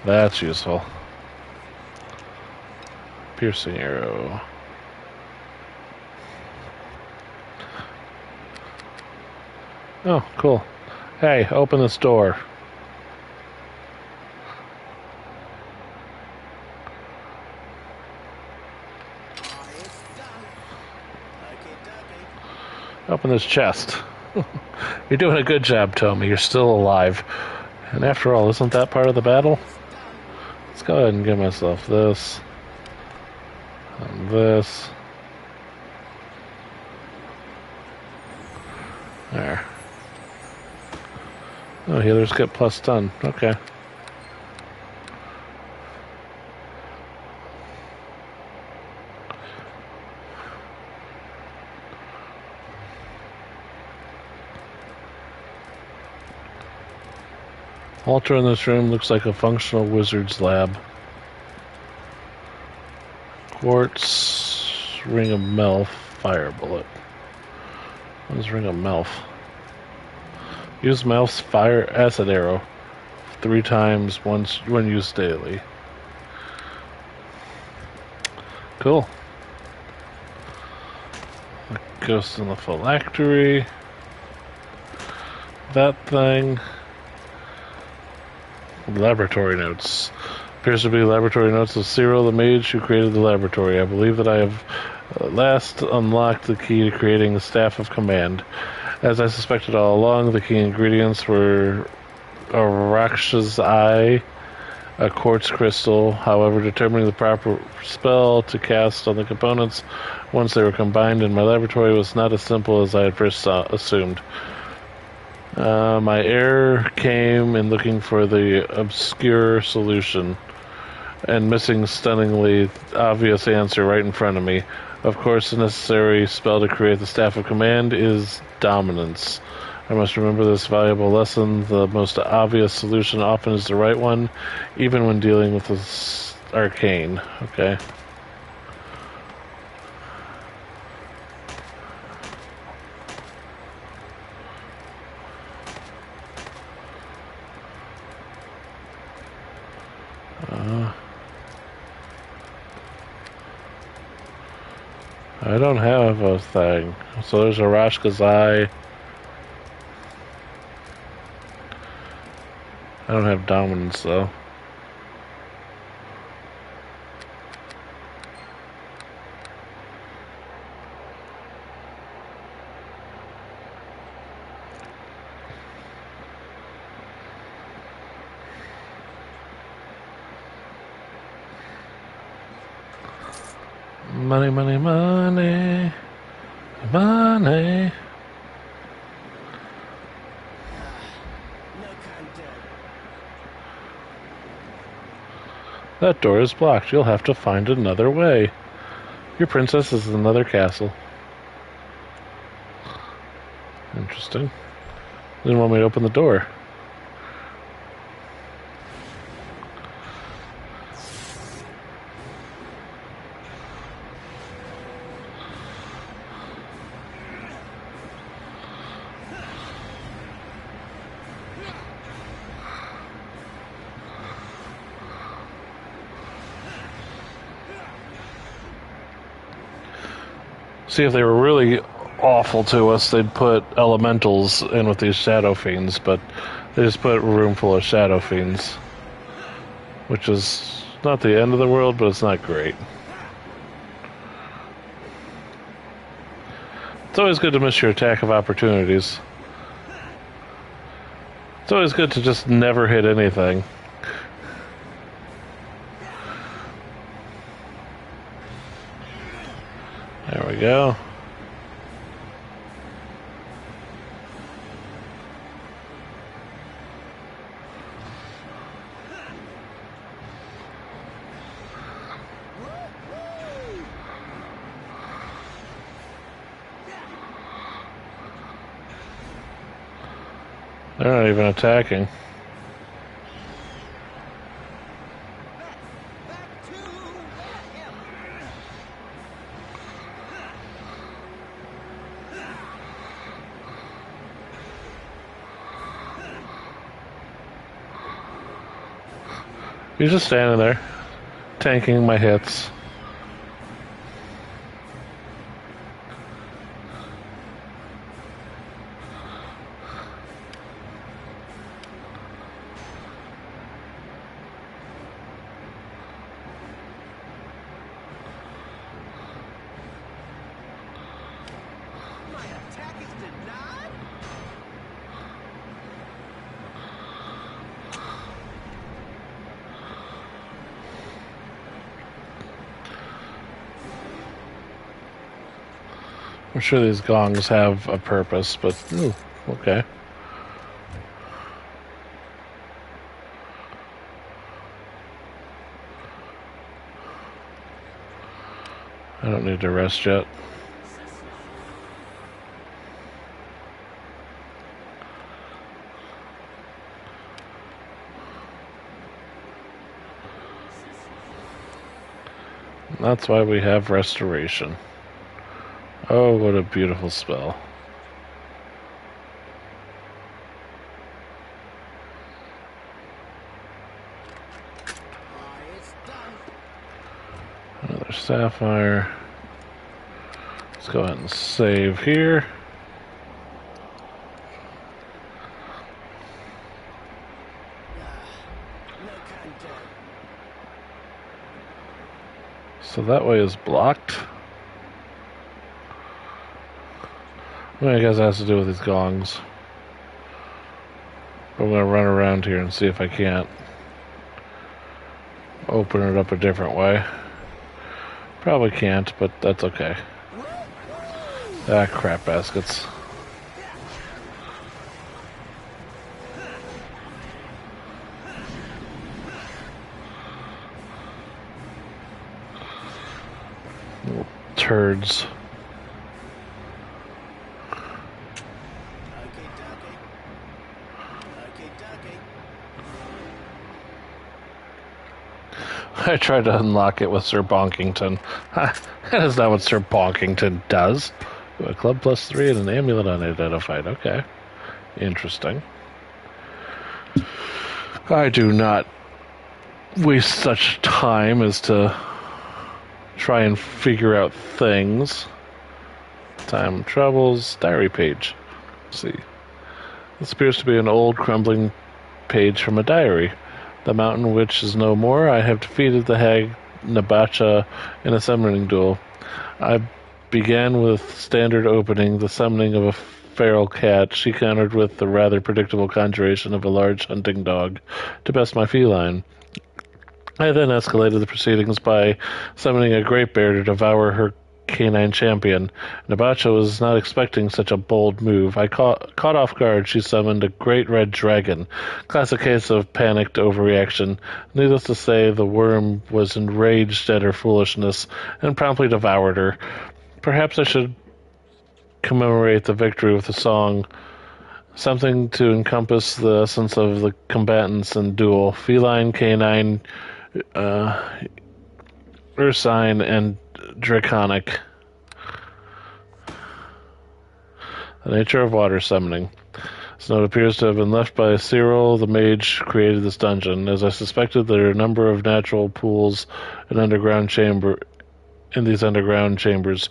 That's useful. Piercing arrow. Oh, cool. Hey, open this door. Open this chest. You're doing a good job, Tommy. You're still alive. And after all, isn't that part of the battle? Let's go ahead and give myself this. And this. There. Oh, healers get plus stun. Okay. Altar in this room looks like a functional wizard's lab. Quartz, ring of Melf, fire bullet. What is ring of Melf? Use Melf's fire acid arrow 3 times once when used daily. Cool. Ghost in the phylactery. That thing. Laboratory notes. Appears to be laboratory notes of Cyril the mage who created the laboratory. I believe that I have last unlocked the key to creating the Staff of Command. As I suspected all along, the key ingredients were a Raksha's eye, a quartz crystal. However, determining the proper spell to cast on the components once they were combined in my laboratory was not as simple as I had first assumed. My error came in looking for the obscure solution and missing stunningly obvious answer right in front of me. Of course, the necessary spell to create the Staff of Command is Dominance. I must remember this valuable lesson. The most obvious solution often is the right one, even when dealing with this arcane. Okay. I don't have a thing. So there's a Rashka's eye. I don't have dominance though. Money, money, money. Money. No content. That door is blocked. You'll have to find another way. Your princess is in another castle. Interesting. Didn't want me to open the door. See, if they were really awful to us, they'd put elementals in with these shadow fiends, but they just put a room full of shadow fiends, which is not the end of the world, but it's not great. It's always good to miss your attack of opportunities. It's always good to just never hit anything. There we go. They're not even attacking. Back to him. He's just standing there, tanking my hits. My attack is denied. I'm sure these gongs have a purpose, but ooh, okay. I don't need to rest yet. That's why we have restoration. Oh, what a beautiful spell. It's done. Another sapphire. Let's go ahead and save here. No can do. So that way is blocked. What I guess it has to do with these gongs. But I'm going to run around here and see if I can't open it up a different way. Probably can't, but that's okay. Ah, crap baskets. Little turds. Okay, dokie. Okay, dokie. I tried to unlock it with Sir Bonkington. That is not what Sir Bonkington does. A club +3 and an amulet unidentified. Okay. Interesting. I do not waste such time as to try and figure out things. Time travels, diary page. Let's see. This appears to be an old, crumbling page from a diary. The mountain witch is no more. I have defeated the hag Nabacha in a summoning duel. I began with standard opening, the summoning of a feral cat. She countered with the rather predictable conjuration of a large hunting dog to best my feline. I then escalated the proceedings by summoning a great bear to devour her canine champion. Nabacha was not expecting such a bold move. Caught off guard, she summoned a great red dragon. Classic case of panicked overreaction. Needless to say, the worm was enraged at her foolishness and promptly devoured her. Perhaps I should commemorate the victory with a song. Something to encompass the essence of the combatants in duel. Feline, canine, ursine, and draconic. The nature of water summoning. This note appears to have been left by Cyril, the mage who created this dungeon. As I suspected, there are a number of natural pools in these underground chambers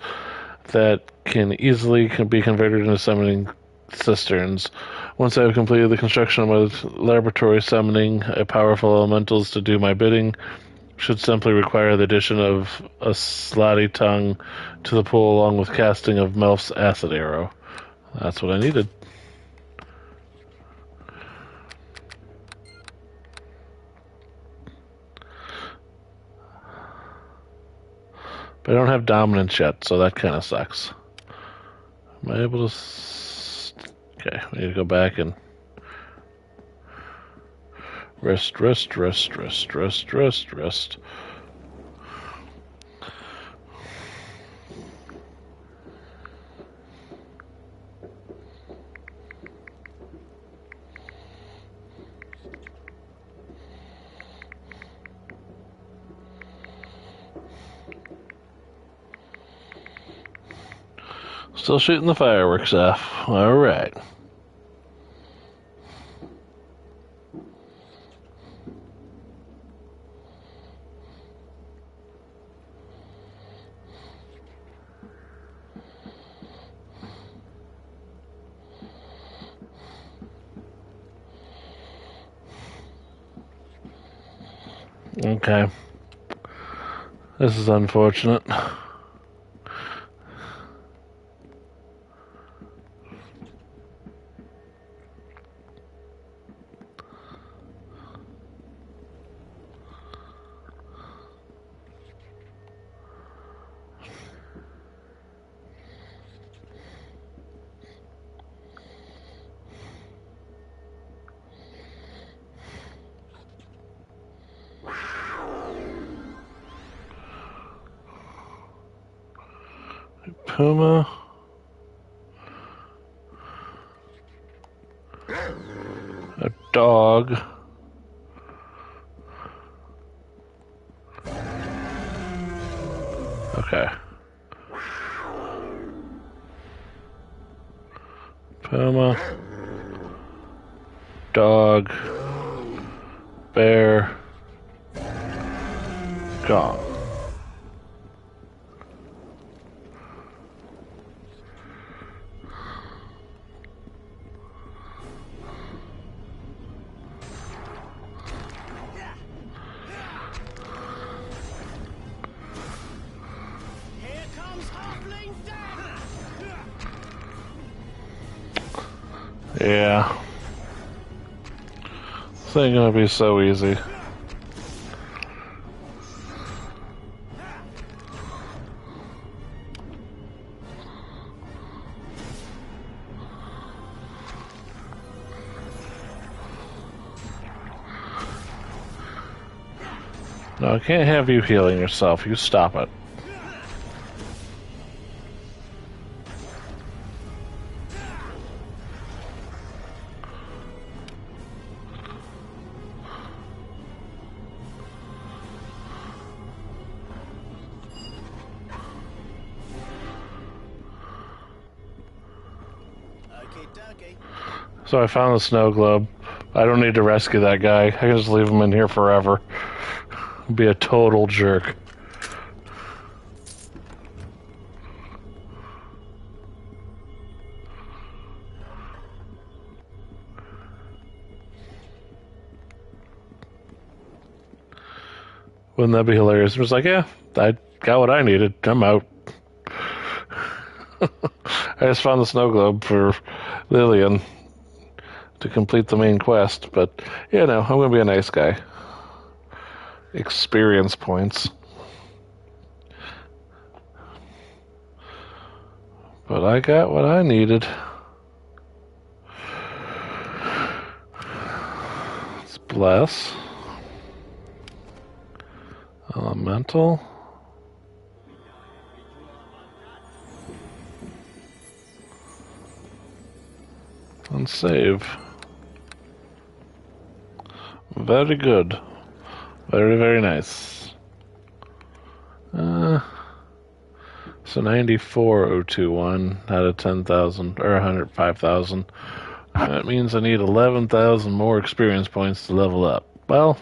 that can easily be converted into summoning cisterns. Once I have completed the construction of my laboratory, summoning a powerful elementals to do my bidding should simply require the addition of a slotty tongue to the pool along with casting of Melf's acid arrow. That's what I needed. But I don't have dominance yet, so that kind of sucks. Am I able to... Okay, we need to go back and... Rest. Still shooting the fireworks off. All right. Okay. This is unfortunate. Puma. A dog. Okay. Puma. Dog. Bear. Gone. Here comes Halfling Death! Yeah. This ain't gonna be so easy. No, I can't have you healing yourself. You stop it. Okay, dokie. So I found the snow globe. I don't need to rescue that guy. I can just leave him in here forever. Be a total jerk. Wouldn't that be hilarious? It was like, yeah, I got what I needed. I'm out. I just found the snow globe for Lillian to complete the main quest, but you know, I'm gonna be a nice guy. Experience points. But I got what I needed. Let's bless. Elemental. And save. Very good. Very, very nice. So 94,021 out of 10,000, or 105,000. That means I need 11,000 more experience points to level up. Well,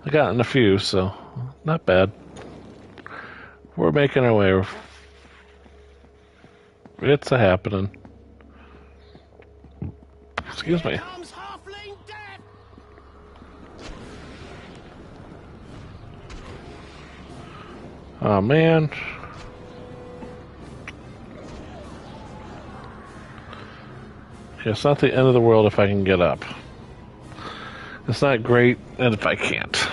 I gotten a few, so not bad. We're making our way. It's a happening. Excuse me. Here comes Halfling Death! Oh man. It's not the end of the world if I can get up. It's not great, and if I can't.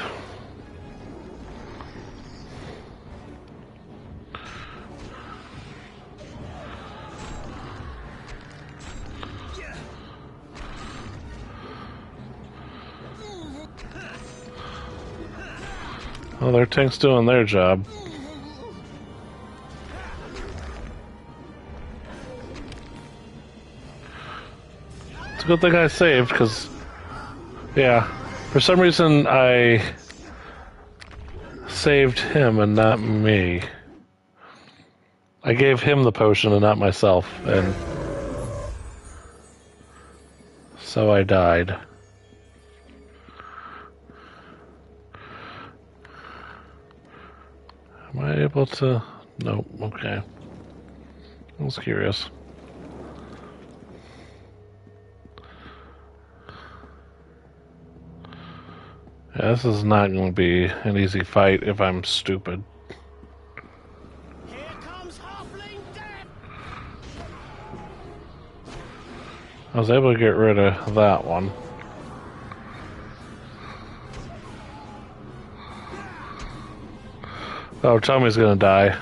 Well, their tank's doing their job. It's a good thing I saved, because, yeah, for some reason I saved him and not me. I gave him the potion and not myself, and so I died. Am I able to? Nope, okay. I was curious. Yeah, this is not going to be an easy fight if I'm stupid. Here comes Halfling Death! I was able to get rid of that one. Oh, Tommy's gonna die.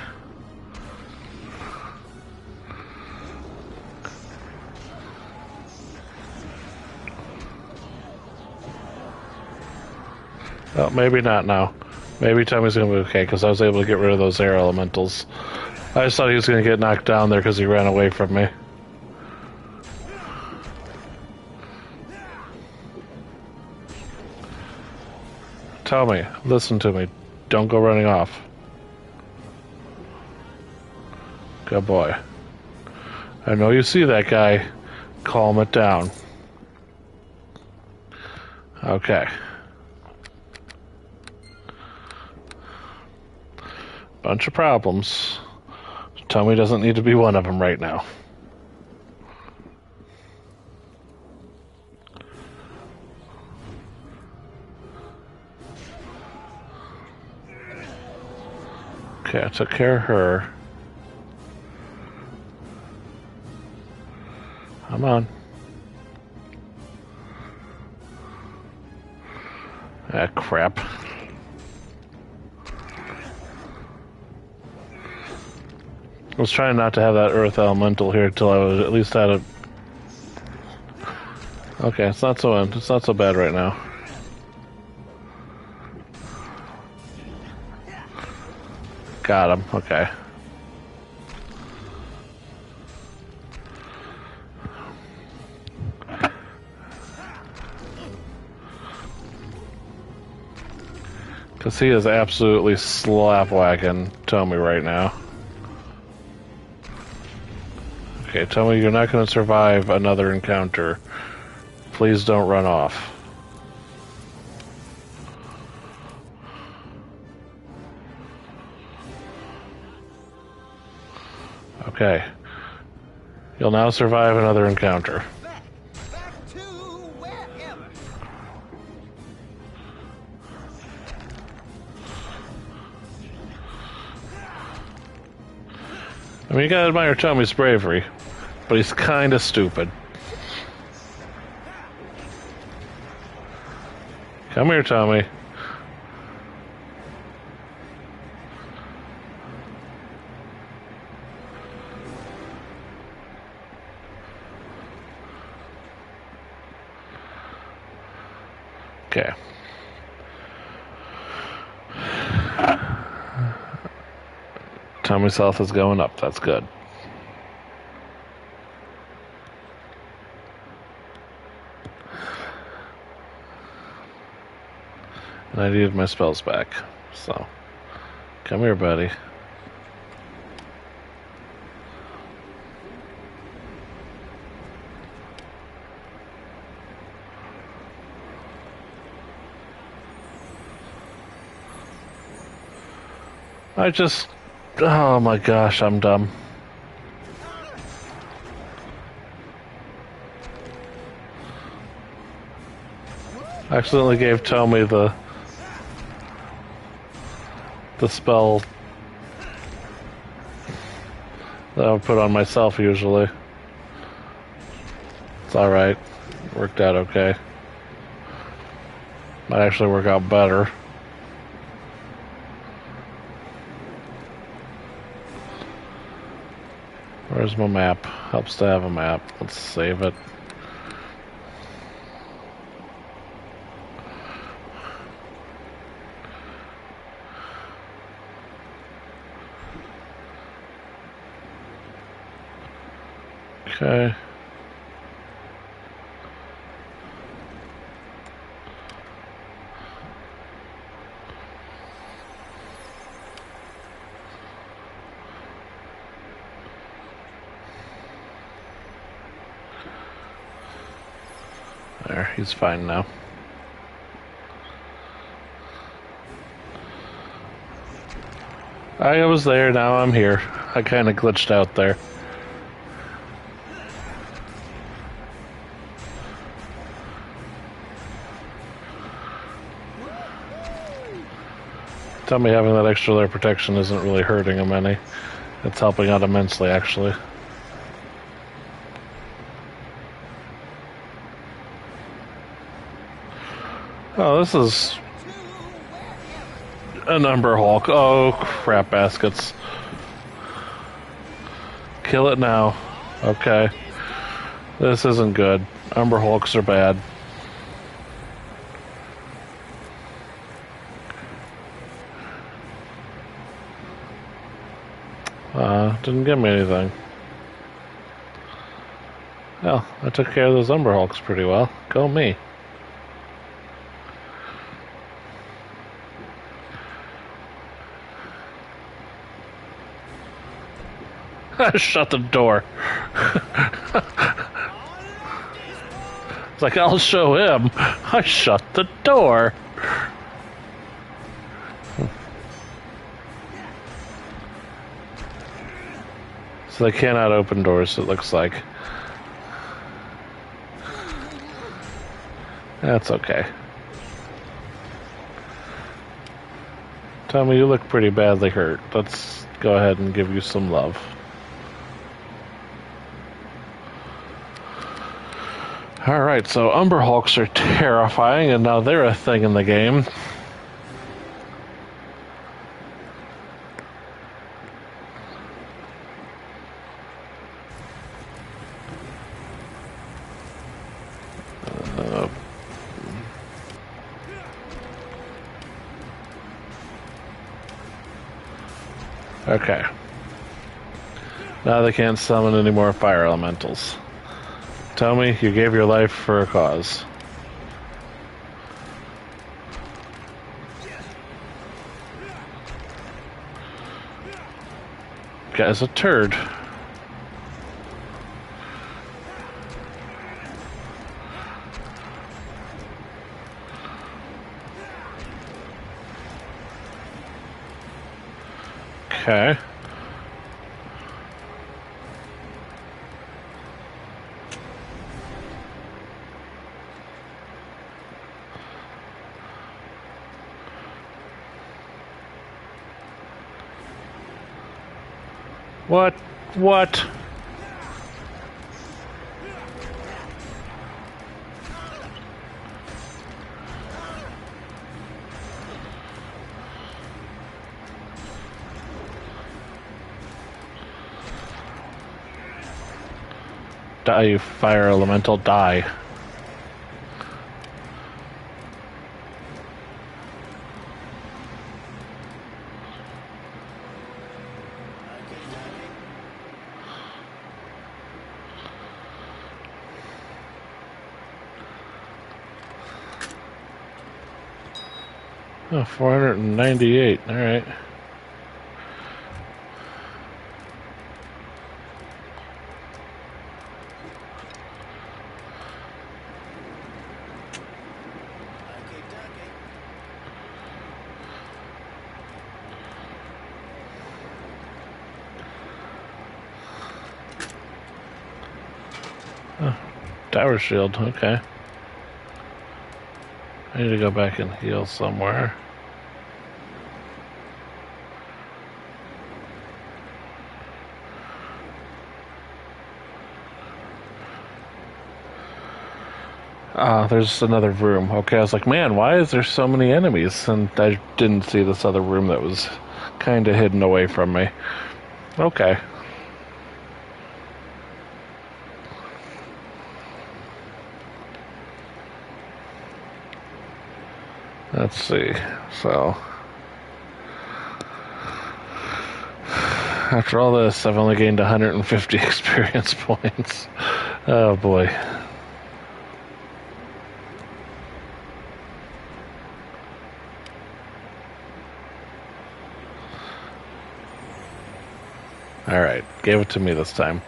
Oh, maybe not now. Maybe Tommy's gonna be okay, because I was able to get rid of those air elementals. I just thought he was gonna get knocked down there because he ran away from me. Tommy, listen to me. Don't go running off. Good boy. I know you see that guy. Calm it down. Okay. Bunch of problems. Tommy doesn't need to be one of them right now. Okay, I took care of her. Come on. Ah, crap. I was trying not to have that earth elemental here till I was at least at a... Okay, it's not so bad right now. Got him, okay. Because he is absolutely slap-whacking Tommy right now. Okay, Tommy, you're not going to survive another encounter. Please don't run off. Okay. You'll now survive another encounter. Back to wherever. I mean, you gotta admire Tommy's bravery, but he's kinda stupid. Come here, Tommy. Okay. Tommy's health is going up. That's good. And I needed my spells back. So, come here, buddy. Oh my gosh, I'm dumb. I accidentally gave Tommy the spell that I would put on myself usually. It's alright. Worked out okay. Might actually work out better. Where's my map? Helps to have a map. Let's save it. Okay. There, he's fine now. I was there, now I'm here. I kind of glitched out there. Tell me having that extra layer of protection isn't really hurting him any. It's helping out immensely, actually. Oh, this is an Umber Hulk. Oh, crap baskets. Kill it now. Okay. This isn't good. Umber Hulks are bad. Didn't give me anything. Well, I took care of those Umber Hulks pretty well. Go me. Shut the door. It's like, I'll show him. I shut the door. So they cannot open doors, it looks like. That's okay. Tommy, you look pretty badly hurt. Let's go ahead and give you some love. Alright, so Umber Hulks are terrifying, and now they're a thing in the game. Okay. Now they can't summon any more fire elementals. Tell me, you gave your life for a cause. Guy's a turd. Okay. What? What? Die, you fire elemental, die. Oh, 498, alright. Oh, tower shield, okay. I need to go back and heal somewhere. Ah, there's another room. Okay, I was like, man, why is there so many enemies? And I didn't see this other room that was kind of hidden away from me. Okay. Let's see. So, after all this, I've only gained 150 experience points. Oh boy. Alright, gave it to me this time.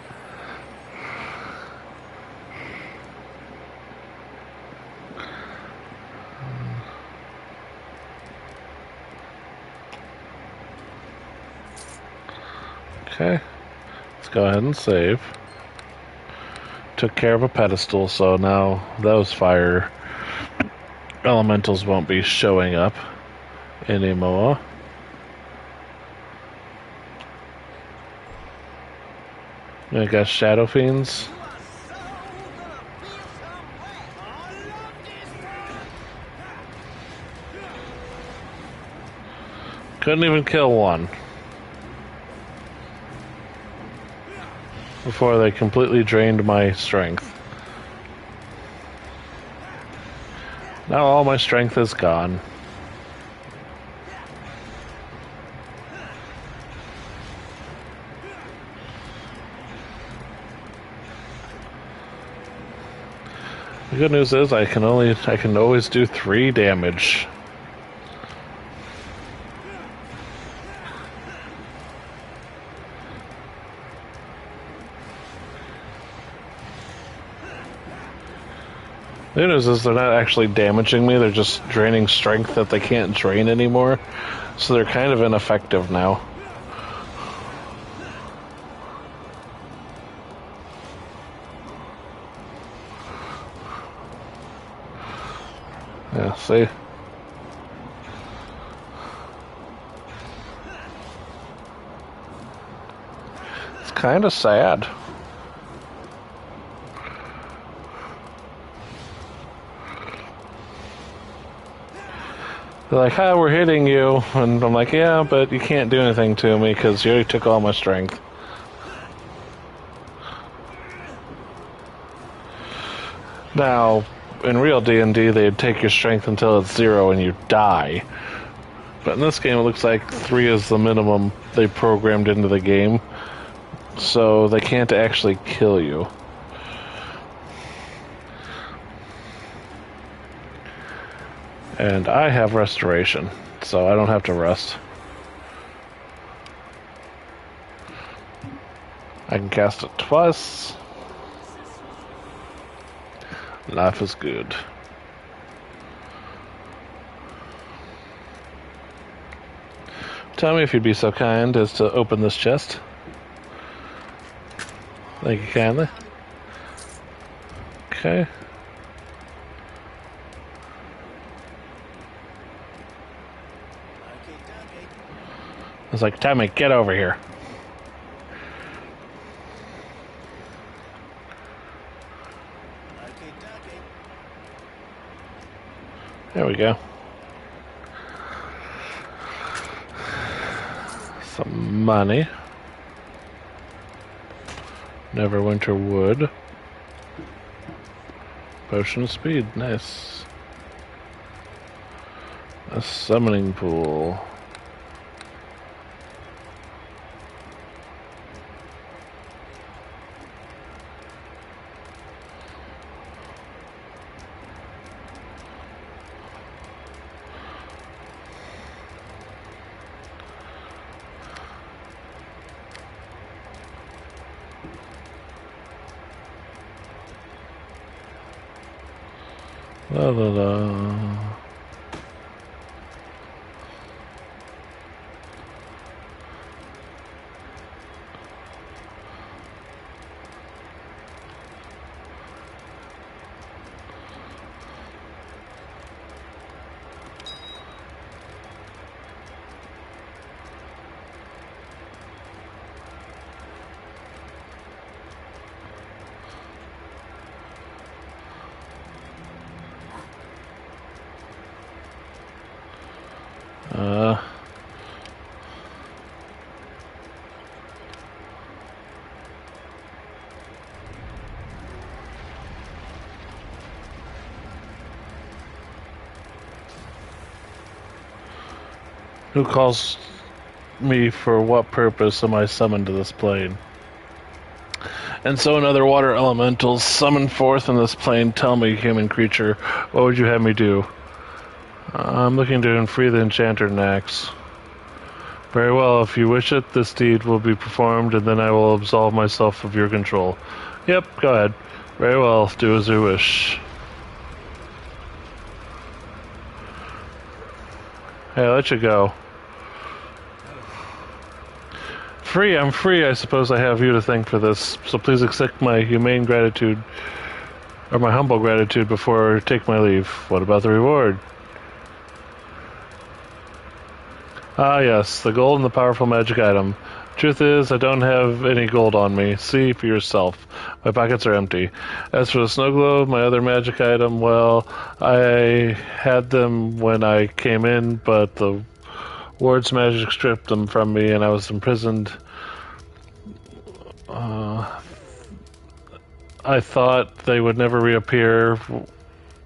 Okay, let's go ahead and save. Took care of a pedestal, so now those fire elementals won't be showing up anymore. I got Shadow Fiends. Couldn't even kill one before they completely drained my strength. Now all my strength is gone. The good news is I can always do 3 damage. The good news is they're not actually damaging me, they're just draining strength that they can't drain anymore. So they're kind of ineffective now. Yeah, see? It's kind of sad. They're like, we're hitting you. And I'm like, yeah, but you can't do anything to me because you already took all my strength. Now, in real D&D, they'd take your strength until it's 0 and you die. But in this game, it looks like 3 is the minimum they programmed into the game. So they can't actually kill you. And I have restoration, so I don't have to rest. I can cast it twice. Life is good. Tell me if you'd be so kind as to open this chest. Thank you kindly. Okay. It's like, Tommy, get over here. There we go. Some money. Neverwinter wood. Potion of speed, nice. A summoning pool. La la la. Who calls me? For what purpose am I summoned to this plane? And so another water elementals summoned forth in this plane. Tell me, human creature, what would you have me do? I'm looking to free the enchanter Nax. Very well, if you wish it, this deed will be performed, and then I will absolve myself of your control. Yep, go ahead. Very well, do as you wish. Hey, I'll let you go. Free, I'm free. I suppose I have you to thank for this. So please accept my humane gratitude, or my humble gratitude, before I take my leave. What about the reward? Ah, yes, the gold and the powerful magic item. Truth is, I don't have any gold on me. See for yourself. My pockets are empty. As for the snow globe, my other magic item, well, I had them when I came in, but the ward's magic stripped them from me, and I was imprisoned. I thought they would never reappear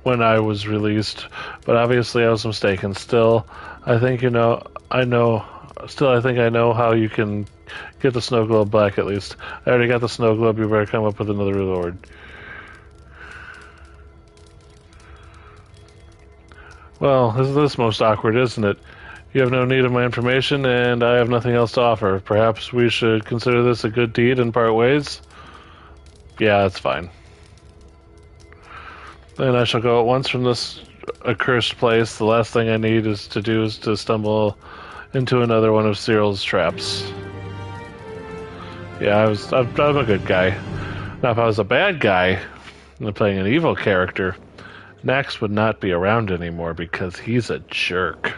when I was released, but obviously I was mistaken. Still, I think I know how you can get the snow globe back, at least. I already got the snow globe, you better come up with another reward. Well, isn't this most awkward, isn't it? You have no need of my information, and I have nothing else to offer. Perhaps we should consider this a good deed and part ways? Yeah, that's fine. Then I shall go at once from this accursed place. The last thing I need is to stumble into another one of Cyril's traps. Yeah, I'm a good guy. Now, if I was a bad guy and playing an evil character, Nax would not be around anymore because he's a jerk.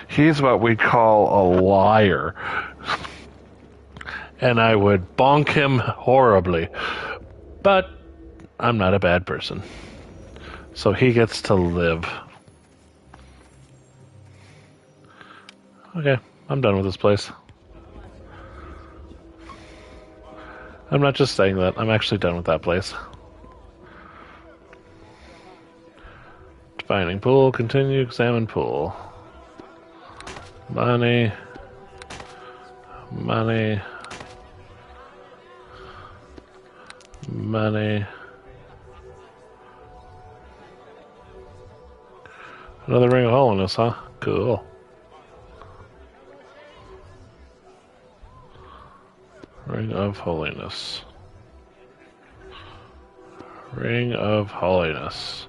He's what we call a liar. And I would bonk him horribly. But I'm not a bad person. So he gets to live. Okay, I'm done with this place. I'm not just saying that, I'm actually done with that place. Defining pool, continue, examine pool. Money. Money. Money. Another ring of holiness, huh? Cool. Ring of holiness. Ring of holiness.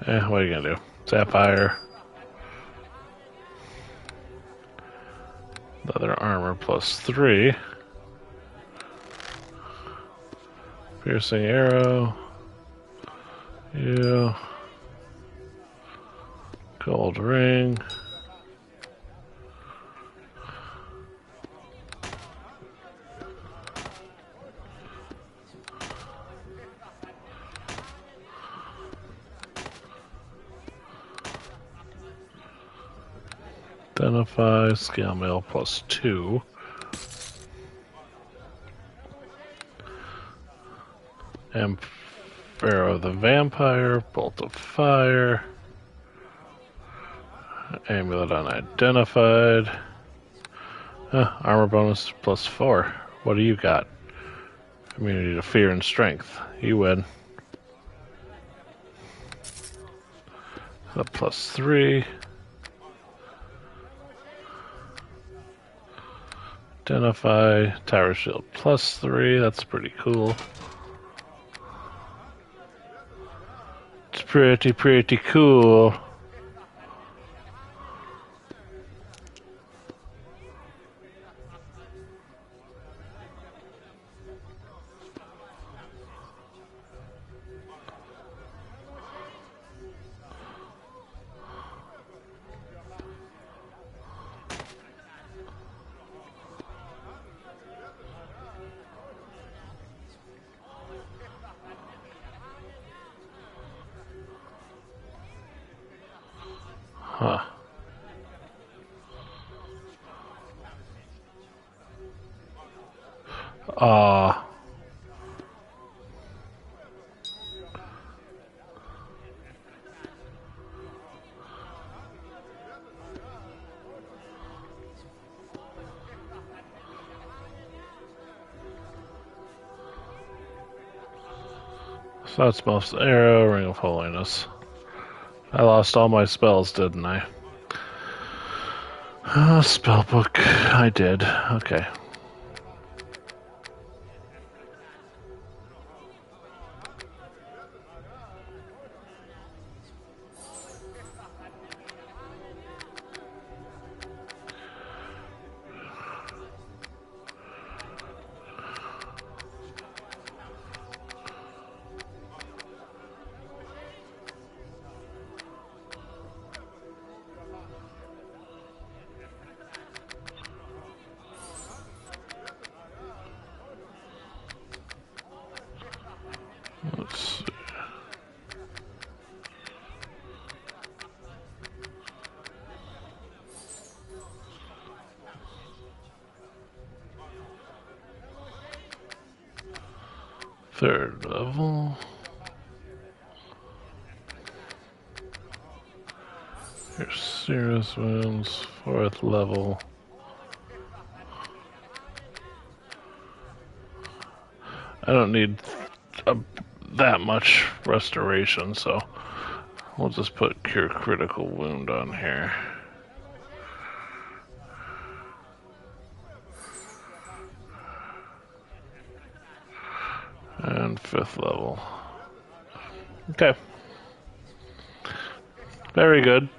What are you gonna do? Sapphire. Leather armor +3. Piercing arrow. Yeah. Gold ring. Identify, scale mail +2. Arrow the vampire, bolt of fire. Amulet unidentified. Armor bonus +4. What do you got? Immunity to fear and strength. You win. A +3. Identify. Tower shield +3. That's pretty cool. It's pretty cool. Huh. So that's most arrow, ring of holiness. I lost all my spells, didn't I? Spellbook. I did. Okay. Let's see. Third level. Here's serious wounds. Fourth level. I don't need that much restoration, so we'll just put cure critical wound on here. And fifth level. Okay. Very good.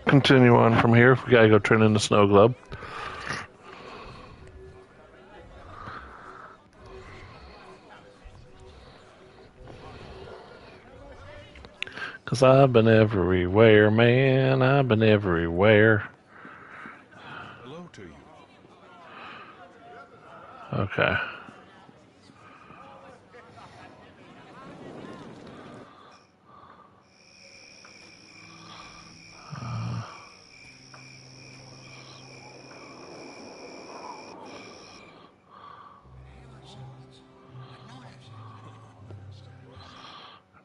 Continue on from here. We gotta go turn in the snow globe. Cause I've been everywhere, man. I've been everywhere. Hello to you. Okay.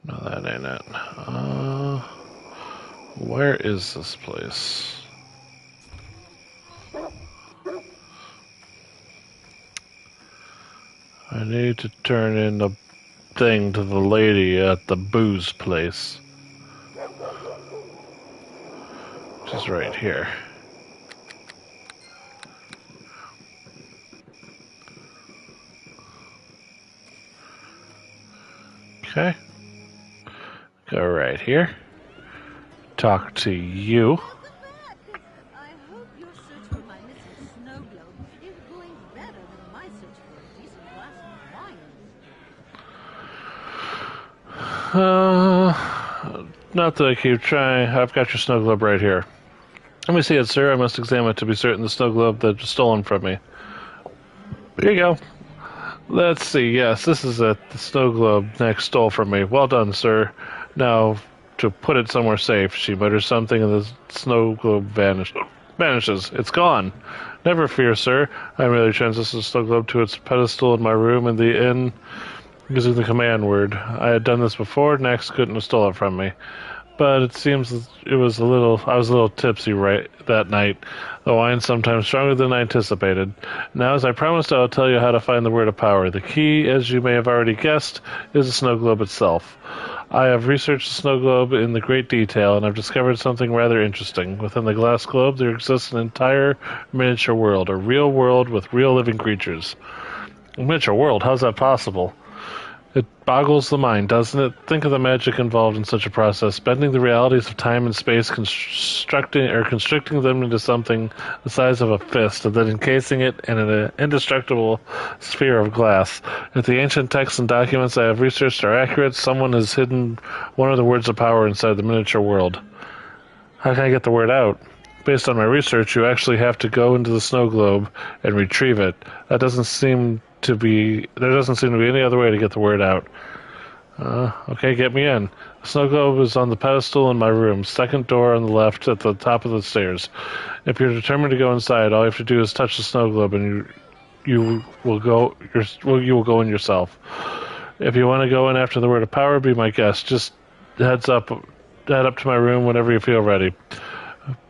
No, that ain't it. Where is this place? I need to turn in the thing to the lady at the booze place. Which is right here. Okay. Go right here. Talk to you. I hope your search for my missing snow globe is going better than my search for a decent glass of wine. Not that I keep trying. I've got your snow globe right here. Let me see it, sir. I must examine it to be certain the snow globe that was stolen from me. Here you go. Let's see. Yes, this is it. The snow globe Nick stole from me. Well done, sir. Now, to put it somewhere safe, she mutters something and the snow globe vanishes. It's gone. Never fear, sir. I merely transitioned the snow globe to its pedestal in my room in the inn using the command word. I had done this before. Next couldn't have stolen it from me. But it seems I was a little tipsy right that night. The wine sometimes stronger than I anticipated. Now, as I promised, I'll tell you how to find the word of power. The key, as you may have already guessed, is the snow globe itself. I have researched the snow globe in the great detail, and I've discovered something rather interesting. Within the glass globe, there exists an entire miniature world, a real world with real living creatures. A miniature world? How's that possible? It boggles the mind, doesn't it? Think of the magic involved in such a process, bending the realities of time and space, constricting them into something the size of a fist, and then encasing it in an indestructible sphere of glass. If the ancient texts and documents I have researched are accurate, someone has hidden one of the words of power inside the miniature world. How can I get the word out? Based on my research, you actually have to go into the snow globe and retrieve it. There doesn't seem to be any other way to get the word out. Okay, get me in. The snow globe is on the pedestal in my room, second door on the left at the top of the stairs. If you're determined to go inside, all you have to do is touch the snow globe, and you will go in yourself. If you want to go in after the word of power, be my guest. Just head up to my room whenever you feel ready.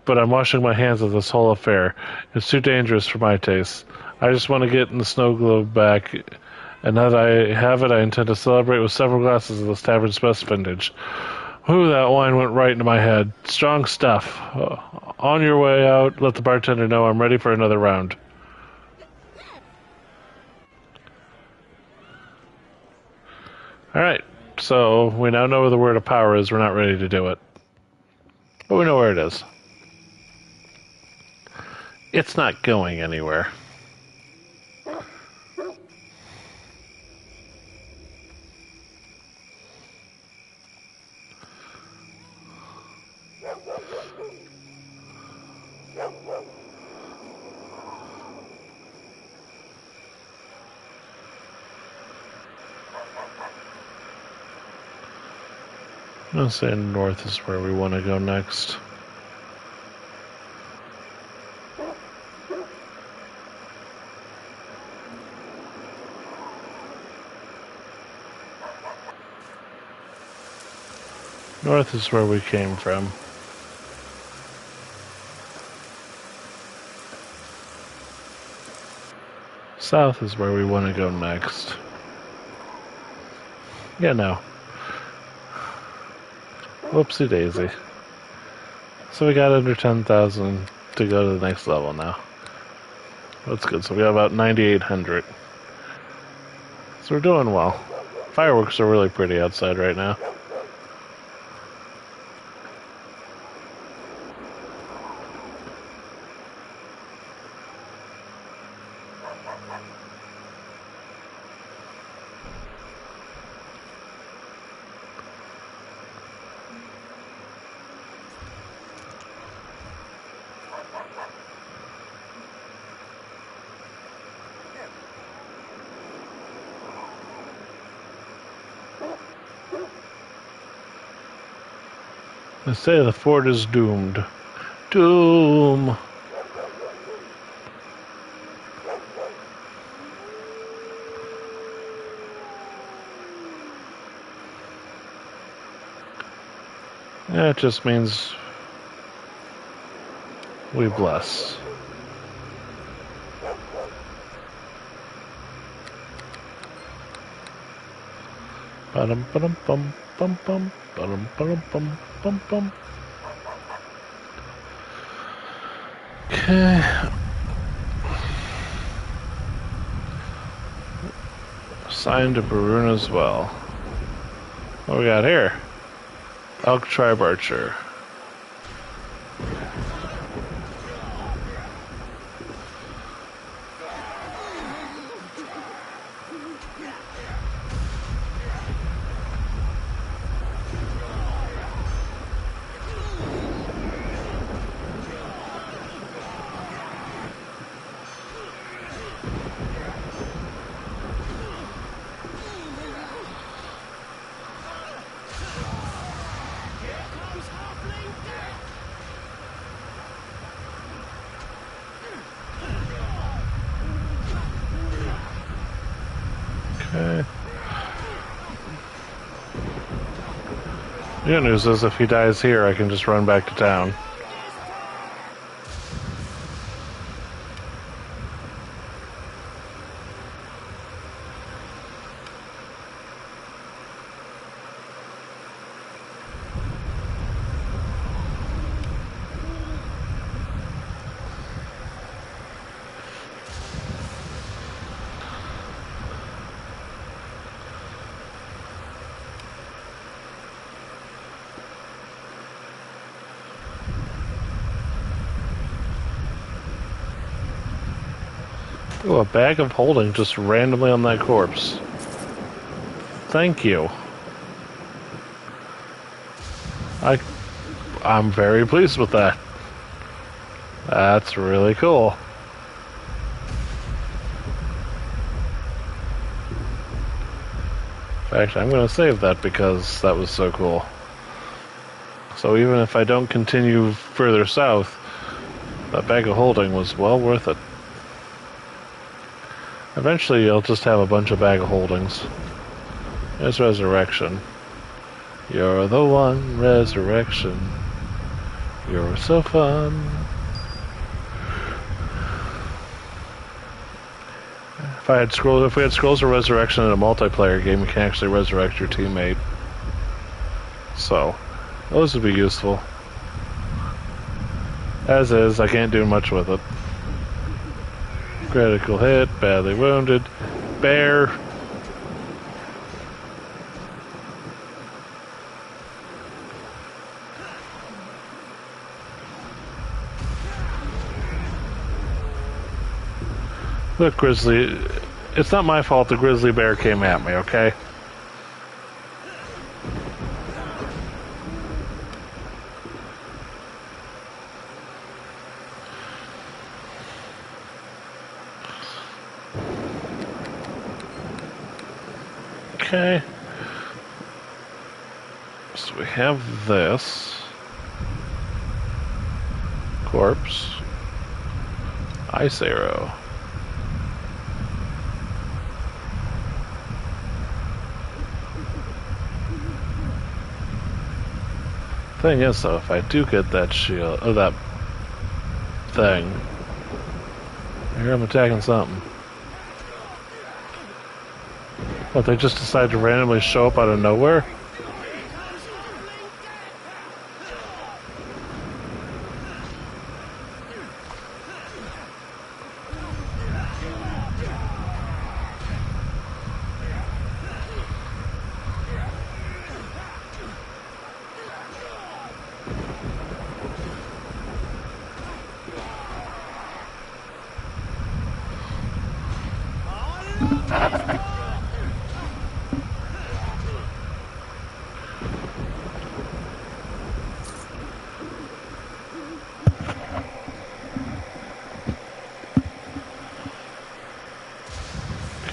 But I'm washing my hands of this whole affair. It's too dangerous for my taste. I just want to get in the snow globe back, and now that I have it, I intend to celebrate with several glasses of this tavern's best vintage. Ooh, that wine went right into my head. Strong stuff. On your way out, let the bartender know I'm ready for another round. Alright, so we now know where the word of power is. We're not ready to do it. But we know where it is. It's not going anywhere. I'm going to say north is where we want to go next. North is where we came from. South is where we want to go next. Yeah, no. Whoopsie daisy. So we got under 10,000 to go to the next level now. That's good. So we got about 9,800. So we're doing well. Fireworks are really pretty outside right now. They say the fort is doomed. Doom! Yeah, it just means we bless. Bum bum bum bum bum bum bum bum bum bum. Okay. Signed to Barun as well. What we got here? Elk Tribe Archer. Okay. The good news is if he dies here, I can just run back to town. Ooh, a bag of holding just randomly on that corpse. Thank you. I'm very pleased with that. That's really cool. In fact, I'm going to save that because that was so cool. So even if I don't continue further south, that bag of holding was well worth it. Eventually, you'll just have a bunch of bag of holdings. There's Resurrection. You're the one, Resurrection. You're so fun. If we had scrolls of resurrection in a multiplayer game, you can actually resurrect your teammate. So, those would be useful. As is, I can't do much with it. Critical hit, badly wounded, bear. Look, Grizzly, it's not my fault the grizzly bear came at me, okay? Okay. So we have this. Corpse. Ice arrow. Thing is, though, if I do get that shield, or that thing, here I'm attacking something. What, they just decide to randomly show up out of nowhere?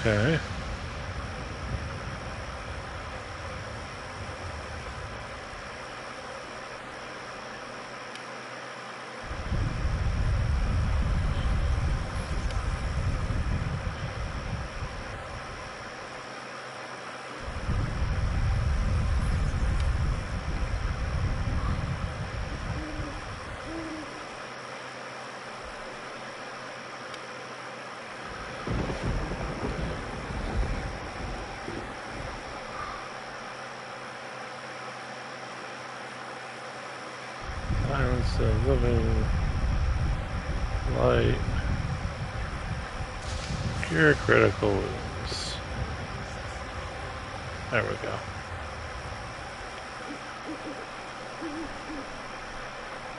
Okay. It's a living light. Cure critical wounds. There we go.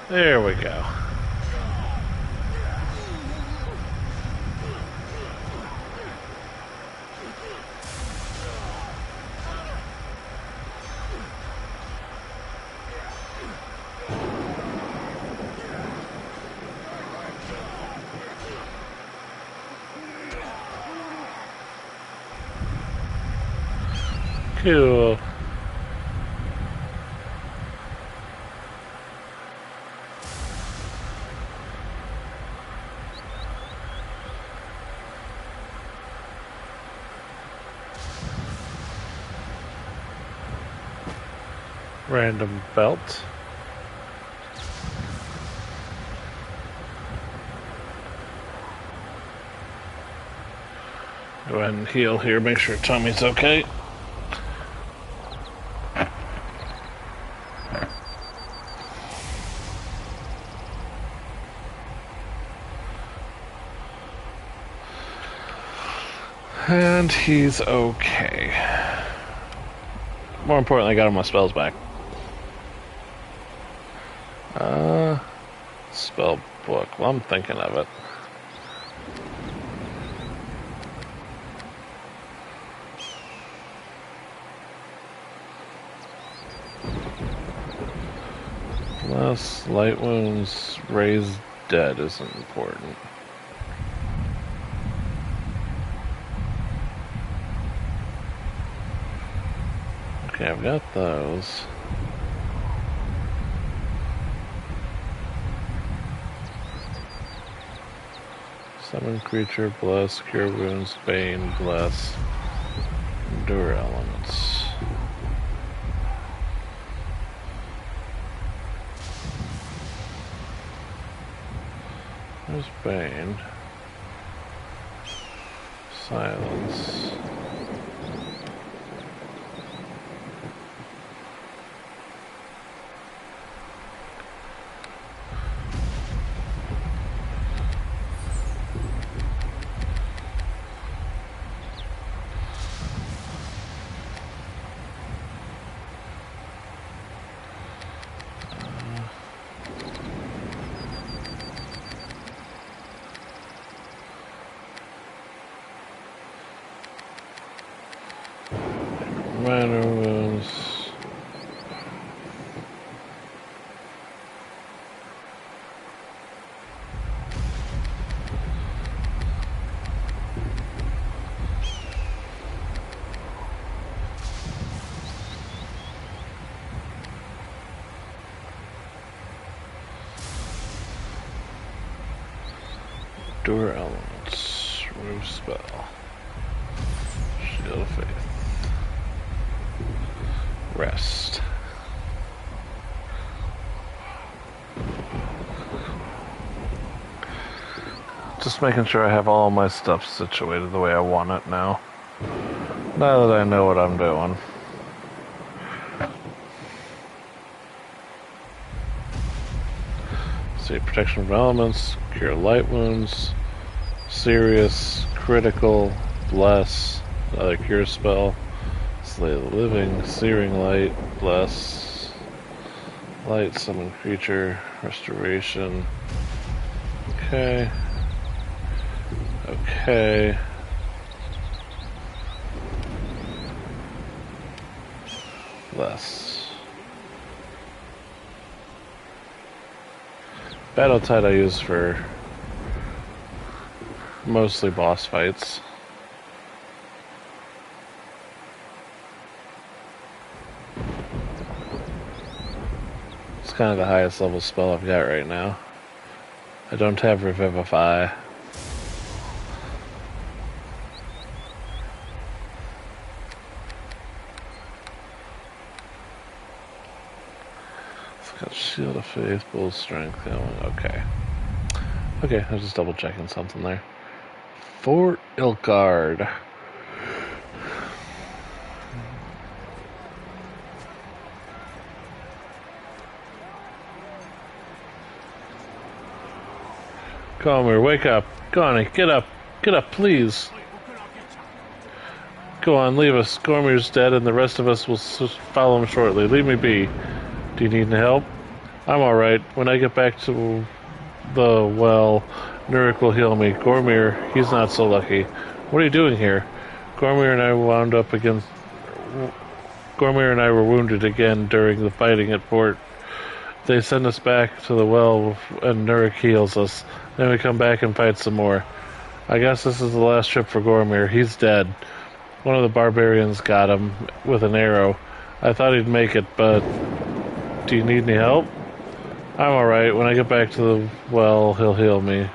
There we go. Cool. Random belt. Go ahead and heal here, make sure Tommy's okay. And he's okay. More importantly, I got all my spells back. Spell book. Well, I'm thinking of it. Less light wounds, raise dead isn't important. Okay, I've got those. Summon creature, bless, cure wounds, bane, bless, endure elements. There's bane. Silence. Minor wounds. Endure elements. Remove spell. Shield of Faith. Rest. Just making sure I have all my stuff situated the way I want it now. Now that I know what I'm doing. See, protection from elements, cure light wounds, serious, critical, bless, another cure spell. Slay the living, searing light, bless, light, summon creature, restoration. Okay. Okay. Bless. Battle Tide I use for mostly boss fights. Kind of the highest level spell I've got right now. I don't have Revivify. It's got Shield of Faith, Bull Strength going. Okay. Okay, I was just double checking something there. Fort Ilkard. Gormir, wake up. Connie, get up. Get up, please. Go on, leave us. Gormir's dead, and the rest of us will follow him shortly. Leave me be. Do you need any help? I'm alright. When I get back to the well, Nurik will heal me. Gormir, he's not so lucky. What are you doing here? Gormir and I were wounded again during the fighting at Port. They send us back to the well, and Nurik heals us. Then we come back and fight some more. I guess this is the last trip for Gormir. He's dead. One of the barbarians got him with an arrow. I thought he'd make it, but do you need any help? I'm alright. When I get back to the well, he'll heal me.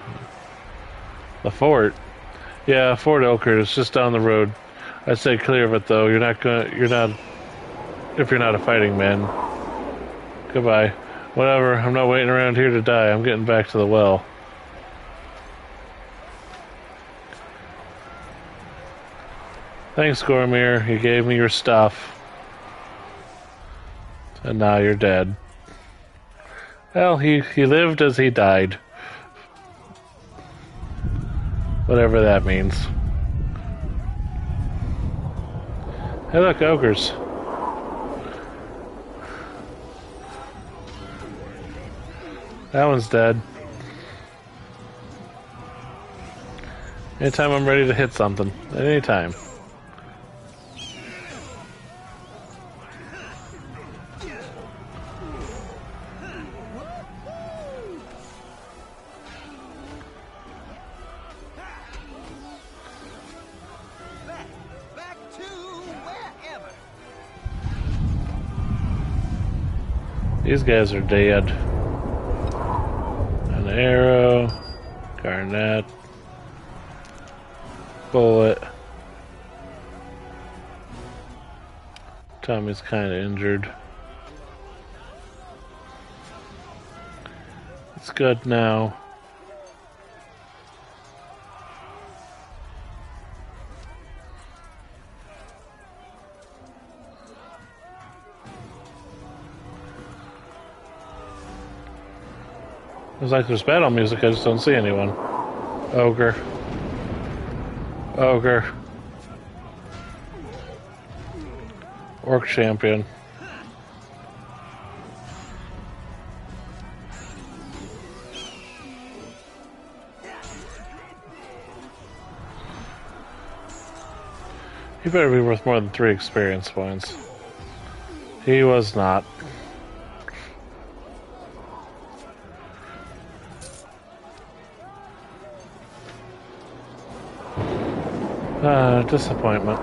The fort? Yeah, Fort Oakard. It's just down the road. I'd stay clear of it, though. If you're not a fighting man. Goodbye. Whatever. I'm not waiting around here to die. I'm getting back to the well. Thanks, Gormir. You gave me your stuff. And now you're dead. Well, he lived as he died. Whatever that means. Hey, look, ogres. That one's dead. Anytime I'm ready to hit something. At any time. Back to wherever. These guys are dead. An arrow, garnet, bullet. Tommy's kind of injured. It's good now. It's like there's battle music, I just don't see anyone. Ogre. Ogre. Orc champion. He better be worth more than 3 experience points. He was not. Disappointment.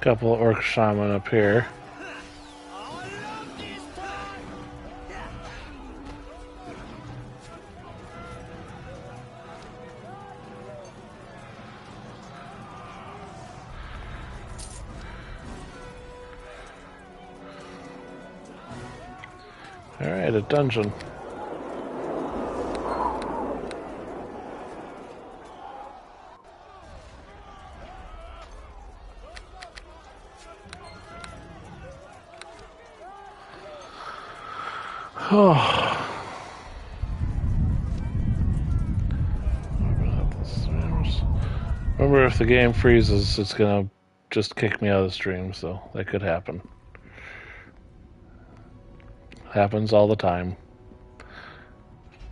Couple of orc shaman up here. Alright, a dungeon. Oh. Remember, if the game freezes, it's gonna just kick me out of the stream, so that could happen. Happens all the time.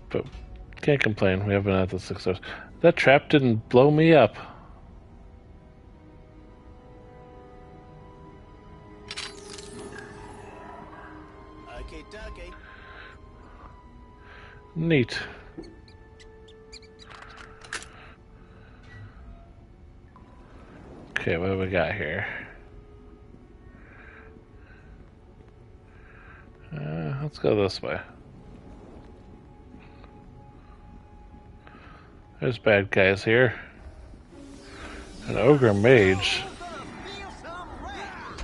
But can't complain, we have been at the 6 hours. That trap didn't blow me up. Okay, dokie. Neat. Okay, what do we got here? Let's go this way. There's bad guys here. An ogre mage. Feel some wrath.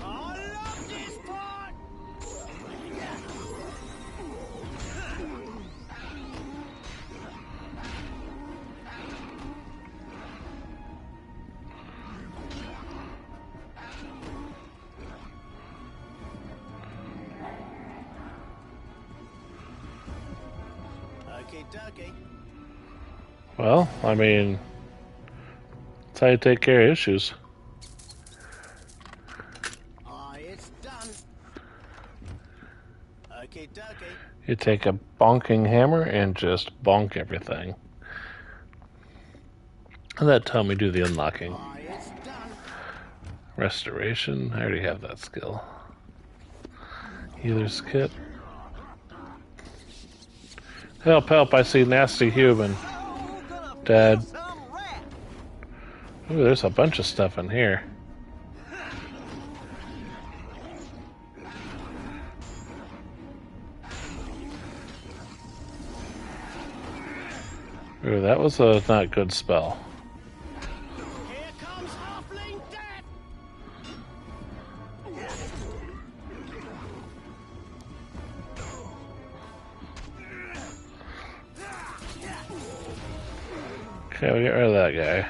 I love this part. Okay, dokie. Well, I mean, that's how you take care of issues. It's done. Okay, dokie. You take a bonking hammer and just bonk everything. And that time we do the unlocking. It's done. Restoration, I already have that skill. Healer's kit. Help, help, I see nasty human. Dad. Ooh, there's a bunch of stuff in here. Ooh, that was a not good spell. Here comes Halfling Death. Okay, we get rid of that guy.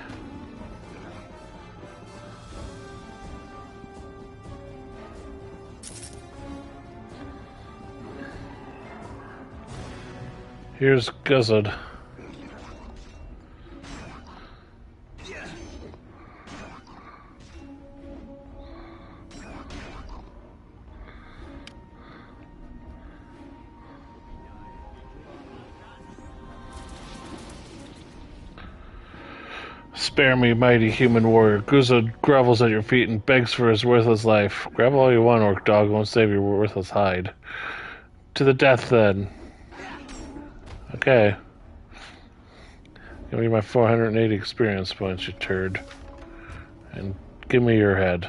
Here's Guzzard. Spare me, mighty human warrior. Guzzard grovels at your feet and begs for his worthless life. Gravel all you want, orc dog. Won't save your worthless hide. To the death, then. Okay. Give me my 480 experience points, you turd. And give me your head.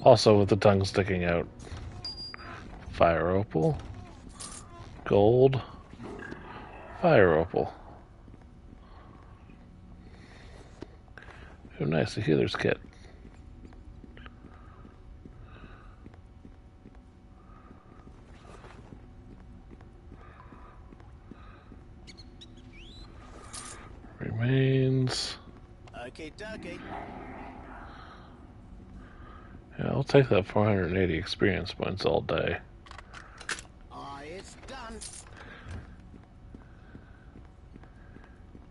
Also with the tongue sticking out. Fire opal. Gold. Fire opal. Oh, nice, a healer's kit. Remains. Okay, dokie. Yeah, I'll take that 480 experience points all day. It's done.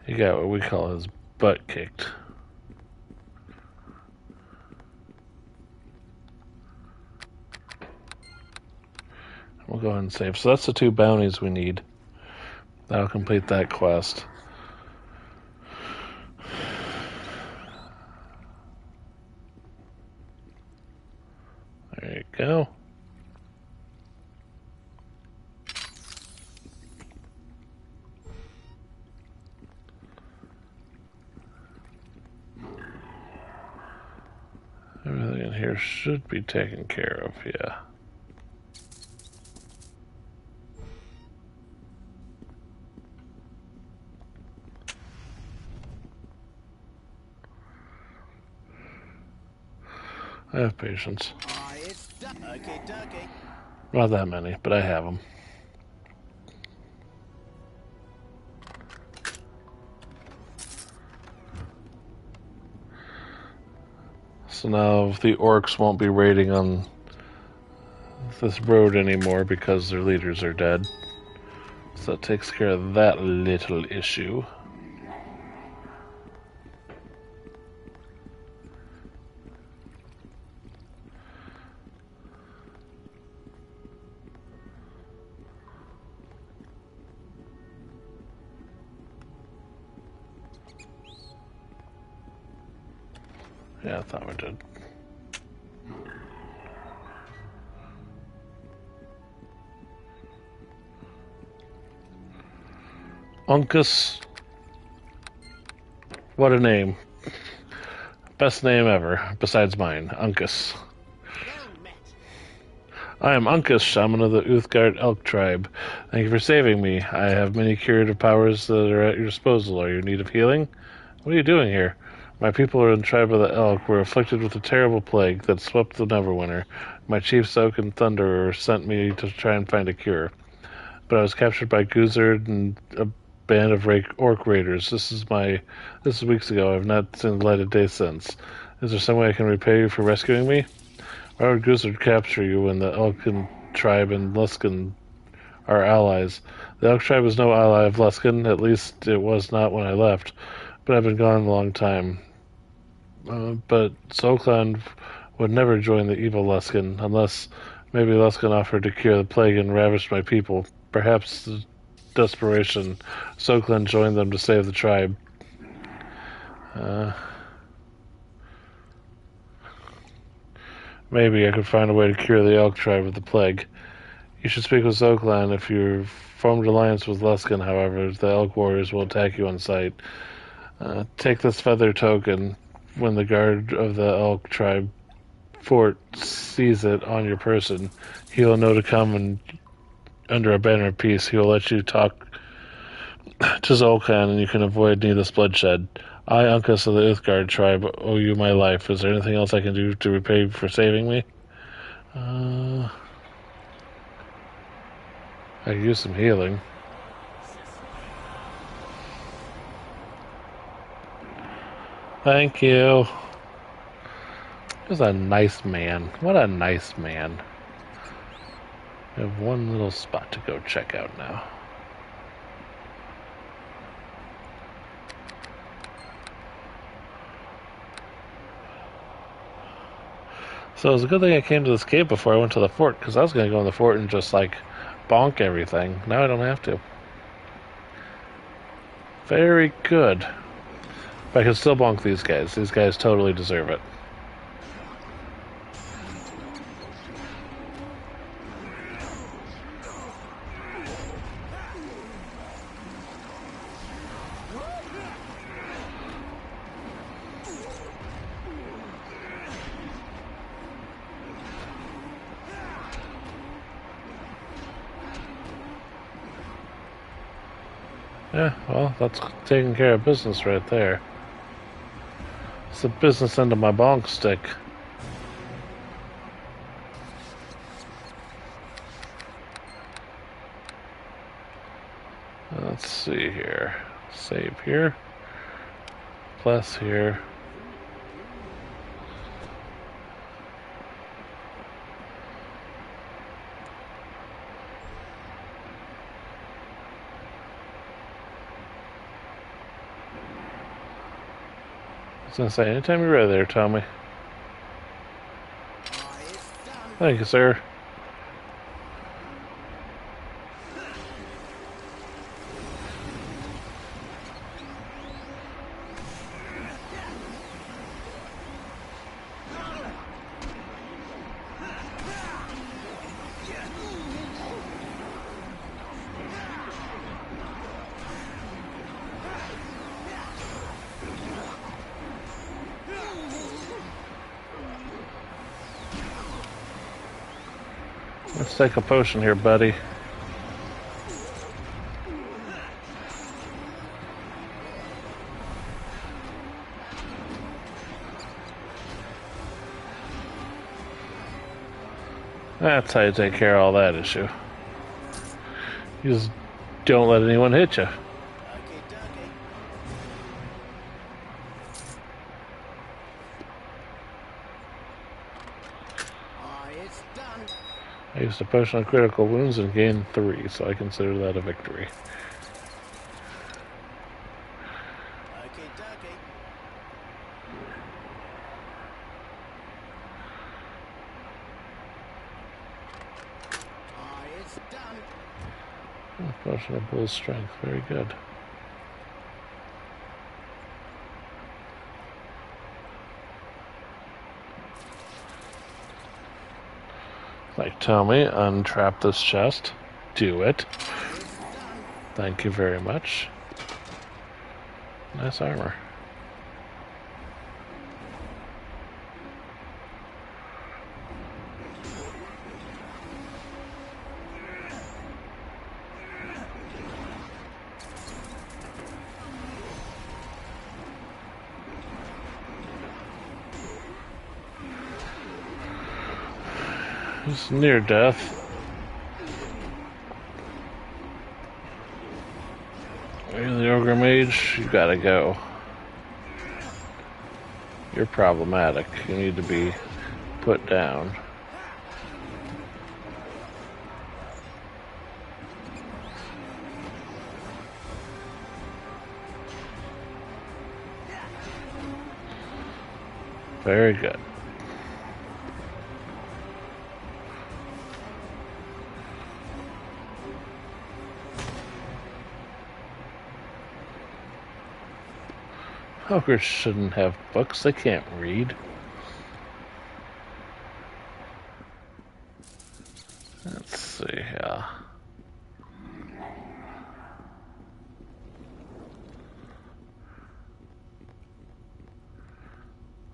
He got what we call his butt kicked. We'll go ahead and save. So that's the 2 bounties we need. That'll complete that quest. There you go. Everything in here should be taken care of, yeah. I have patience. It's done. Okay, dokie. Not that many, but I have them. So now the orcs won't be raiding on this road anymore because their leaders are dead. So that takes care of that little issue. Yeah, I thought we did. Uncas. What a name. Best name ever, besides mine, Uncas. Well met. I am Uncas, shaman of the Uthgard Elk tribe. Thank you for saving me. I have many curative powers that are at your disposal. Are you in need of healing? What are you doing here? My people are in the tribe of the Elk. Were afflicted with a terrible plague that swept the Neverwinter. My chiefs Oak and Thunderer sent me to try and find a cure. But I was captured by Guzzard and a band of orc raiders. This is weeks ago. I've not seen the light of day since. Is there some way I can repay you for rescuing me? Why would Guzzard capture you when the Elkin tribe and Luskan our allies. The Elk tribe is no ally of Luskin, at least it was not when I left, but I've been gone a long time. But Zolklan would never join the evil Luskin, unless maybe Luskin offered to cure the plague and ravish my people. Perhaps the desperation, Zolklan joined them to save the tribe. Maybe I could find a way to cure the Elk tribe of the plague. You should speak with Zolklan. If you've formed alliance with Luskin, however, the Elk warriors will attack you on sight. Take this feather token. When the guard of the Elk tribe fort sees it on your person, he will know to come and under a banner of peace. He will let you talk to Zolkhan, and you can avoid needless bloodshed. I, Uncas of the Uthgard tribe, owe you my life. Is there anything else I can do to repay you for saving me? I could use some healing. Thank you. He's a nice man. What a nice man. We have one little spot to go check out now. So it was a good thing I came to this cave before I went to the fort, because I was going to go in the fort and just, like, bonk everything. Now I don't have to. Very good. But I can still bonk these guys. These guys totally deserve it. Yeah, well, that's taking care of business right there. It's the business end of my bonk stick. Let's see here. Save here. Plus here. I was gonna say, anytime you're ready there, Tommy. Thank you, sir. Let's take a potion here, buddy. That's how you take care of all that issue. You just don't let anyone hit you. I used a potion on critical wounds and gained 3, so I consider that a victory. Potion of bull strength, very good. Like, tell me, untrap this chest. Do it. Thank you very much. Nice armor. It's near death. You're the ogre mage, you gotta go. You're problematic. You need to be put down. Very good. Ogres shouldn't have books. They can't read. Let's see here.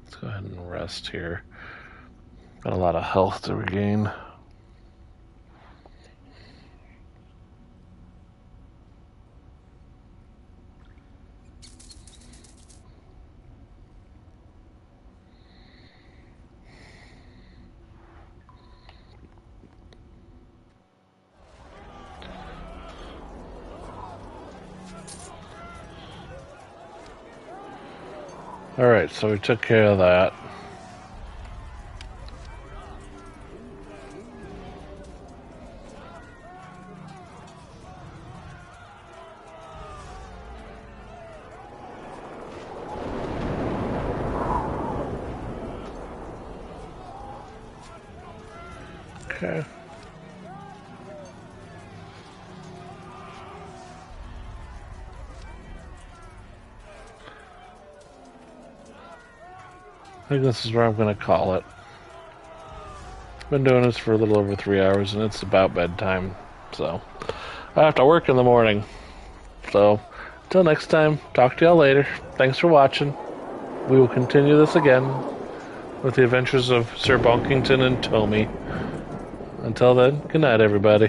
Let's go ahead and rest here. Got a lot of health to regain. Alright, so we took care of that. Okay. I think this is where I'm going to call it. Been doing this for a little over 3 hours, and it's about bedtime. So, I have to work in the morning. So, until next time, talk to y'all later. Thanks for watching. We will continue this again with the adventures of Sir Bonkington and Tommy. Until then, good night, everybody.